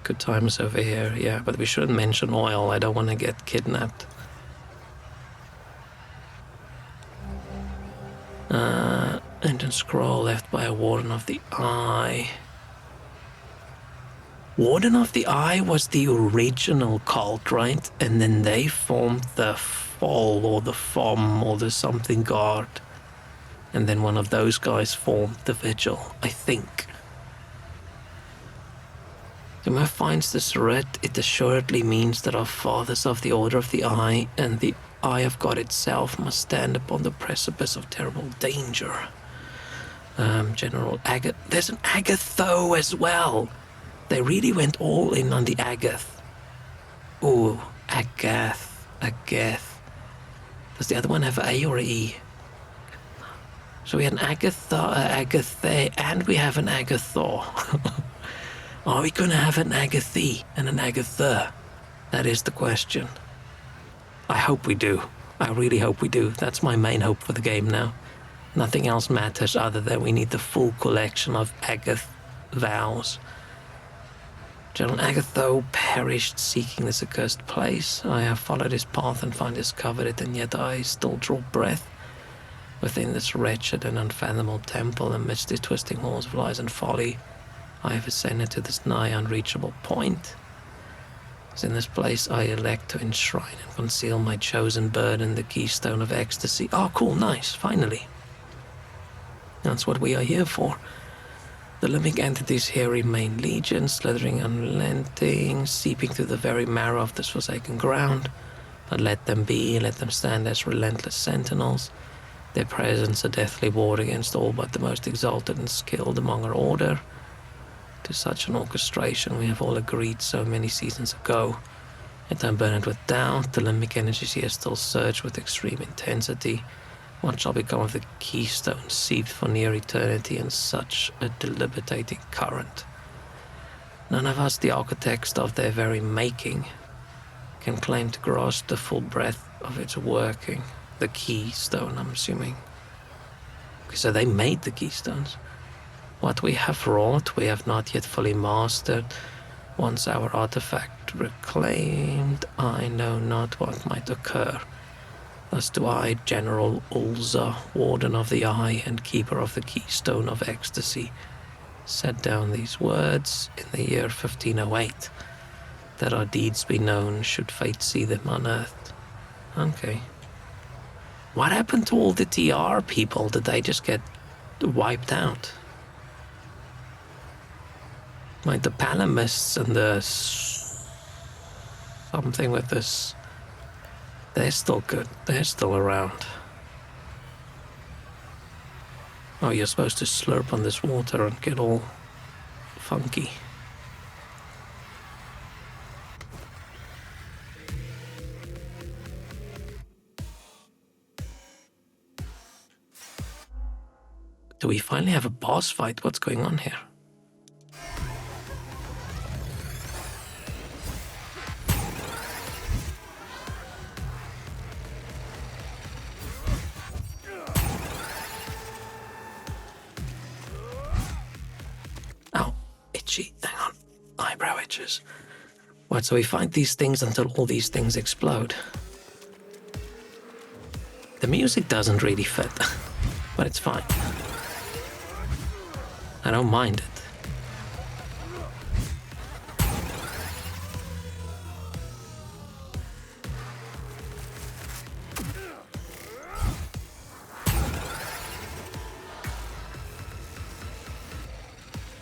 Good times over here, yeah, but we shouldn't mention oil. I don't want to get kidnapped. Ancient scroll left by a Warden of the Eye. Warden of the Eye was the original cult, right? And then they formed the Fall or the Fom or the something guard. And then one of those guys formed the Vigil, I think. Whoever finds this red, it assuredly means that our fathers of the Order of the Eye and the Eye of God itself must stand upon the precipice of terrible danger. General Agath. There's an Agatho as well. They really went all in on the Agath. Ooh, Agath. Does the other one have A or E? So we had an Agathe, and we have an Agathor. Are we going to have an Agathie and an Agatha? That is the question. I hope we do. I really hope we do. That's my main hope for the game now. Nothing else matters other than we need the full collection of Agath vows. General Agatho perished seeking this accursed place. I have followed his path and find discovered it, and yet I still draw breath within this wretched and unfathomable temple amidst the twisting halls of lies and folly. I have ascended to this nigh unreachable point. As in this place I elect to enshrine and conceal my chosen burden, the keystone of ecstasy. Oh, cool, nice, finally. That's what we are here for. The limbic entities here remain legion, slithering unrelenting, seeping through the very marrow of this forsaken ground. But let them be, let them stand as relentless sentinels. Their presence a deathly ward against all but the most exalted and skilled among our order. To such an orchestration we have all agreed so many seasons ago. Yet I'm burdened with doubt, the limbic energies here still surge with extreme intensity. What shall become of the keystone seeped for near eternity in such a debilitating current? None of us, the architects of their very making, can claim to grasp the full breadth of its working. The keystone, I'm assuming. So they made the keystones. What we have wrought, we have not yet fully mastered. Once our artifact reclaimed, I know not what might occur. Thus do I, General Ulza, Warden of the Eye and Keeper of the Keystone of Ecstasy, set down these words in the year 1508, that our deeds be known should fate see them unearthed. Okay. What happened to all the TR people? Did they just get wiped out? Like the Palamists and the something with this, they're still good. They're still around. Oh, you're supposed to slurp on this water and get all funky. Do we finally have a boss fight? What's going on here? Oh, itchy. Hang on. Eyebrow itches. What, so we fight these things until all these things explode? The music doesn't really fit, but it's fine. I don't mind it.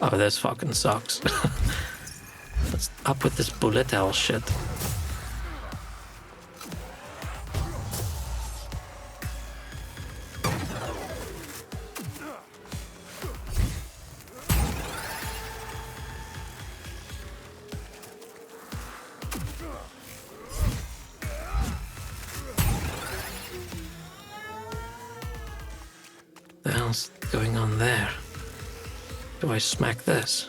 Oh, this fucking sucks. What's up with this bullet hell shit? The hell's going on there? Do I smack this?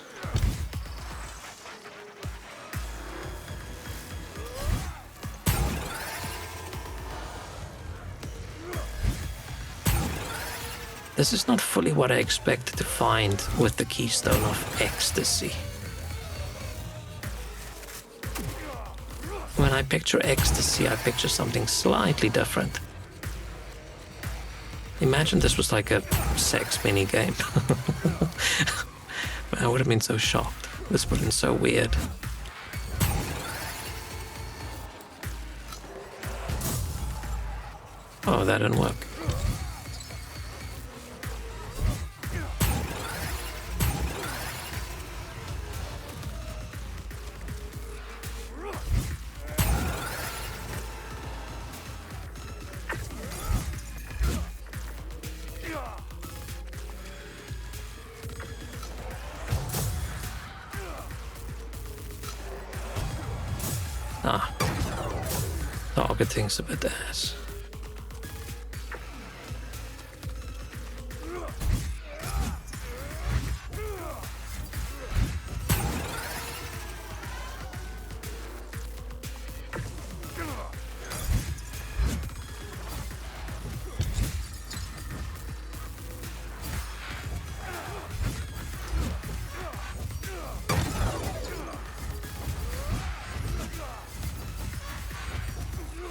This is not fully what I expected to find with the Keystone of Ecstasy. When I picture ecstasy, I picture something slightly different. Imagine this was like a sex minigame. I would have been so shocked. This would have been so weird. Oh, that didn't work. Ah, targeting's a bit ass.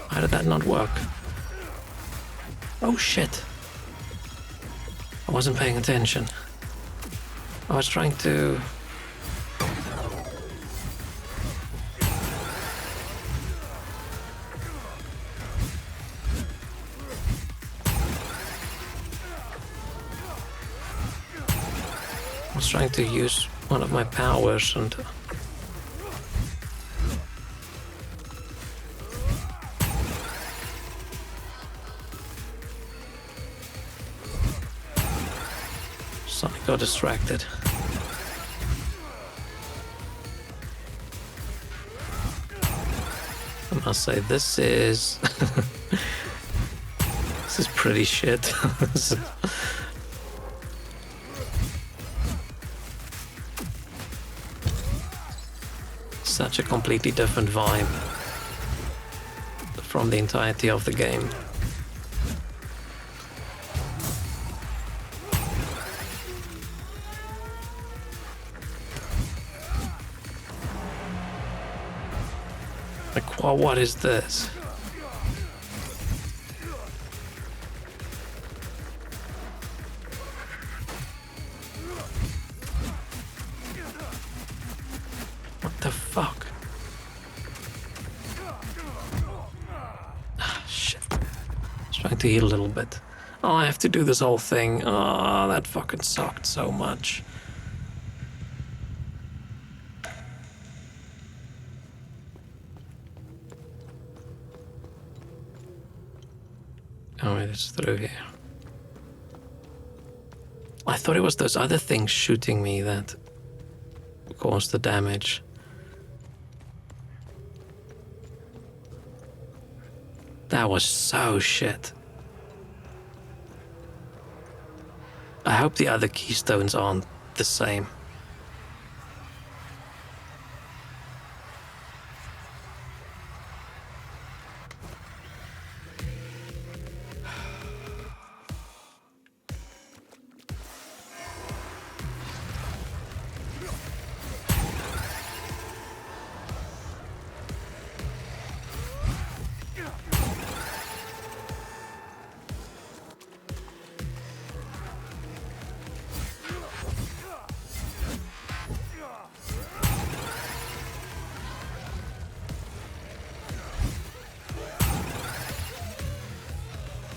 How did that not work? Oh shit. I wasn't paying attention. I was trying to... use one of my powers and... Suddenly got distracted. I must say, this is... this is pretty shit. Such a completely different vibe from the entirety of the game. Like, what is this? What the fuck? Ah, shit. I was trying to heal a little bit. Oh, I have to do this whole thing. Oh, that fucking sucked so much. Oh, it's through here. I thought it was those other things shooting me that caused the damage. That was so shit. I hope the other keystones aren't the same.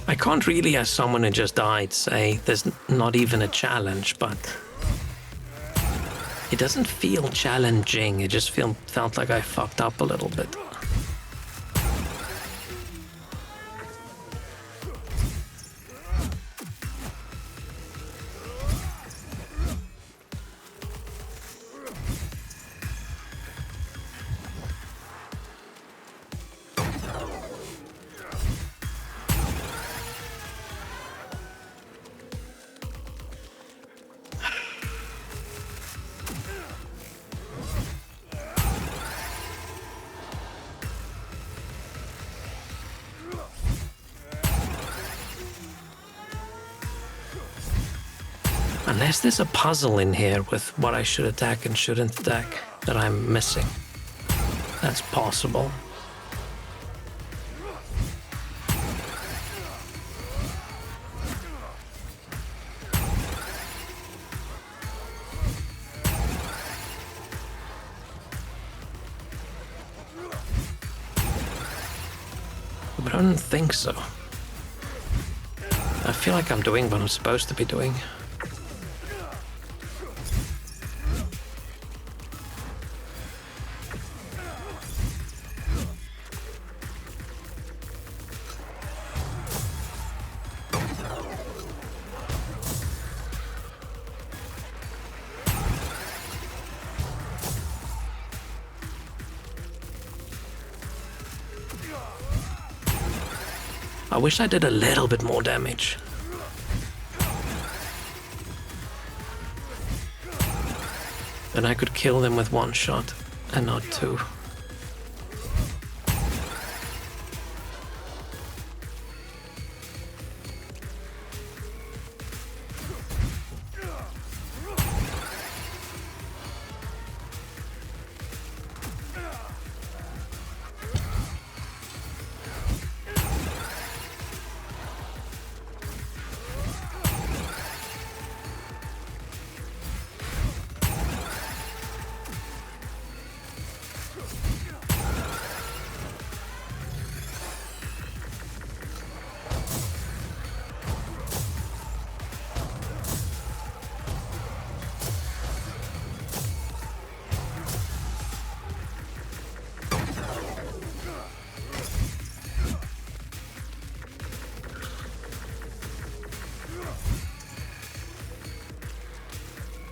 I can't really, as someone who just died, say there's not even a challenge, but it doesn't feel challenging. It just felt like I fucked up a little bit. Unless there's a puzzle in here with what I should attack and shouldn't attack that I'm missing. That's possible. But I don't think so. I feel like I'm doing what I'm supposed to be doing. I wish I did a little bit more damage. Then I could kill them with one shot and not two.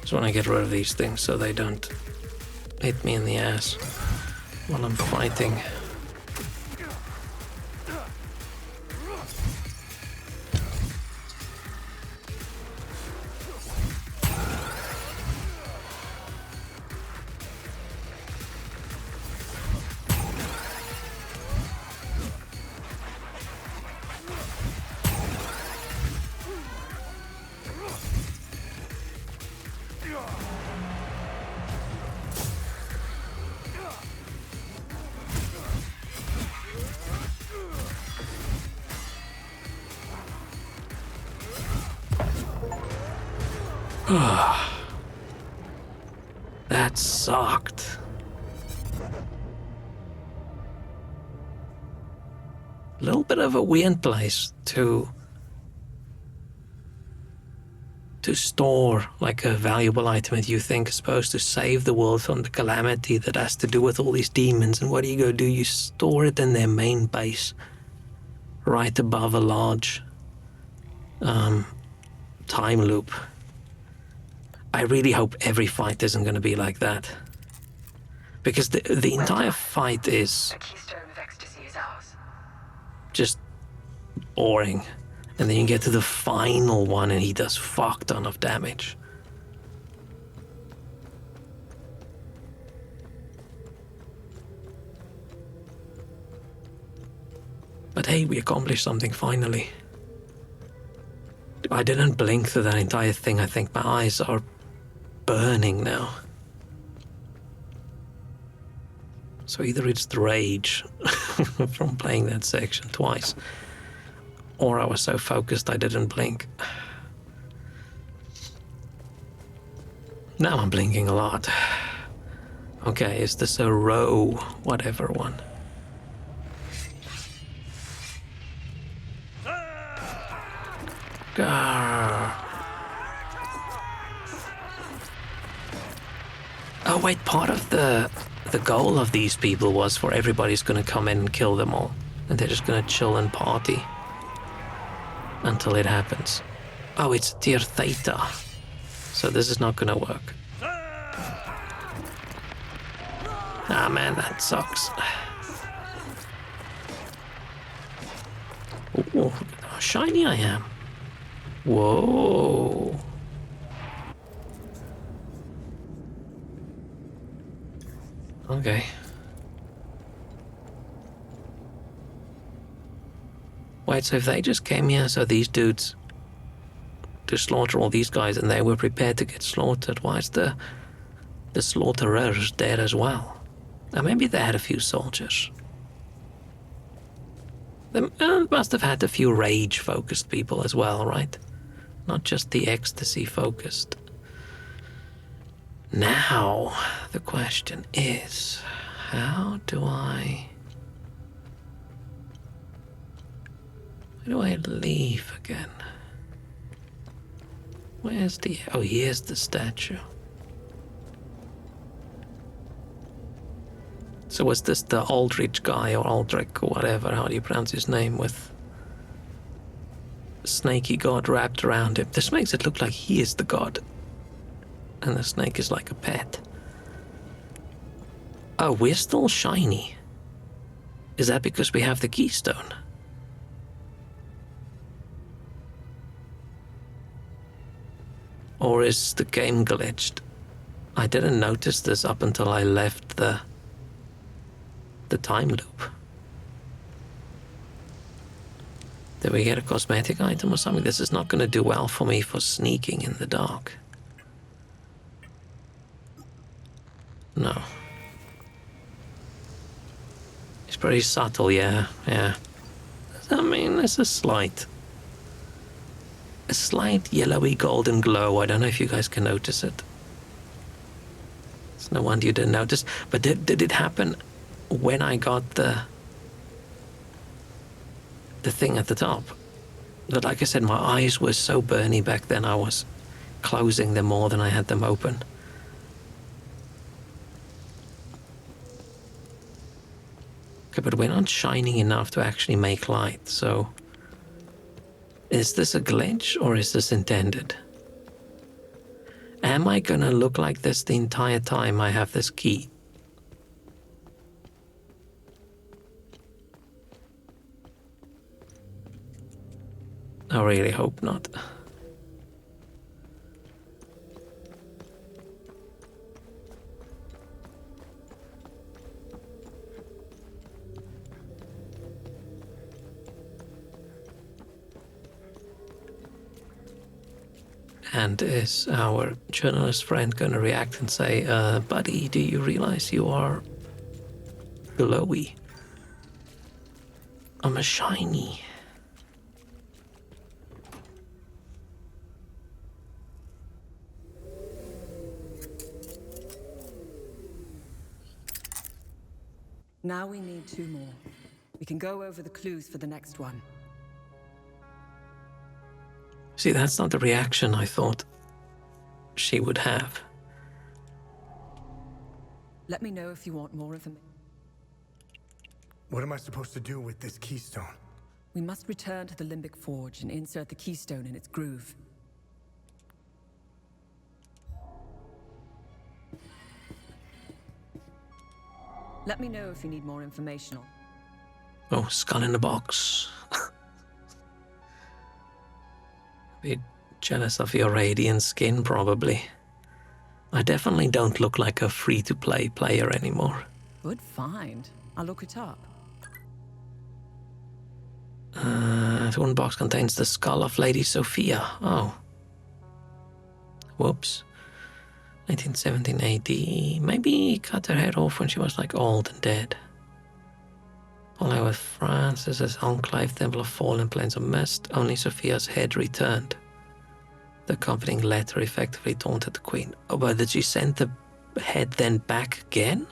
Just want to get rid of these things so they don't hit me in the ass while I'm fighting. That sucked. A little bit of a weird place to store like a valuable item that you think is supposed to save the world from the calamity that has to do with all these demons. And what do you go do? You store it in their main base, right above a large time loop. I really hope every fight isn't going to be like that, because the entire fight is The keystone of ecstasy is ours. just boring. And then you get to the final one and he does fuck ton of damage. But hey, we accomplished something finally. I didn't blink through that entire thing. I think my eyes are burning now. So either it's the rage from playing that section twice, or I was so focused I didn't blink. Now I'm blinking a lot. Okay, is this a row whatever one? Grr. Oh wait, part of the goal of these people was for everybody's gonna come in and kill them all. And they're just gonna chill and party until it happens. Oh, it's tier theta. So this is not gonna work. Ah man, that sucks. Ooh, look at how shiny I am. Whoa. Okay. Wait, so if they just came here, so these dudes to slaughter all these guys, and they were prepared to get slaughtered, why is the slaughterers dead as well? Or maybe they had a few soldiers. They must have had a few rage-focused people as well, right? Not just the ecstasy-focused. Now, the question is, how do I leave again? Where's the... Oh, here's the statue. So was this the Aldrich guy, or Aldrich, or whatever, how do you pronounce his name, with the snaky god wrapped around him? This makes it look like he is the god, and the snake is like a pet. Oh, we're still shiny. Is that because we have the keystone? Or is the game glitched? I didn't notice this up until I left the time loop. Did we get a cosmetic item or something? This is not going to do well for me for sneaking in the dark. No. It's pretty subtle, yeah. I mean, there's a slight yellowy golden glow. I don't know if you guys can notice it. It's no wonder you didn't notice. But did it happen when I got the thing at the top? But like I said, my eyes were so burny back then, I was closing them more than I had them open. Okay, but we're not shining enough to actually make light, so... Is this a glitch, or is this intended? Am I gonna look like this the entire time I have this key? I really hope not. And is our journalist friend gonna react and say, buddy, do you realize you are glowy? I'm a shiny. Now we need 2 more. We can go over the clues for the next one. See, that's not the reaction I thought she would have. Let me know if you want more information. What am I supposed to do with this keystone? We must return to the Limbic Forge and insert the keystone in its groove. Let me know if you need more information on. Oh, skull in the box. Bit jealous of your radiant skin, probably. I definitely don't look like a free-to-play player anymore. Good find. I'll look it up. The one box contains the skull of Lady Sophia. Oh. Whoops. 1917 AD. Maybe he cut her head off when she was like old and dead. Although with Francis's enclave, Temple of Fallen, Plains of Mist, only Sophia's head returned. The accompanying letter effectively taunted the queen. Oh, but did she send the head then back again?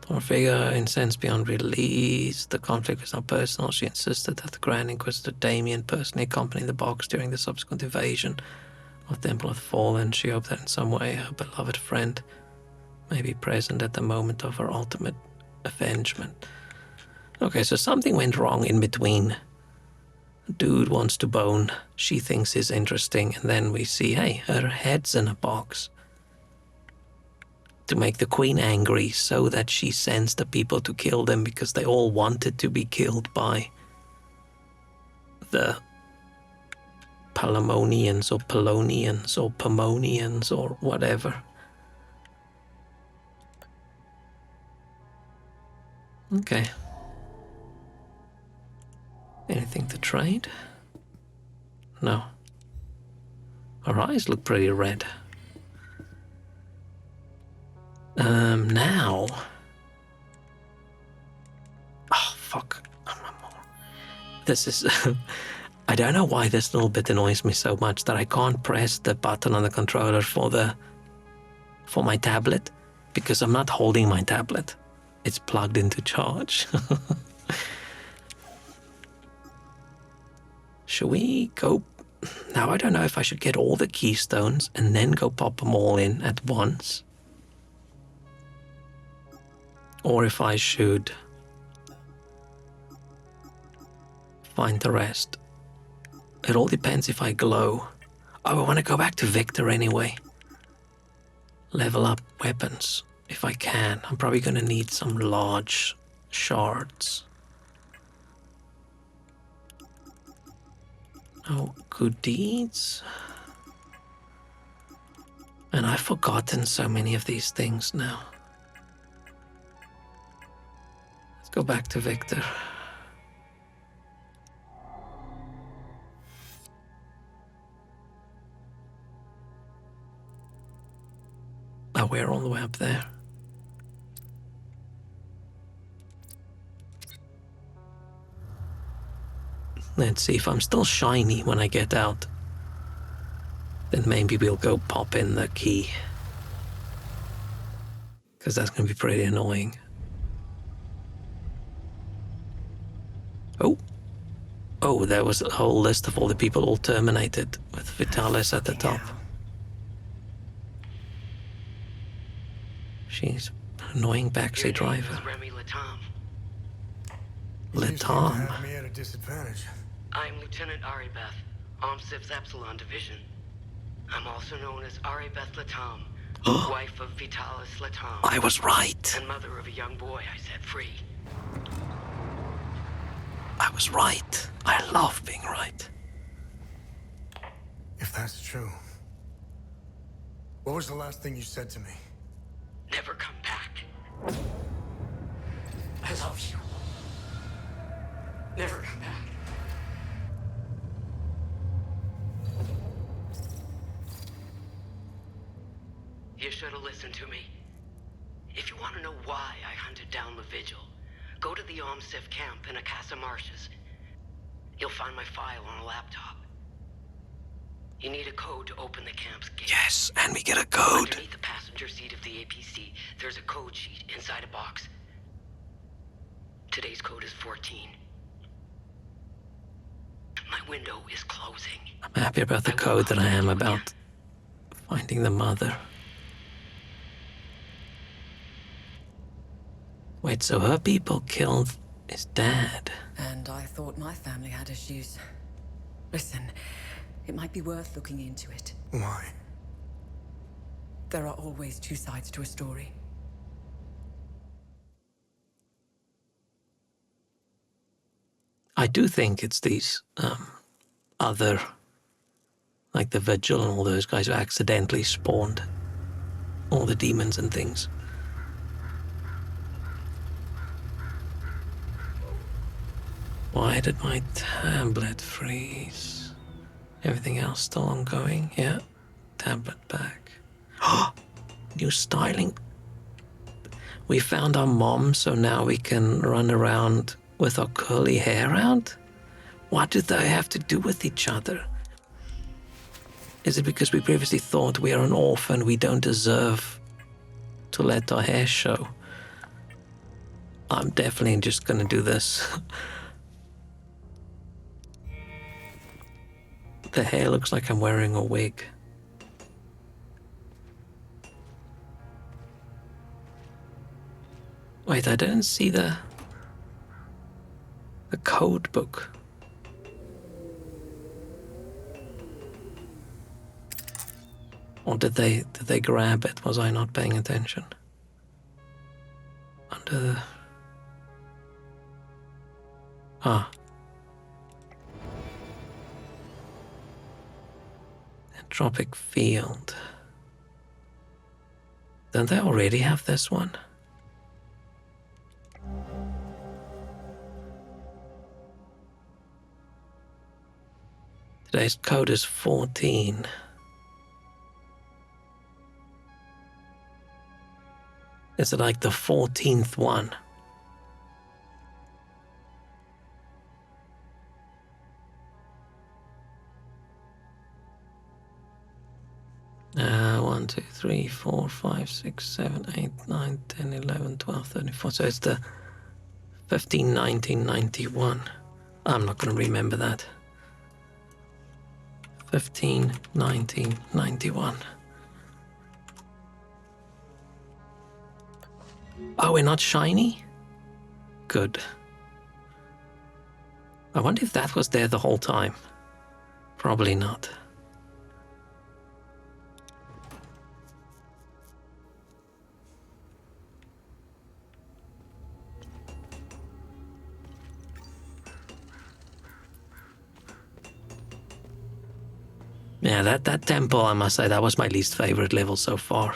Her figure incensed beyond release. The conflict was not personal. She insisted that the Grand Inquisitor Damien personally accompany the box during the subsequent invasion of Temple of the Fallen. She hoped that in some way her beloved friend may be present at the moment of her ultimate avengement. Okay, so something went wrong in between. Dude wants to bone. She thinks is interesting. And then we see, hey, her head's in a box. To make the queen angry so that she sends the people to kill them because they all wanted to be killed by the Palamonians or Polonians or Pomonians or whatever. Okay. Anything to trade? No. Her eyes look pretty red. Now. Oh, fuck. This is... I don't know why this little bit annoys me so much that I can't press the button on the controller for my tablet because I'm not holding my tablet. It's plugged into charge. Should we go... Now, I don't know if I should get all the keystones and then go pop them all in at once. Or if I should find the rest. It all depends if I glow. Oh, I want to go back to Victor anyway. Level up weapons if I can. I'm probably going to need some large shards. Oh, good deeds. And I've forgotten so many of these things now. Let's go back to Victor. Oh, we're all the way up there. Let's see if I'm still shiny when I get out. Then maybe we'll go pop in the key. Because that's going to be pretty annoying. Oh. Oh, there was a whole list of all the people all terminated with Vitalis at the top. She's an annoying backseat driver. Remy Latam. You seem to Latam. have me at a disadvantage. I'm Lieutenant Aribeth, OMSIV's Epsilon Division. I'm also known as Aribeth Latam, wife of Vitalis Latam. I was right. And mother of a young boy I set free. I was right. I love being right. If that's true, what was the last thing you said to me? Never come back. I love you. Never come back. You should have listened to me. If you want to know why I hunted down the Vigil, go to the OMSIV camp in Akasa Marshes. You'll find my file on a laptop. You need a code to open the camp's gate. Yes, and we get a code. Underneath the passenger seat of the APC, there's a code sheet inside a box. Today's code is 14. My window is closing. I'm happy about the code than I am about finding the mother. Wait, so her people killed his dad? And I thought my family had issues. Listen, it might be worth looking into it. Why? There are always two sides to a story. I do think it's these other, like the Vigil and all those guys who accidentally spawned all the demons and things. Why did my tablet freeze? Everything else still ongoing? Yeah. Tablet back. New styling. We found our mom, so now we can run around with our curly hair out? What do they have to do with each other? Is it because we previously thought we are an orphan, we don't deserve to let our hair show? I'm definitely just gonna do this. The hair looks like I'm wearing a wig. Wait, I didn't see the code book. Or did they grab it? Was I not paying attention? Under the... Entropic field. Don't they already have this one? Today's code is 14. Is it like the 14th one? One, 2, 3, 4, 5, 6, 7, 8, 9, 10, 11, 12, 13, 14. So it's the 15, 19, 91. I'm not going to remember that. 15, 19, 91. Oh, we're not shiny? Good. I wonder if that was there the whole time. Probably not. Yeah, that temple, I must say, that was my least favorite level so far.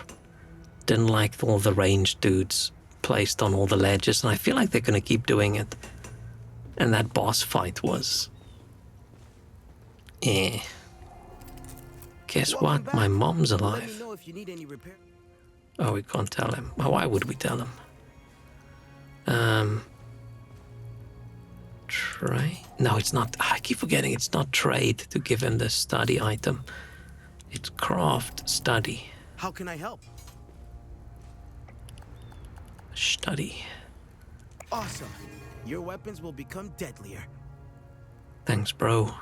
Didn't like all the ranged dudes placed on all the ledges, and I feel like they're going to keep doing it. And that boss fight was... Guess what? My mom's alive. Oh, we can't tell him. Why would we tell him? Trade? No, it's not. I keep forgetting it's not trade to give him the study item. It's craft study. How can I help? Study. Awesome. Your weapons will become deadlier. Thanks, bro.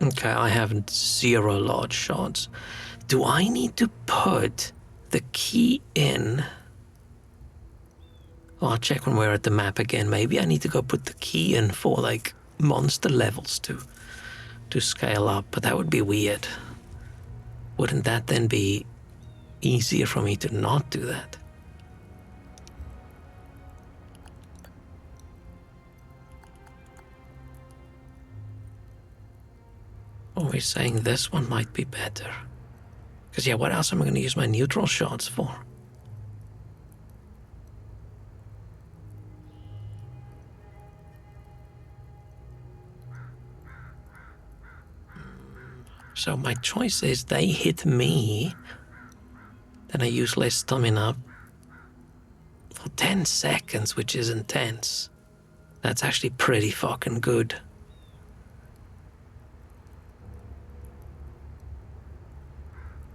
Okay, I have 0 large shards. Do I need to put the key in? Oh, I'll check when we're at the map again. Maybe I need to go put the key in for like monster levels to scale up, but that would be weird. Wouldn't that then be easier for me to not do that? Or we're saying this one might be better. Because, yeah, what else am I going to use my neutral shards for? So my choice is they hit me, then I use less stamina For 10 seconds, which is intense. That's actually pretty fucking good.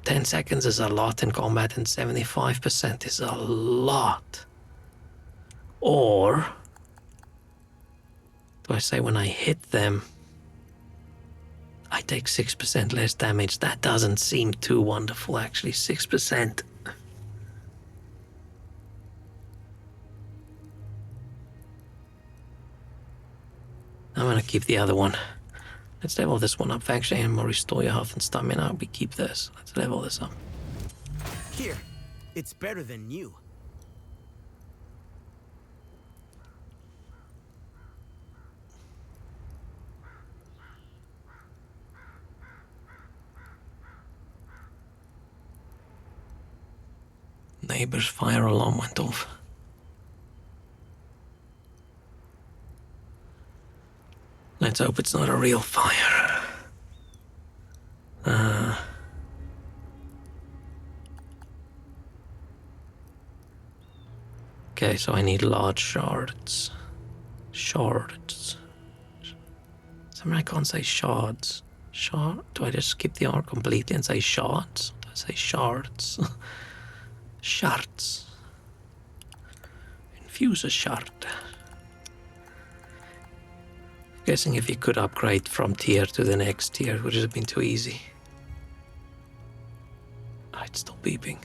Ten seconds is a lot in combat, and 75% is a lot. Or do I say when I hit them, I take 6% less damage? That doesn't seem too wonderful, actually. 6%. I'm gonna keep the other one. Let's level this one up. Faction and more restore your health and stamina. We keep this. Let's level this up. Here, it's better than new. Neighbor's fire alarm went off. Let's hope it's not a real fire. Okay, so I need large shards. Shards. Somehow I can't say shards. Shard? Do I just skip the R completely and say shards? Do I say shards? Shards. Infuse a shard. Guessing if you could upgrade from tier to the next tier, it would have been too easy. Oh, it's still beeping.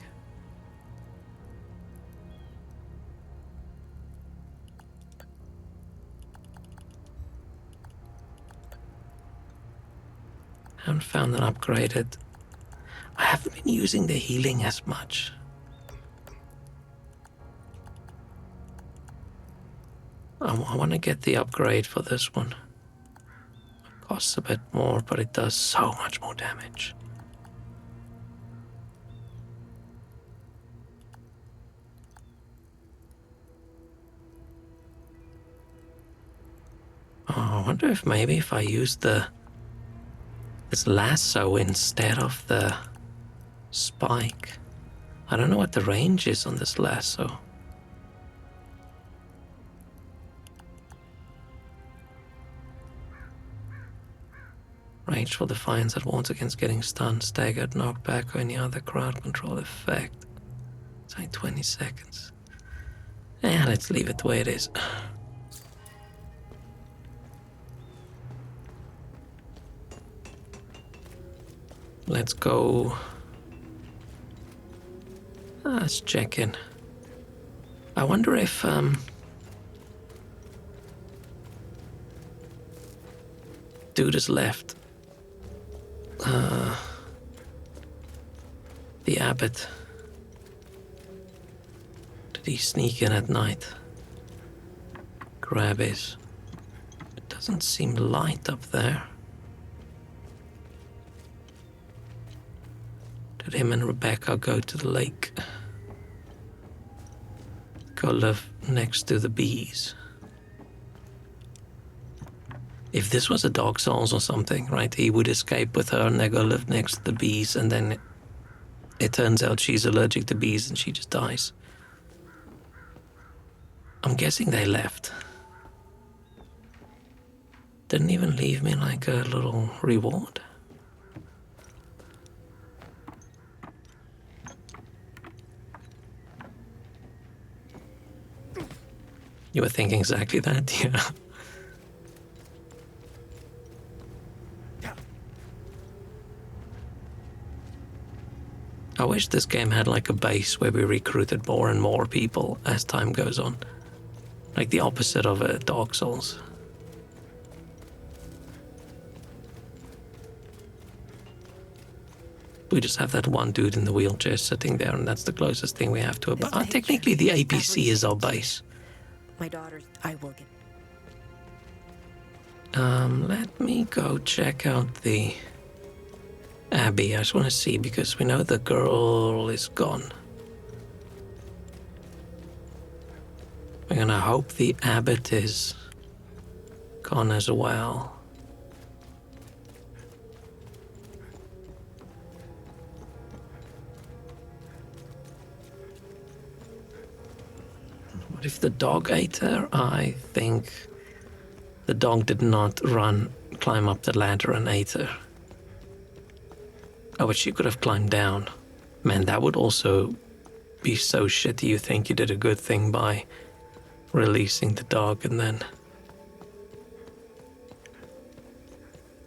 Haven't found an upgraded. I haven't been using the healing as much. I want to get the upgrade for this one. It costs a bit more, but it does so much more damage. Oh, I wonder if maybe if I use this lasso instead of the spike. I don't know what the range is on this lasso. Range for defiance that warns against getting stunned, staggered, knocked back, or any other crowd control effect. It's like 20 seconds. Yeah, let's leave it the way it is. Let's go. Let's check in. I wonder if dude is left. The abbot. Did he sneak in at night? Grab his. It doesn't seem light up there. Did him and Rebecca go to the lake? Go live next to the bees. If this was a Dark Souls or something, right, he would escape with her and they go live next to the bees, and then it turns out she's allergic to bees and she just dies. I'm guessing they left. Didn't even leave me like a little reward. You were thinking exactly that, yeah. I wish this game had like a base where we recruited more and more people as time goes on. Like the opposite of a Dark Souls. We just have that one dude in the wheelchair sitting there, and that's the closest thing we have to a base. Technically, the APC is our base. My daughters, I will get. Let me go check out the Abbey. I just want to see, because we know the girl is gone. We're gonna hope the abbot is gone as well. If the dog ate her, I think the dog did not climb up the ladder and ate her. Oh, but she could have climbed down. Man, that would also be so shitty. You think you did a good thing by releasing the dog and then...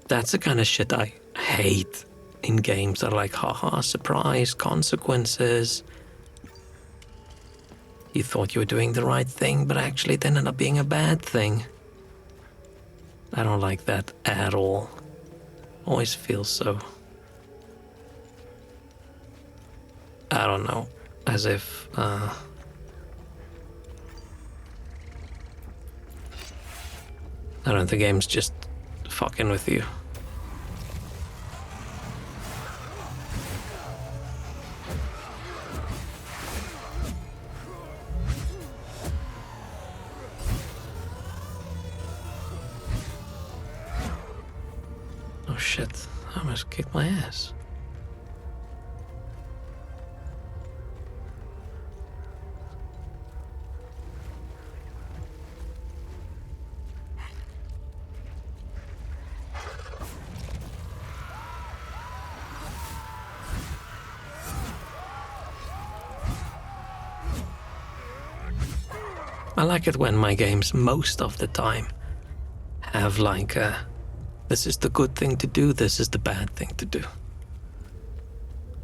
That's the kind of shit I hate in games that are like, haha, surprise, consequences. You thought you were doing the right thing, but actually it ended up being a bad thing. I don't like that at all. Always feels so... I don't know, as if, I don't know, the game's just fucking with you. Oh shit, I almost kicked my ass. I like it when my games, most of the time, have like this is the good thing to do, this is the bad thing to do. I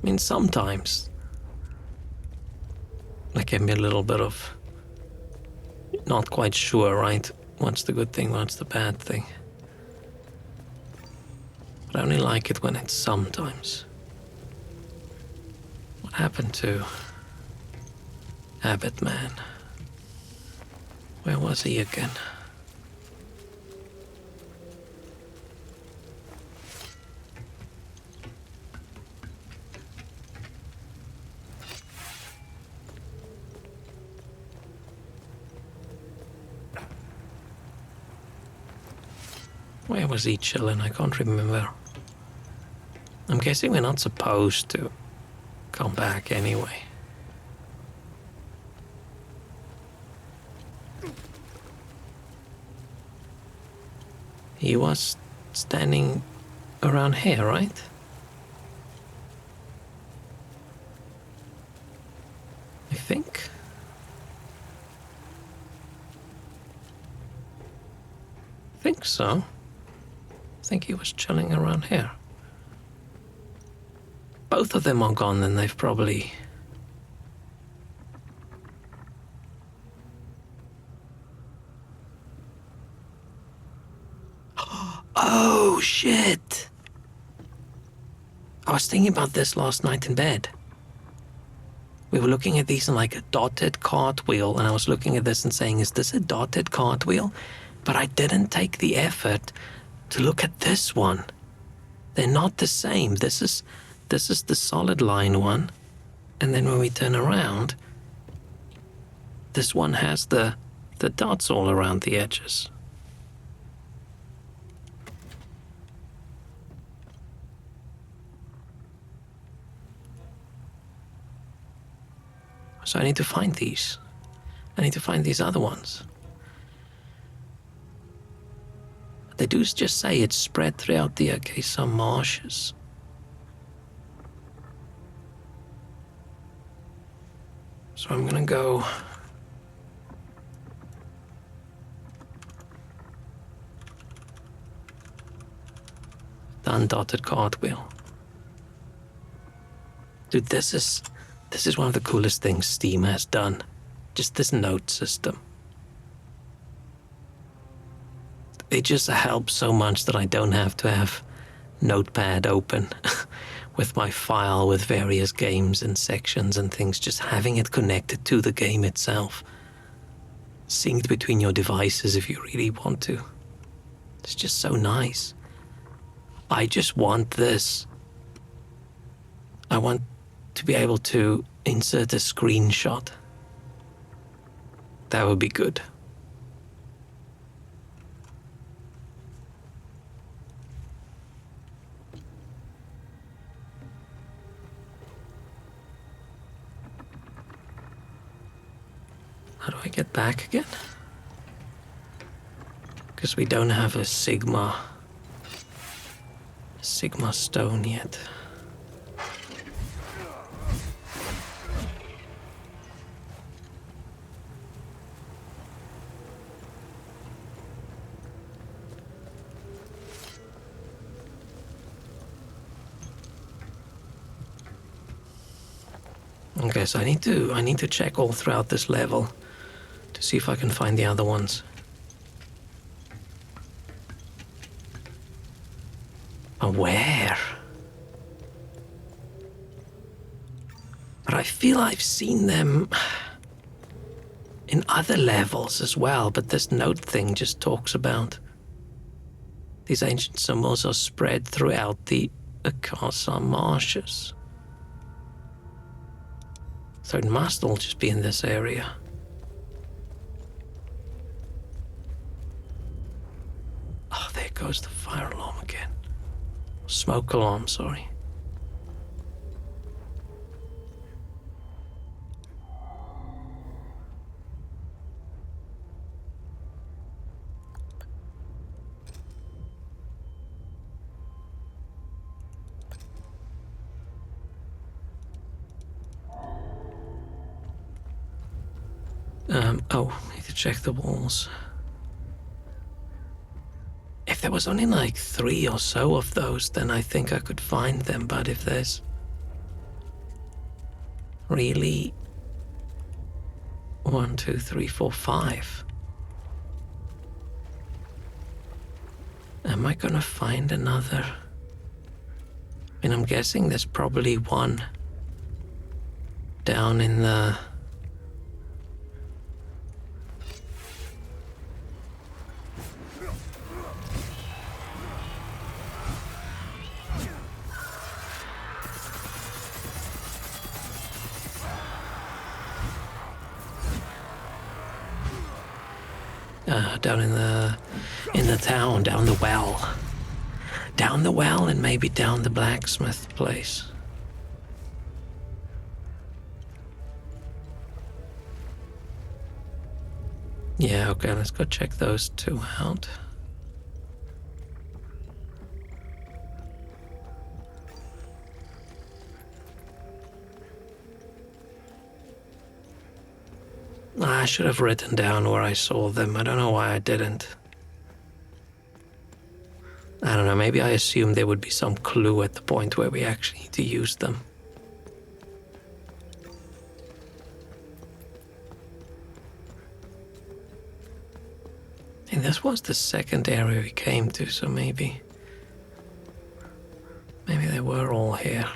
mean, sometimes that can be a little bit of not quite sure, right? What's the good thing, what's the bad thing? But I only like it when it's sometimes. What happened to Abbott Man? Where was he again? Where was he chilling? I can't remember. I'm guessing we're not supposed to come back anyway. He was standing around here, right? I think. I think so. I think he was chilling around here. Both of them are gone, then they've probably... Oh, shit! I was thinking about this last night in bed. We were looking at these in like a dotted cartwheel, and I was looking at this and saying, is this a dotted cartwheel? But I didn't take the effort to look at this one. They're not the same. This is the solid line one. And then when we turn around, this one has the dots all around the edges. So I need to find these. I need to find these other ones. They do just say it's spread throughout the Akasa marshes. So I'm gonna go... the undotted cartwheel. Dude, this is one of the coolest things Steam has done. Just this note system. It just helps so much that I don't have to have Notepad open with my file with various games and sections and things. Just having it connected to the game itself. Synced between your devices if you really want to. It's just so nice. I just want this. I want to be able to insert a screenshot. That would be good. How do I get back again? Because we don't have a Sigma stone yet. Okay, so I need to check all throughout this level to see if I can find the other ones. Where? But I feel I've seen them in other levels as well, but this note thing just talks about these ancient symbols are spread throughout the Akasa marshes. So it must all just be in this area. Oh, there goes the fire alarm again. Smoke alarm, sorry. Need to check the walls. If there was only like 3 or so of those, then I think I could find them, but if there's really 1, 2, 3, 4, 5, am I gonna find another? I mean, I'm guessing there's probably one down in the... down in the town, down the well. Down the well and maybe down the blacksmith place. Yeah, okay, let's go check those 2 out. I should have written down where I saw them. I don't know why I didn't. I don't know, maybe I assumed there would be some clue at the point where we actually need to use them. And this was the second area we came to, so maybe they were all here.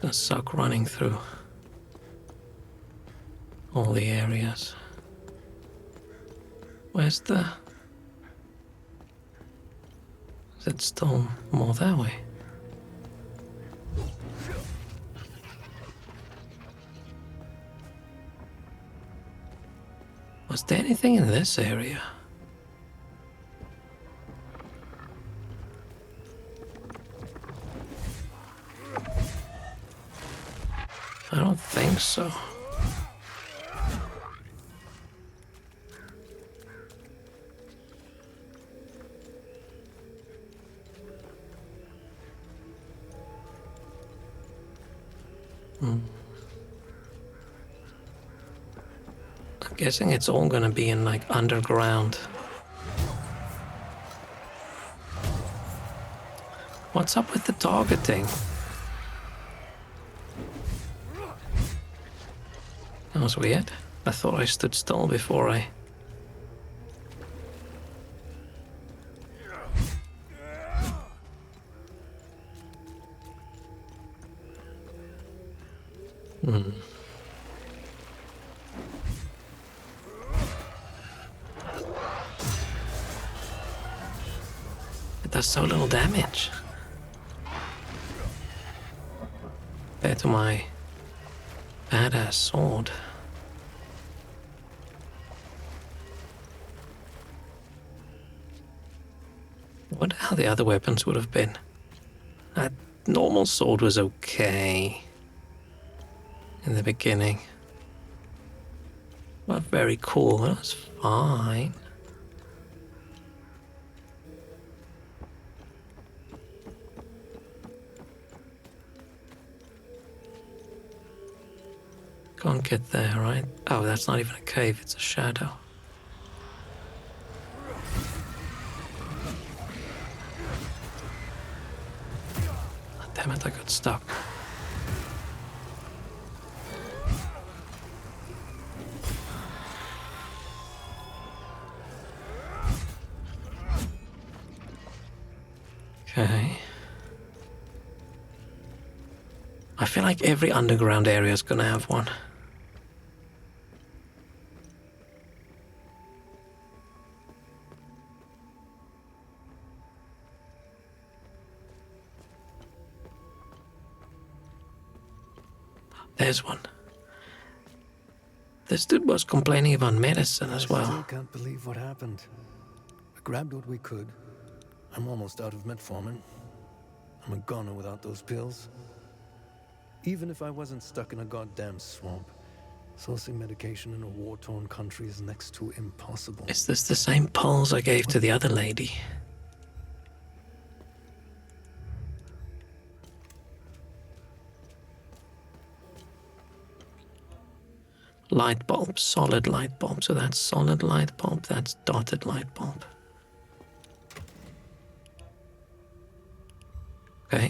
The suck running through all the areas. Where's the... Is it still more that way? Was there anything in this area? I don't think so. I'm guessing it's all gonna be in like underground. What's up with the targeting? That was weird. I thought I stood still before I... does so little damage. Compared to my badass sword. Wonder how the other weapons would have been. That normal sword was okay in the beginning. Not very cool, that was fine. Can't get there, right? Oh, that's not even a cave, it's a shadow. Oh, damn it, I got stuck. Okay. I feel like every underground area is gonna have one. There's one. This dude was complaining about medicine as I well. still can't believe what happened. We grabbed what we could. I'm almost out of metformin. I'm a goner without those pills. Even if I wasn't stuck in a goddamn swamp, sourcing medication in a war-torn country is next to impossible. Is this the same pulse I gave to the other lady? Light bulb, solid light bulb. So that's solid light bulb, that's dotted light bulb. Okay.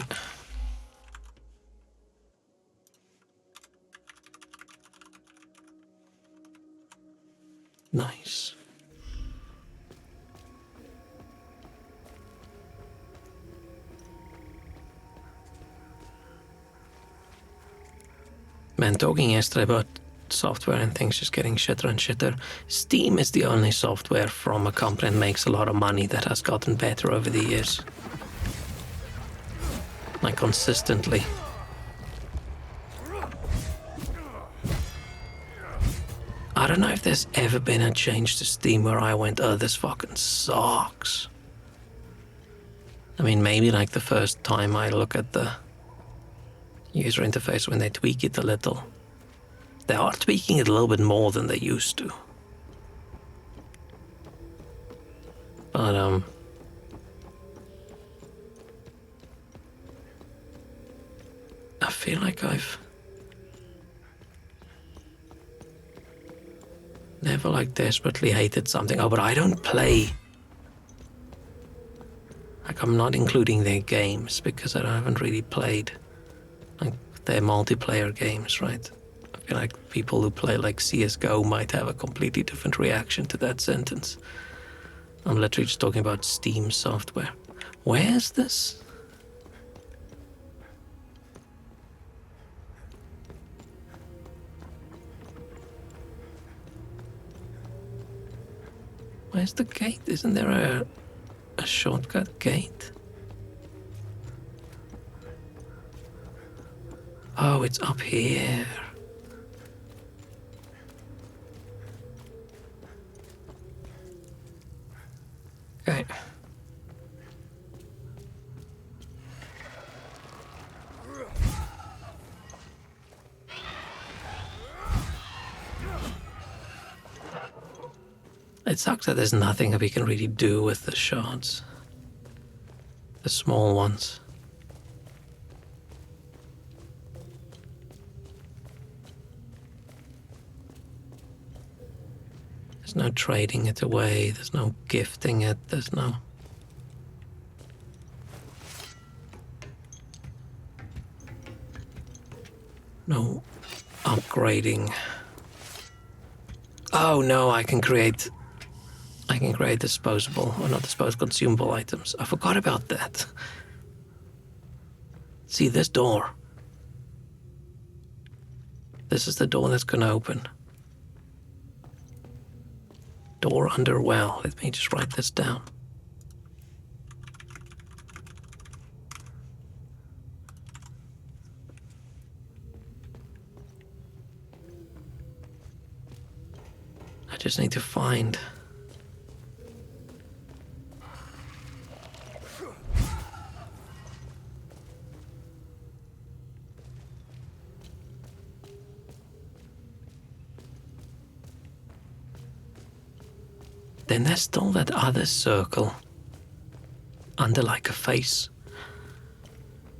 Nice. Man, talking yesterday about software and things just getting shitter and shitter. Steam is the only software from a company that makes a lot of money that has gotten better over the years. Like consistently. I don't know if there's ever been a change to Steam where I went, oh, this fucking sucks. I mean, maybe like the first time I look at the user interface when they tweak it a little. They are tweaking it a little bit more than they used to. But, I feel like I've never like desperately hated something. Oh, but I don't play. Like, I'm not including their games because I haven't really played like their multiplayer games, right? I feel like people who play like CSGO might have a completely different reaction to that sentence. I'm literally just talking about Steam software. Where's this? Where's the gate? Isn't there a shortcut gate? Oh, it's up here. Okay. It sucks that there's nothing that we can really do with the shards. The small ones. There's no trading it away, there's no gifting it, there's no... No upgrading. Oh no, I can create disposable, or not disposable, consumable items. I forgot about that. See, this door. This is the door that's gonna open. Door under well. Let me just write this down. just need to find. Then there's still that other circle under like a face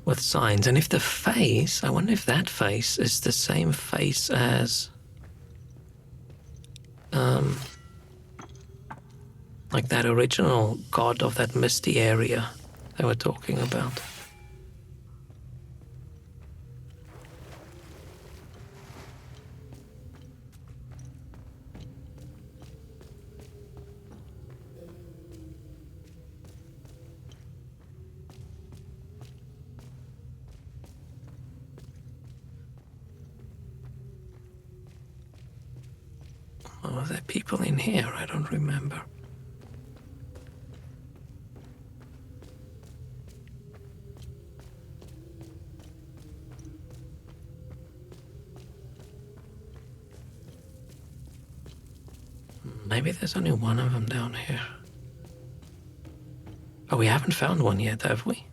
with signs. And if the face, I wonder if that face is the same face as like that original god of that misty area they were talking about. Oh, are there people in here? I don't remember. Maybe there's only one of them down here. Oh, we haven't found one yet, have we?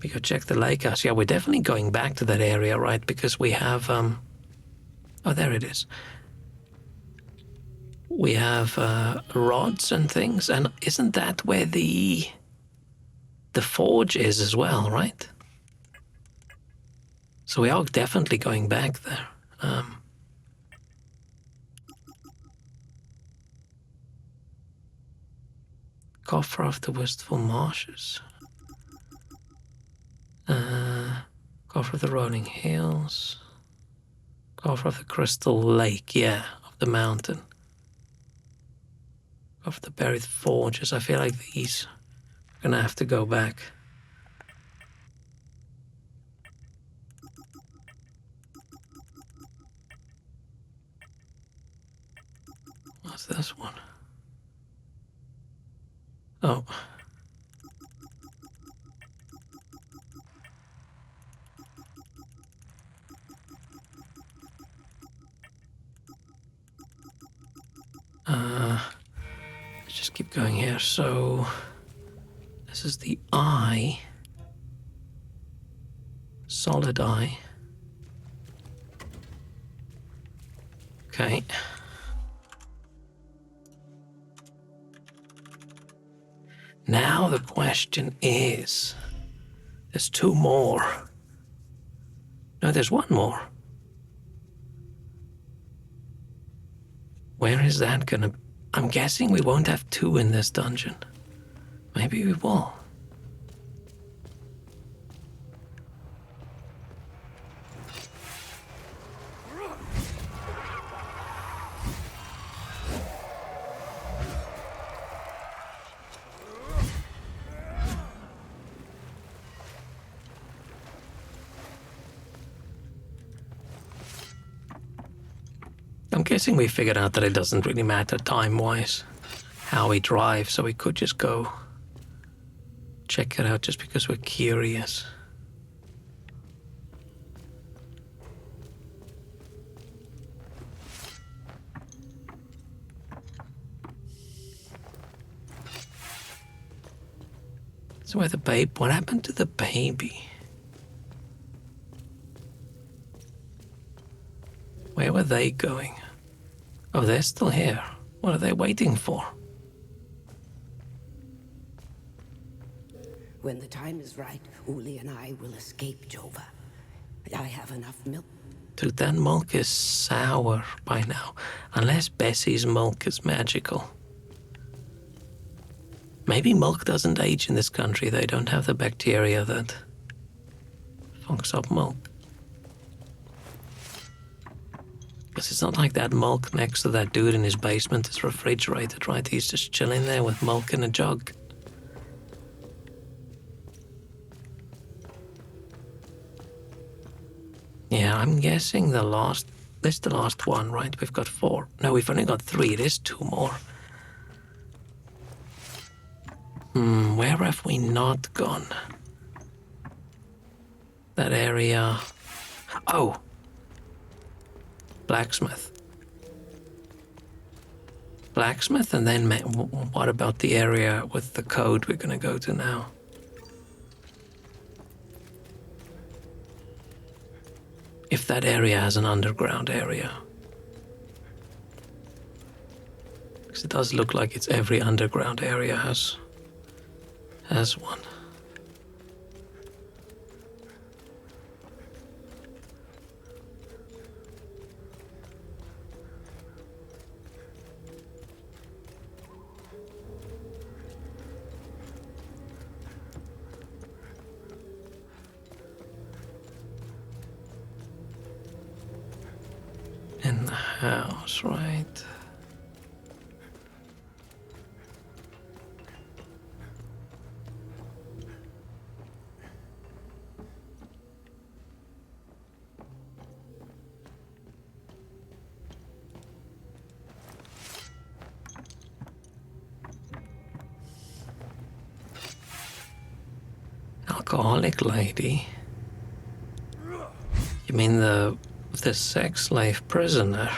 We could check the lake house. Yeah, we're definitely going back to that area, right? Because we have, oh, there it is. We have rods and things, and isn't that where the forge is as well, right? So we are definitely going back there. Coffer of the Wistful Marshes. Coffer of the Rolling Hills. Coffer of the Crystal Lake, yeah, of the mountain. Of the Buried Forges. I feel like these are gonna have to go back. What's this one? Oh. Let's just keep going here. So this is the eye. Solid eye. Okay. Now the question is, there's two more. No, there's one more. Where is that gonna... I'm guessing we won't have two in this dungeon. Maybe we will. I'm guessing we figured out that it doesn't really matter time-wise how we drive, so we could just go check it out just because we're curious. So where the babe? What happened to the baby? Where were they going? Oh, they're still here. What are they waiting for? When the time is right, Uli and I will escape Jova. I have enough milk. Dude, that milk is sour by now. Unless Bessie's milk is magical. Maybe milk doesn't age in this country. They don't have the bacteria that funks up milk. Because it's not like that milk next to that dude in his basement is refrigerated, right? He's just chilling there with milk in a jug. Yeah, I'm guessing the last This is the last one, right? We've got 4. No, we've only got 3. It is 2 more. Where have we not gone? That area... Oh! Blacksmith. Blacksmith, and then what about the area with the code we're gonna go to now? If that area has an underground area. Because it does look like it's every underground area has one. In the house, right? Alcoholic lady? You mean the sex slave prisoner?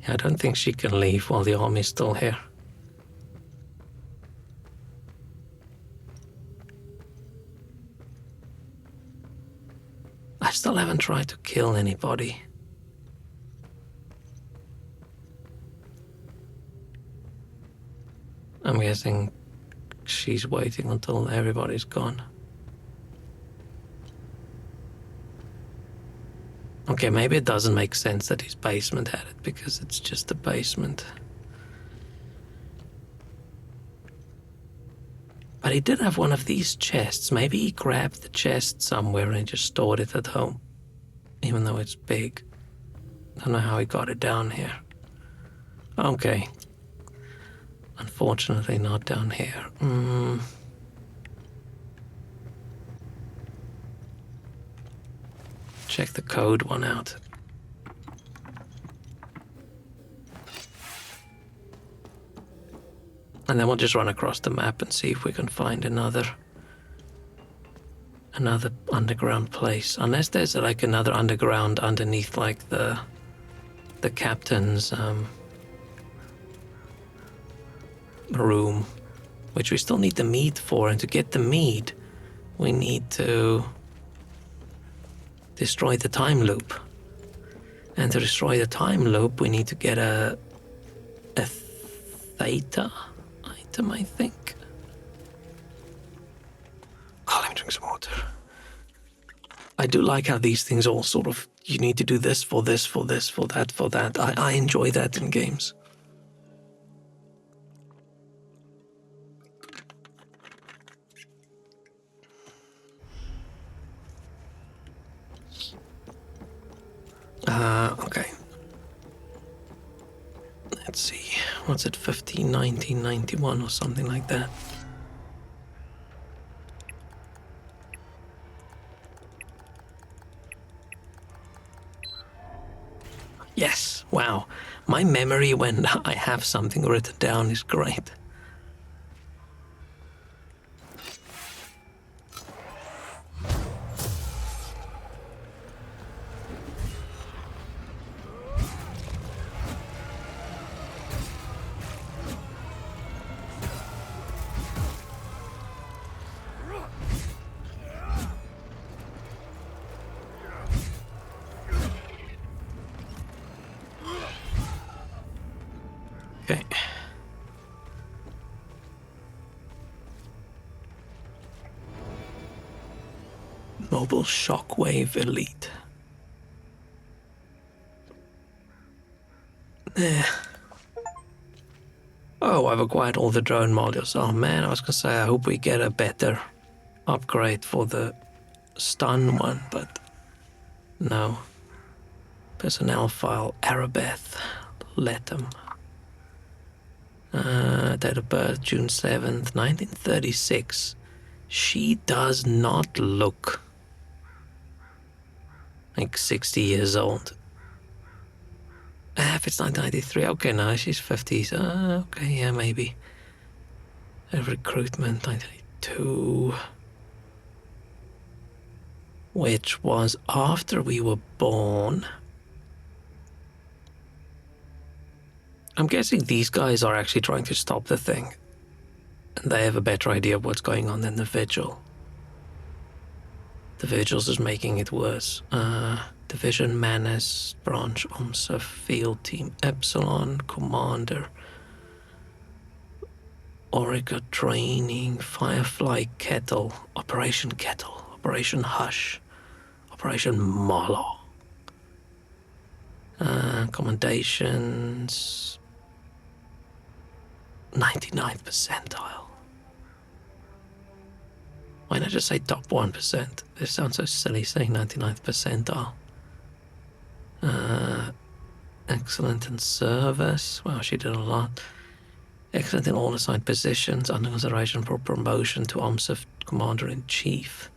I don't think she can leave while the army's still here. I still haven't tried to kill anybody. I'm guessing she's waiting until everybody's gone. Okay, maybe it doesn't make sense that his basement had it because it's just a basement. But he did have one of these chests. Maybe he grabbed the chest somewhere and he just stored it at home, even though it's big. I don't know how he got it down here. Okay. Unfortunately, not down here. Check the code one out. And then we'll just run across the map and see if we can find another underground place. Unless there's like another underground underneath like the captain's room, which we still need the meat for, and to get the meat we need to destroy the time loop. And to destroy the time loop we need to get a theta item, I think. Oh, let me drink some water. I do like how these things all sort of, you need to do this for this, for this, for that, for that. I enjoy that in games. Okay. Let's see. What's it, 15, 19, 91 or something like that? Yes, wow. My memory when I have something written down is great. Okay. Mobile Shockwave Elite. Oh, I've acquired all the drone modules. Oh man, I was gonna say I hope we get a better upgrade for the stun one, but no. Personnel file, Arabeth, Letham. Date of birth, June 7th, 1936. She does not look like 60 years old. If it's 1993, okay, no, she's 50s. Okay, yeah, maybe. Recruitment, 1992. Which was after we were born. I'm guessing these guys are actually trying to stop the thing. And they have a better idea of what's going on than the Vigil. The Vigil's just making it worse. Division Manus, Branch OMSA, Field Team Epsilon, Commander, Orica Training, Firefly Kettle, Operation Hush, Operation Marlow. Commendations, 99th percentile. Why not just say top 1%? This sounds so silly saying 99th percentile. Excellent in service. Wow, she did a lot. Excellent in all assigned positions, under consideration for promotion to OMSA Commander-in-Chief.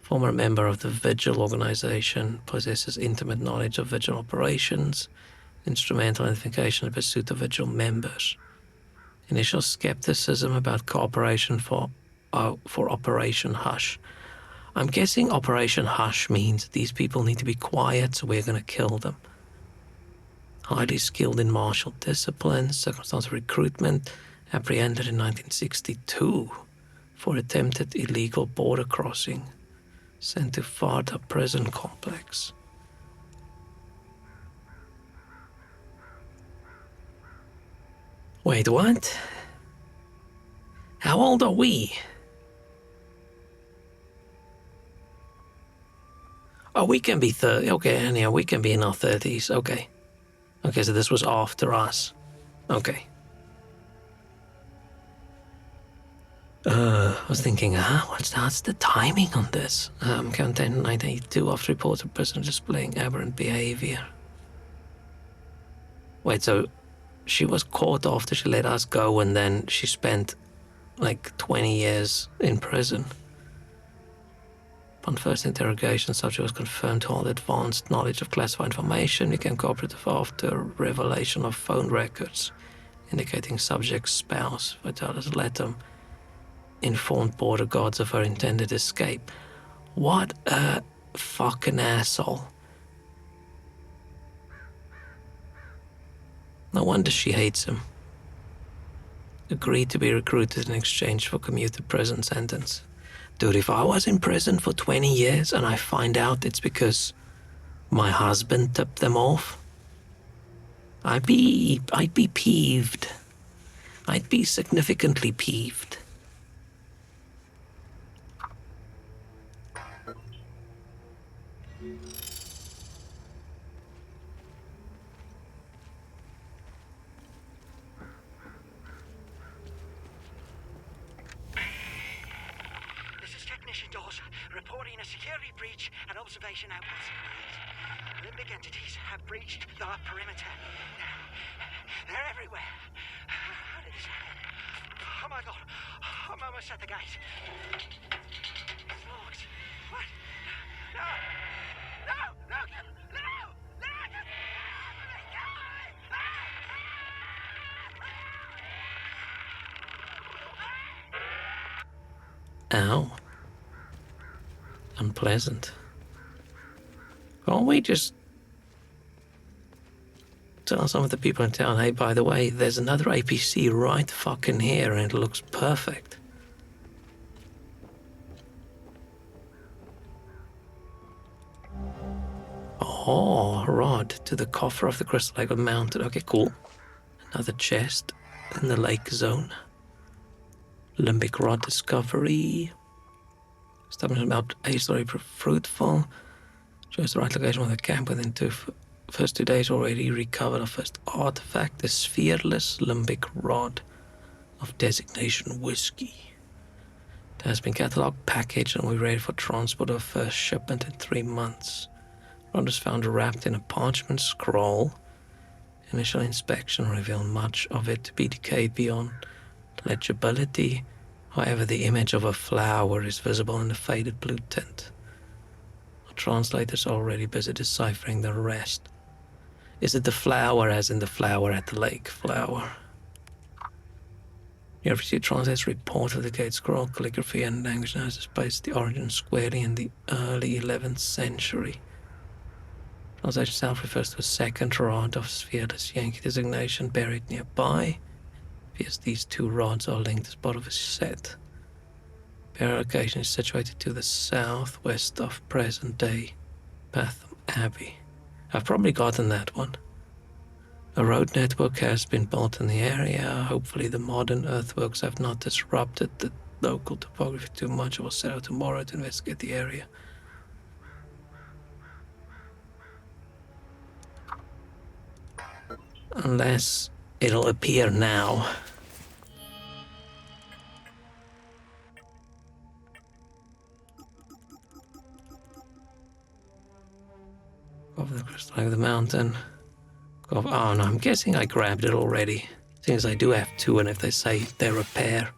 Former member of the Vigil organization, possesses intimate knowledge of Vigil operations, instrumental identification and pursuit of Vigil members. Initial skepticism about cooperation for Operation Hush. I'm guessing Operation Hush means these people need to be quiet, so we're going to kill them. Highly skilled in martial disciplines, circumstantial recruitment, apprehended in 1962 for attempted illegal border crossing, sent to Farda prison complex. Wait, what? How old are we? Oh, we can be 30. Okay, anyhow, we can be in our 30s. Okay. Okay, so this was after us. Okay. I was thinking, what's the timing on this? Content 1982 after reports of prisoner displaying aberrant behavior. Wait, so she was caught after she let us go and then she spent like 20 years in prison. Upon first interrogation, subject was confirmed to hold advanced knowledge of classified information, became cooperative after revelation of phone records indicating subject's spouse, Vitalis Letum, informed border guards of her intended escape. What a fucking asshole. No wonder she hates him. Agreed to be recruited in exchange for commuted prison sentence. Dude, if I was in prison for 20 years and I find out it's because my husband tipped them off, I'd be peeved. I'd be significantly peeved. Reporting a security breach and observation outpost. Limbic entities have breached the perimeter. They're everywhere. How did this happen? Oh my god. I'm almost at the gate. It's locked. What? No! No! No! No! No! Ow. Unpleasant. Can't we just tell some of the people in town, hey, by the way, there's another APC right fucking here and it looks perfect. Oh, rod to the coffer of the Crystal Lake Mountain. Okay, cool. Another chest in the lake zone. Limbic rod discovery. Establishment about A-story fruitful. Shows the right location of the camp within first 2 days already recovered our first artifact, the sphereless limbic rod of designation whiskey. It has been catalogued, packaged, and we're ready for transport of first shipment in 3 months. Rod was found wrapped in a parchment scroll. Initial inspection revealed much of it to be decayed beyond legibility. However, the image of a flower is visible in a faded blue tint. translator's already busy deciphering the rest. Is it the flower as in the flower at the lake? Flower. You ever see translator's report of the gate scroll calligraphy and language analysis based the origin squarely in the early 11th century. Translation itself refers to a second rod of sphereless Yankee designation buried nearby. Because these two rods are linked as part of a set. Burial location is situated to the southwest of present-day Batham Abbey. I've probably gotten that one. A road network has been built in the area. Hopefully the modern earthworks have not disrupted the local topography too much. I will set out tomorrow to investigate the area. Unless it'll appear now. Over the crystal of the mountain. Oh no, I'm guessing I grabbed it already. Since I do have two, and if they say they're a pair.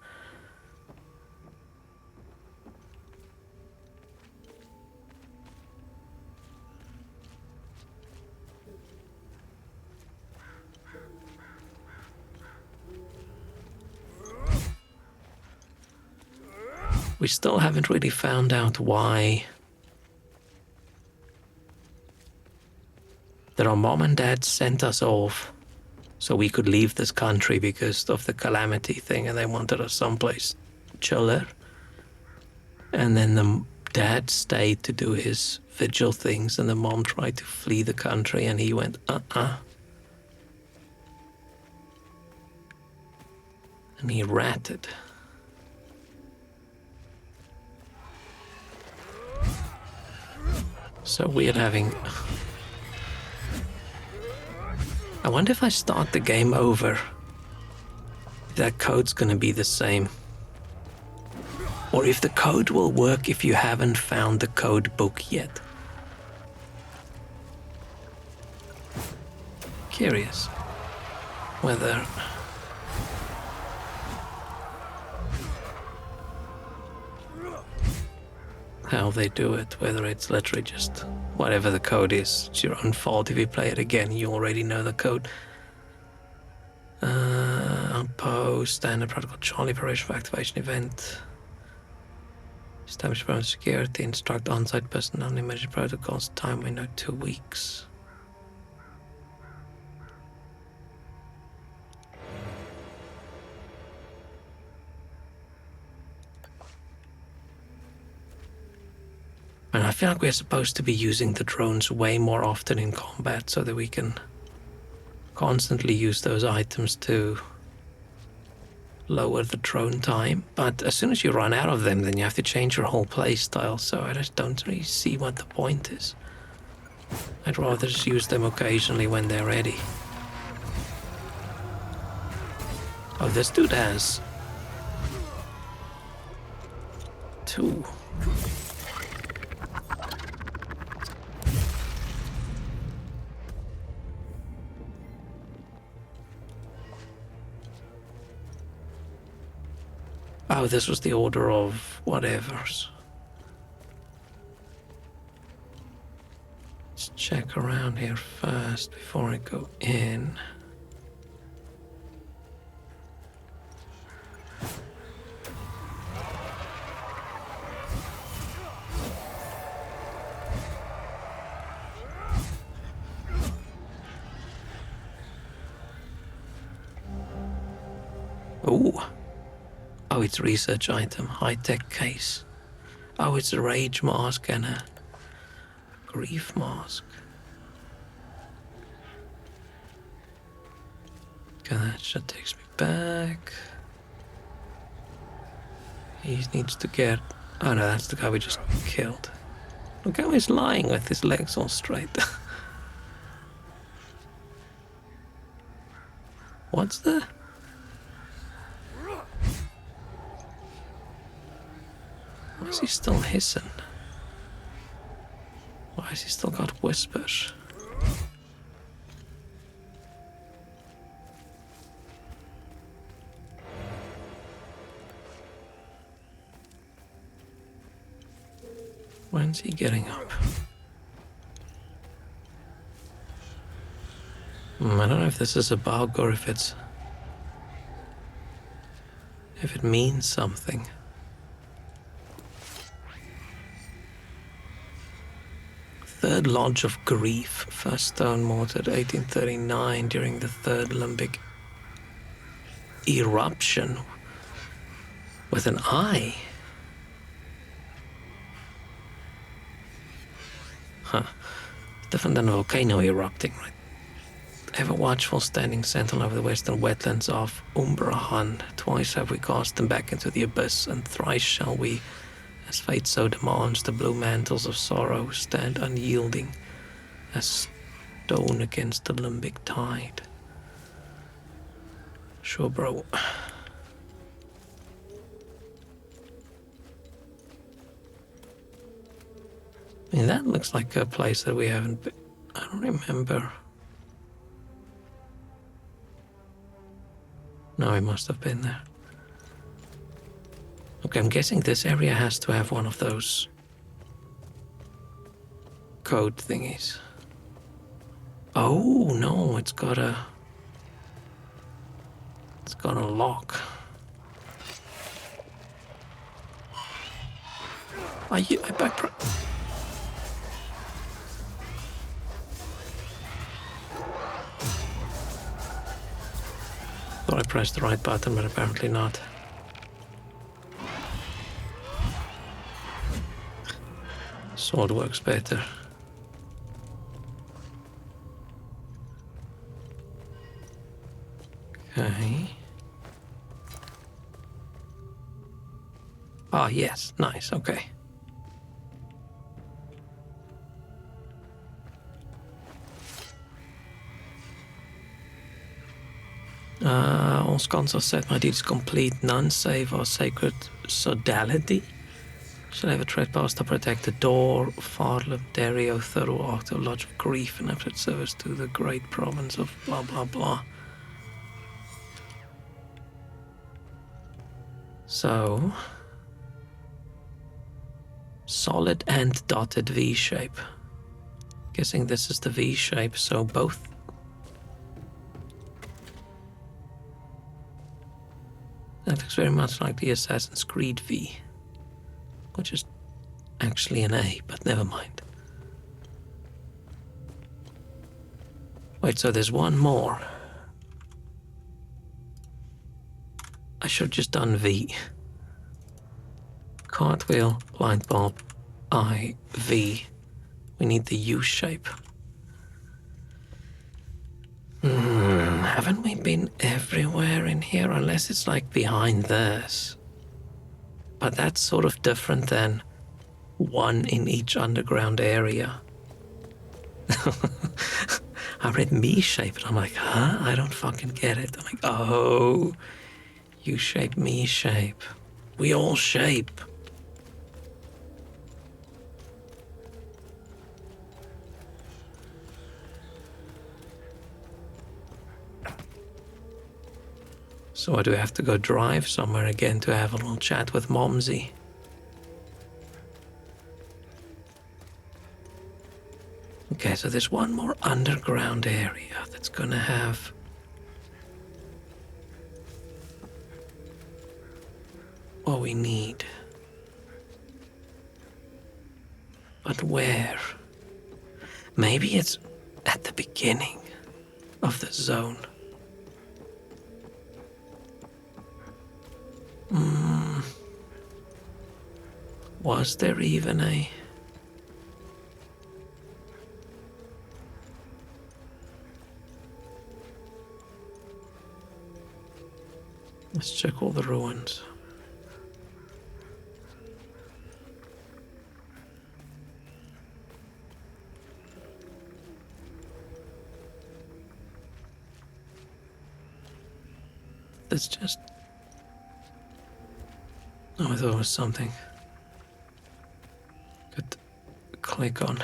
We still haven't really found out why that our mom and dad sent us off so we could leave this country because of the calamity thing, and they wanted us someplace chiller. And then the dad stayed to do his vigil things, and the mom tried to flee the country, and he went, And he ratted. So weird having... I wonder if I start the game over, if that code's gonna be the same. Or if the code will work if you haven't found the code book yet. Curious whether... how they do it, whether it's literally just whatever the code is. It's your own fault if you play it again, you already know the code. Outpost, standard protocol, Charlie operation for activation event. Establish private security, instruct on-site personnel, emergency protocols, time window 2 weeks. And I feel like we're supposed to be using the drones way more often in combat so that we can constantly use those items to lower the drone time. But as soon as you run out of them, then you have to change your whole playstyle, so I just don't really see what the point is. I'd rather just use them occasionally when they're ready. Oh, this dude has 2. Oh, this was the order of whatevers. Let's check around here first before I go in. Ooh. Oh, it's a research item. High-tech case. Oh, it's a rage mask and a grief mask. Okay, that shit takes me back. He needs to get... Oh no, that's the guy we just killed. Look how he's lying with his legs all straight. What's the... Why is he still hissing? Why has he still got whispers? When's he getting up? I don't know if this is a bug or if it means something. Third Lodge of Grief, first stone mortared 1839 during the Third Limbic eruption with an eye. Huh. Different than a volcano erupting, right? Ever watchful standing sentinel over the western wetlands of Umbrahan. Twice have we cast them back into the abyss, and thrice shall we, as fate so demands, the blue mantles of sorrow stand unyielding as stone against the limbic tide. Sure, bro. I mean, that looks like a place that we haven't been. I don't remember. No, we must have been there. Okay, I'm guessing this area has to have one of those code thingies. Oh, no, it's got a lock. I thought I pressed the right button, but apparently not. Sword works better. Okay. Ah, yes, nice, okay. All scons are set, my deed is complete. None save our sacred sodality shall ever tread past to protect the door, Farlam, Dario, Thorough, Octo, Lodge of Grief, and after its service to the great province of blah blah blah. So, solid and dotted V shape. Guessing this is the V shape, so both. That looks very much like the Assassin's Creed V, which is actually an A, but never mind. Wait, so there's one more. I should have just done V. Cartwheel, blind bulb, I, V. We need the U shape. Haven't we been everywhere in here? Unless it's like behind this. But that's sort of different than one in each underground area. I read me shape and I'm like, huh? I don't fucking get it. I'm like, oh, you shape, me shape. We all shape. So I do have to go drive somewhere again to have a little chat with Momsy. Okay, so there's one more underground area that's gonna have what we need. But where? Maybe it's at the beginning of the zone. Was there even a... Let's check all the ruins. That's just... Oh, I thought it was something. Could click on.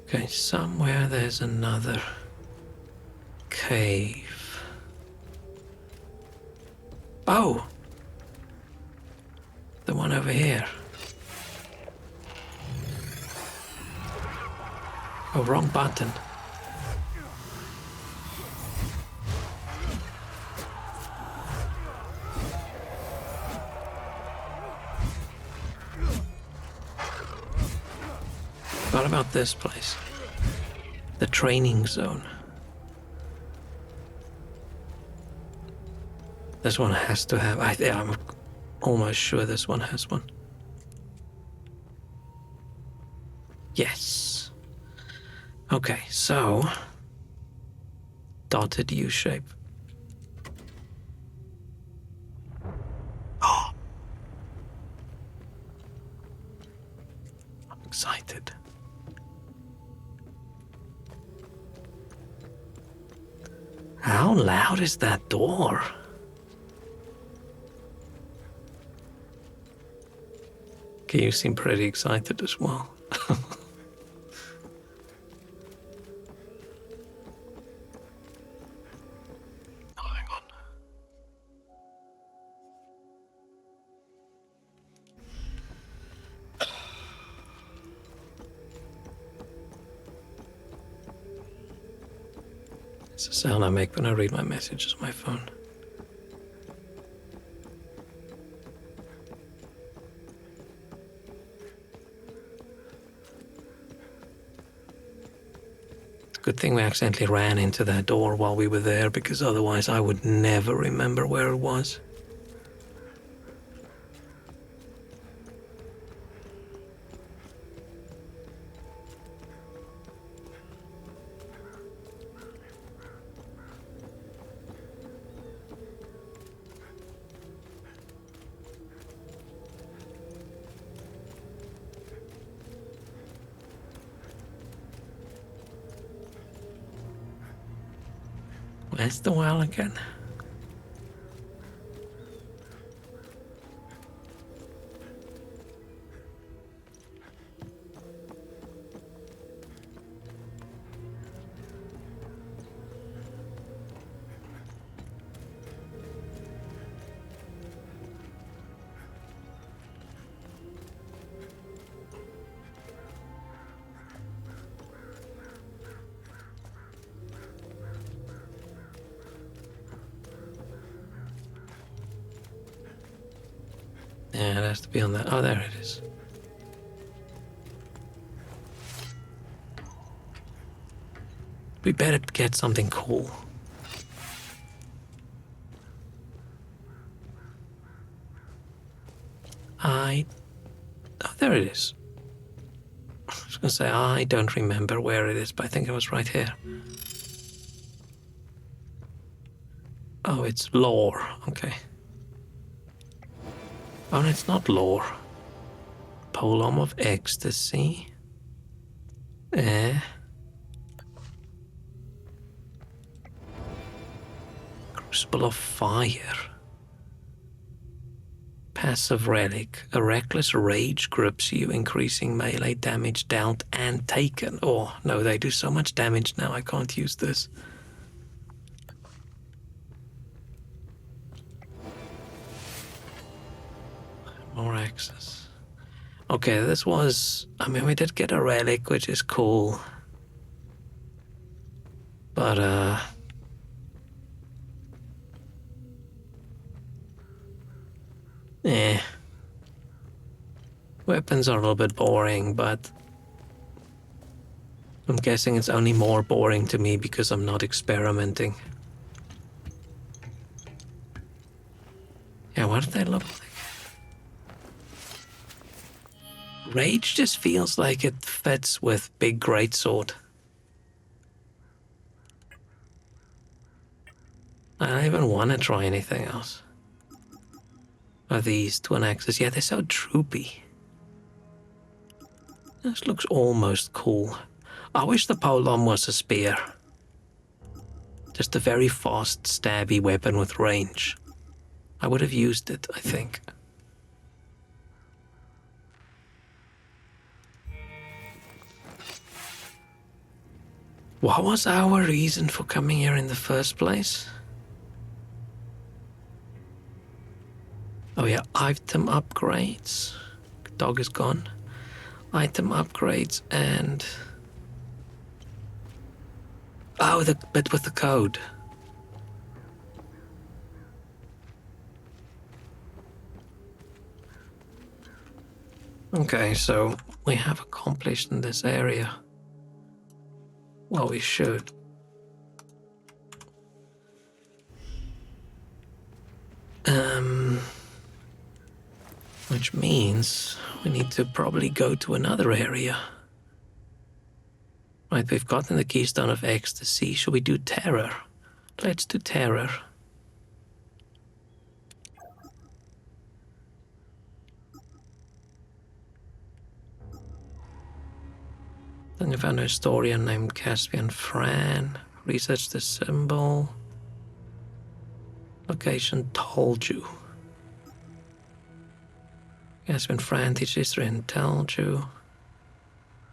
Okay, somewhere there's another cave. Oh! The one over here. Oh, wrong button. What about this place? The training zone. This one has to have... I'm almost sure this one has one. Yes. Okay, so... dotted U shape. Oh! I'm excited. How loud is that door? Okay, you seem pretty excited as well. It's the sound I make when I read my messages on my phone. It's a good thing we accidentally ran into that door while we were there, because otherwise I would never remember where it was. Where's the well again? Yeah, it has to be on that. Oh, there it is. We better get something cool. Oh, there it is. I was going to say, I don't remember where it is, but I think it was right here. Oh, it's lore. Okay. Oh, it's not lore. Polearm of Ecstasy. Crucible of Fire. Passive relic. A reckless rage grips you, increasing melee damage dealt and taken. Oh, no, they do so much damage now, I can't use this. More access. Okay, this was... I mean, we did get a relic, which is cool. But, weapons are a little bit boring, but I'm guessing it's only more boring to me because I'm not experimenting. Yeah, what do they look like? Rage just feels like it fits with big greatsword. I don't even want to try anything else. Are these twin axes? Yeah, they're so droopy. This looks almost cool. I wish the polearm was a spear. Just a very fast, stabby weapon with range. I would have used it, I think. What was our reason for coming here in the first place? Oh yeah, item upgrades. Dog is gone. Item upgrades and Oh, the bit with the code. Okay, so we have accomplished in this area. Well, we should. Which means we need to probably go to another area. Right, we've gotten the Keystone of Ecstasy. Should we do Terror? Let's do Terror. Then you found a historian named Caspian Fran. Research the symbol. Location told you. Caspian Fran teaches history and told you.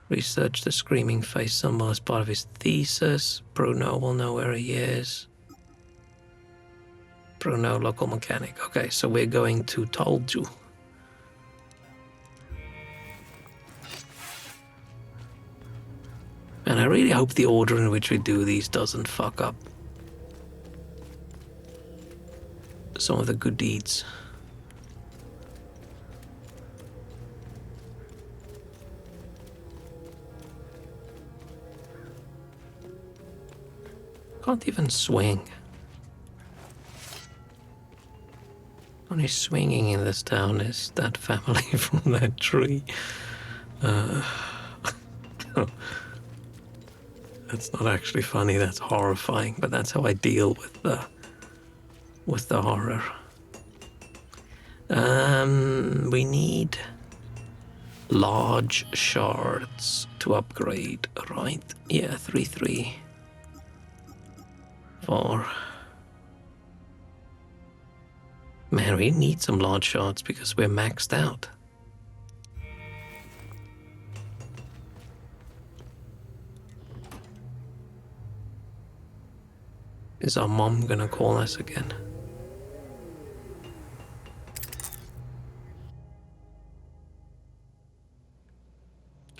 Research the screaming face symbol as part of his thesis. Bruno will know where he is. Bruno, local mechanic. Okay, so we're going to told you. And I really hope the order in which we do these doesn't fuck up some of the good deeds. Can't even swing. Only swinging in this town is that family from that tree. That's not actually funny, that's horrifying, but that's how I deal with the horror. We need large shards to upgrade, right? Yeah, 3-3. 4. Man, we need some large shards because we're maxed out. Is our mom gonna call us again?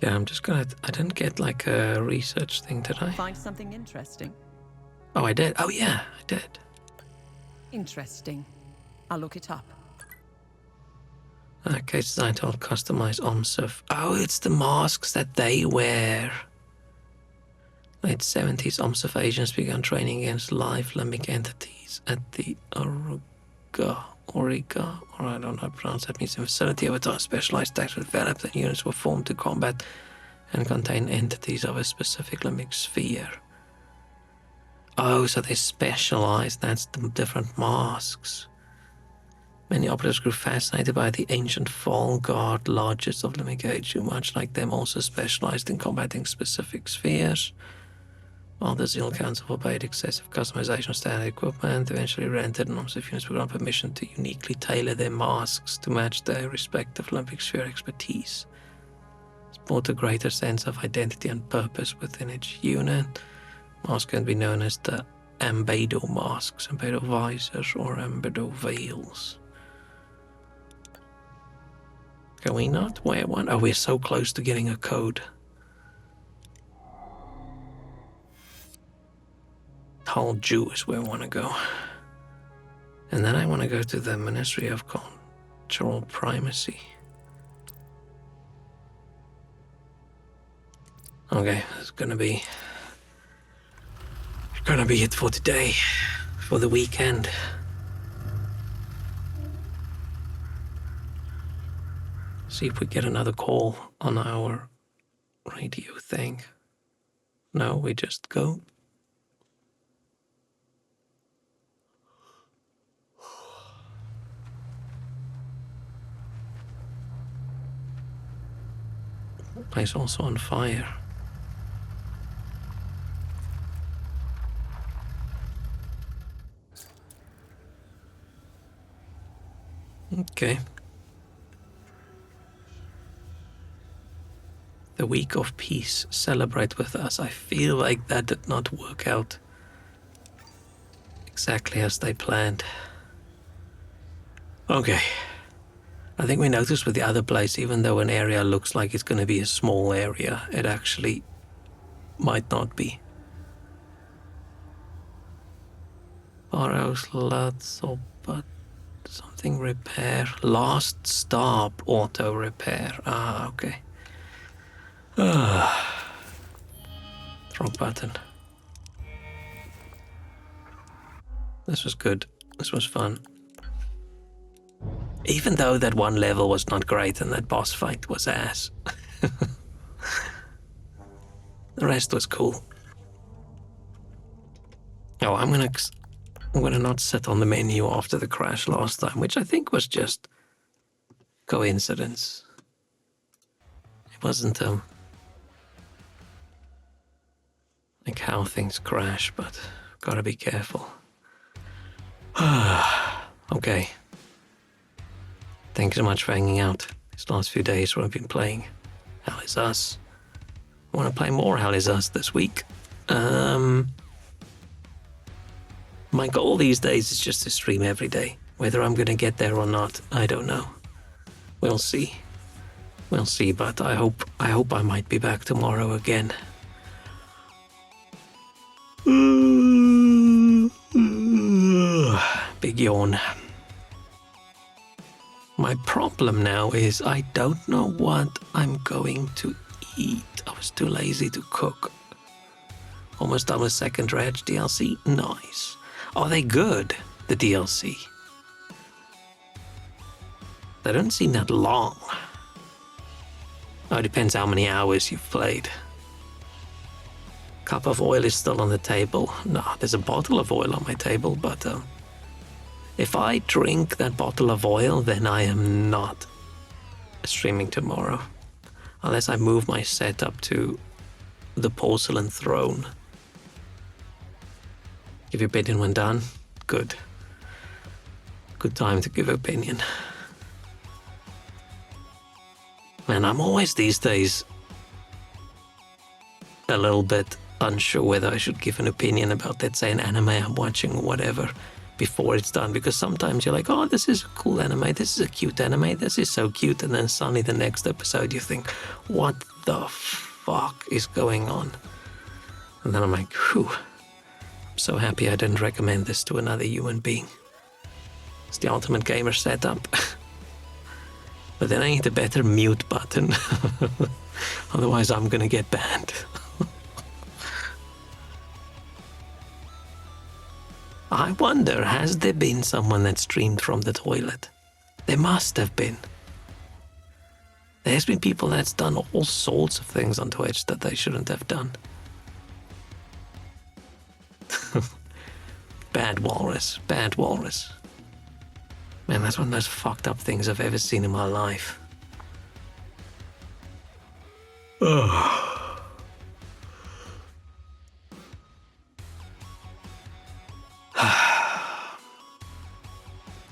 Yeah, I'm just gonna... I didn't get like a research thing, did I? Find something interesting. Oh, I did. Oh, yeah, I did. Interesting. I'll look it up. Okay, design to customize OMSIF. Oh, it's the masks that they wear. Late 70s, OMSIF agents began training against live limbic entities at the Origa, or I don't know how to pronounce that, means a facility over time specialized tactics developed and units were formed to combat and contain entities of a specific limbic sphere. Oh, so they specialize, that's the different masks. Many operatives grew fascinated by the ancient Fall Guard lodges of Limbic Age, who, much like them, also specialized in combating specific spheres. While the Zeal Council forbade excessive customization of standard equipment, eventually rented and OMSIF units were given permission to uniquely tailor their masks to match their respective Limbic Sphere expertise. It's brought a greater sense of identity and purpose within each unit. Masks can be known as the Ambedo masks, Ambedo visors, or Ambedo veils. Can we not wear one? Oh, we're so close to getting a code. Hull Jew is where I want to go. And then I want to go to the Ministry of Cultural Primacy. Okay, it's gonna be it for today, for the weekend. See if we get another call on our radio thing. No, we just go. Place also on fire. Okay. The week of peace. Celebrate with us. I feel like that did not work out exactly as they planned. Okay. I think we noticed with the other place, even though an area looks like it's going to be a small area, it actually might not be. Borrows lots of but something repair. Last stop auto repair. Ah, okay. Wrong button. This was good. This was fun. Even though that one level was not great and that boss fight was ass. The rest was cool. Oh, I'm gonna not sit on the menu after the crash last time, which I think was just coincidence. It wasn't like how things crash, but gotta be careful. Okay. Thanks so much for hanging out these last few days where I've been playing Hell Is Us. I want to play more Hell Is Us this week. My goal these days is just to stream every day. Whether I'm going to get there or not, I don't know. We'll see. We'll see, but I hope I might be back tomorrow again. Big yawn. My problem now is I don't know what I'm going to eat. I was too lazy to cook. Almost done with Second Reg DLC. Nice. Are they good, the DLC? They don't seem that long. Oh, it depends how many hours you've played. Cup of oil is still on the table. No, there's a bottle of oil on my table, but if I drink that bottle of oil, then I am not streaming tomorrow. Unless I move my setup to the porcelain throne. Give your opinion when done. Good. Good time to give opinion. Man, I'm always these days a little bit unsure whether I should give an opinion about, let's say, an anime I'm watching or whatever before it's done, because sometimes you're like, oh, this is a cool anime, this is a cute anime, this is so cute, and then suddenly the next episode you think, what the fuck is going on? And then I'm like, whew, I'm so happy I didn't recommend this to another human being. It's the ultimate gamer setup. But then I need a better mute button. Otherwise I'm gonna get banned. I wonder, has there been someone that streamed from the toilet? There must have been. There's been people that's done all sorts of things on Twitch that they shouldn't have done. Bad walrus, bad walrus. Man, that's one of the most fucked up things I've ever seen in my life.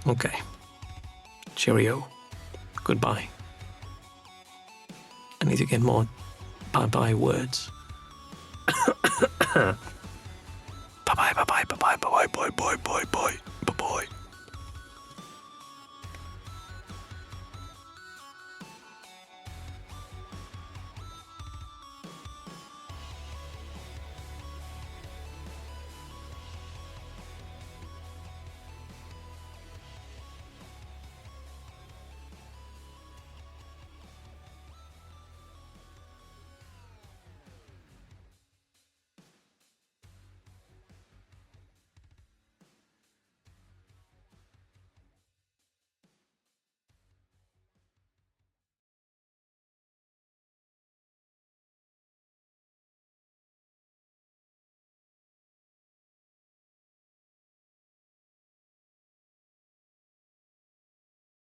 Okay. Cheerio. Goodbye. I need to get more bye-bye words. Bye-bye, bye-bye, bye-bye, bye-bye, bye-bye, bye-bye, bye-bye.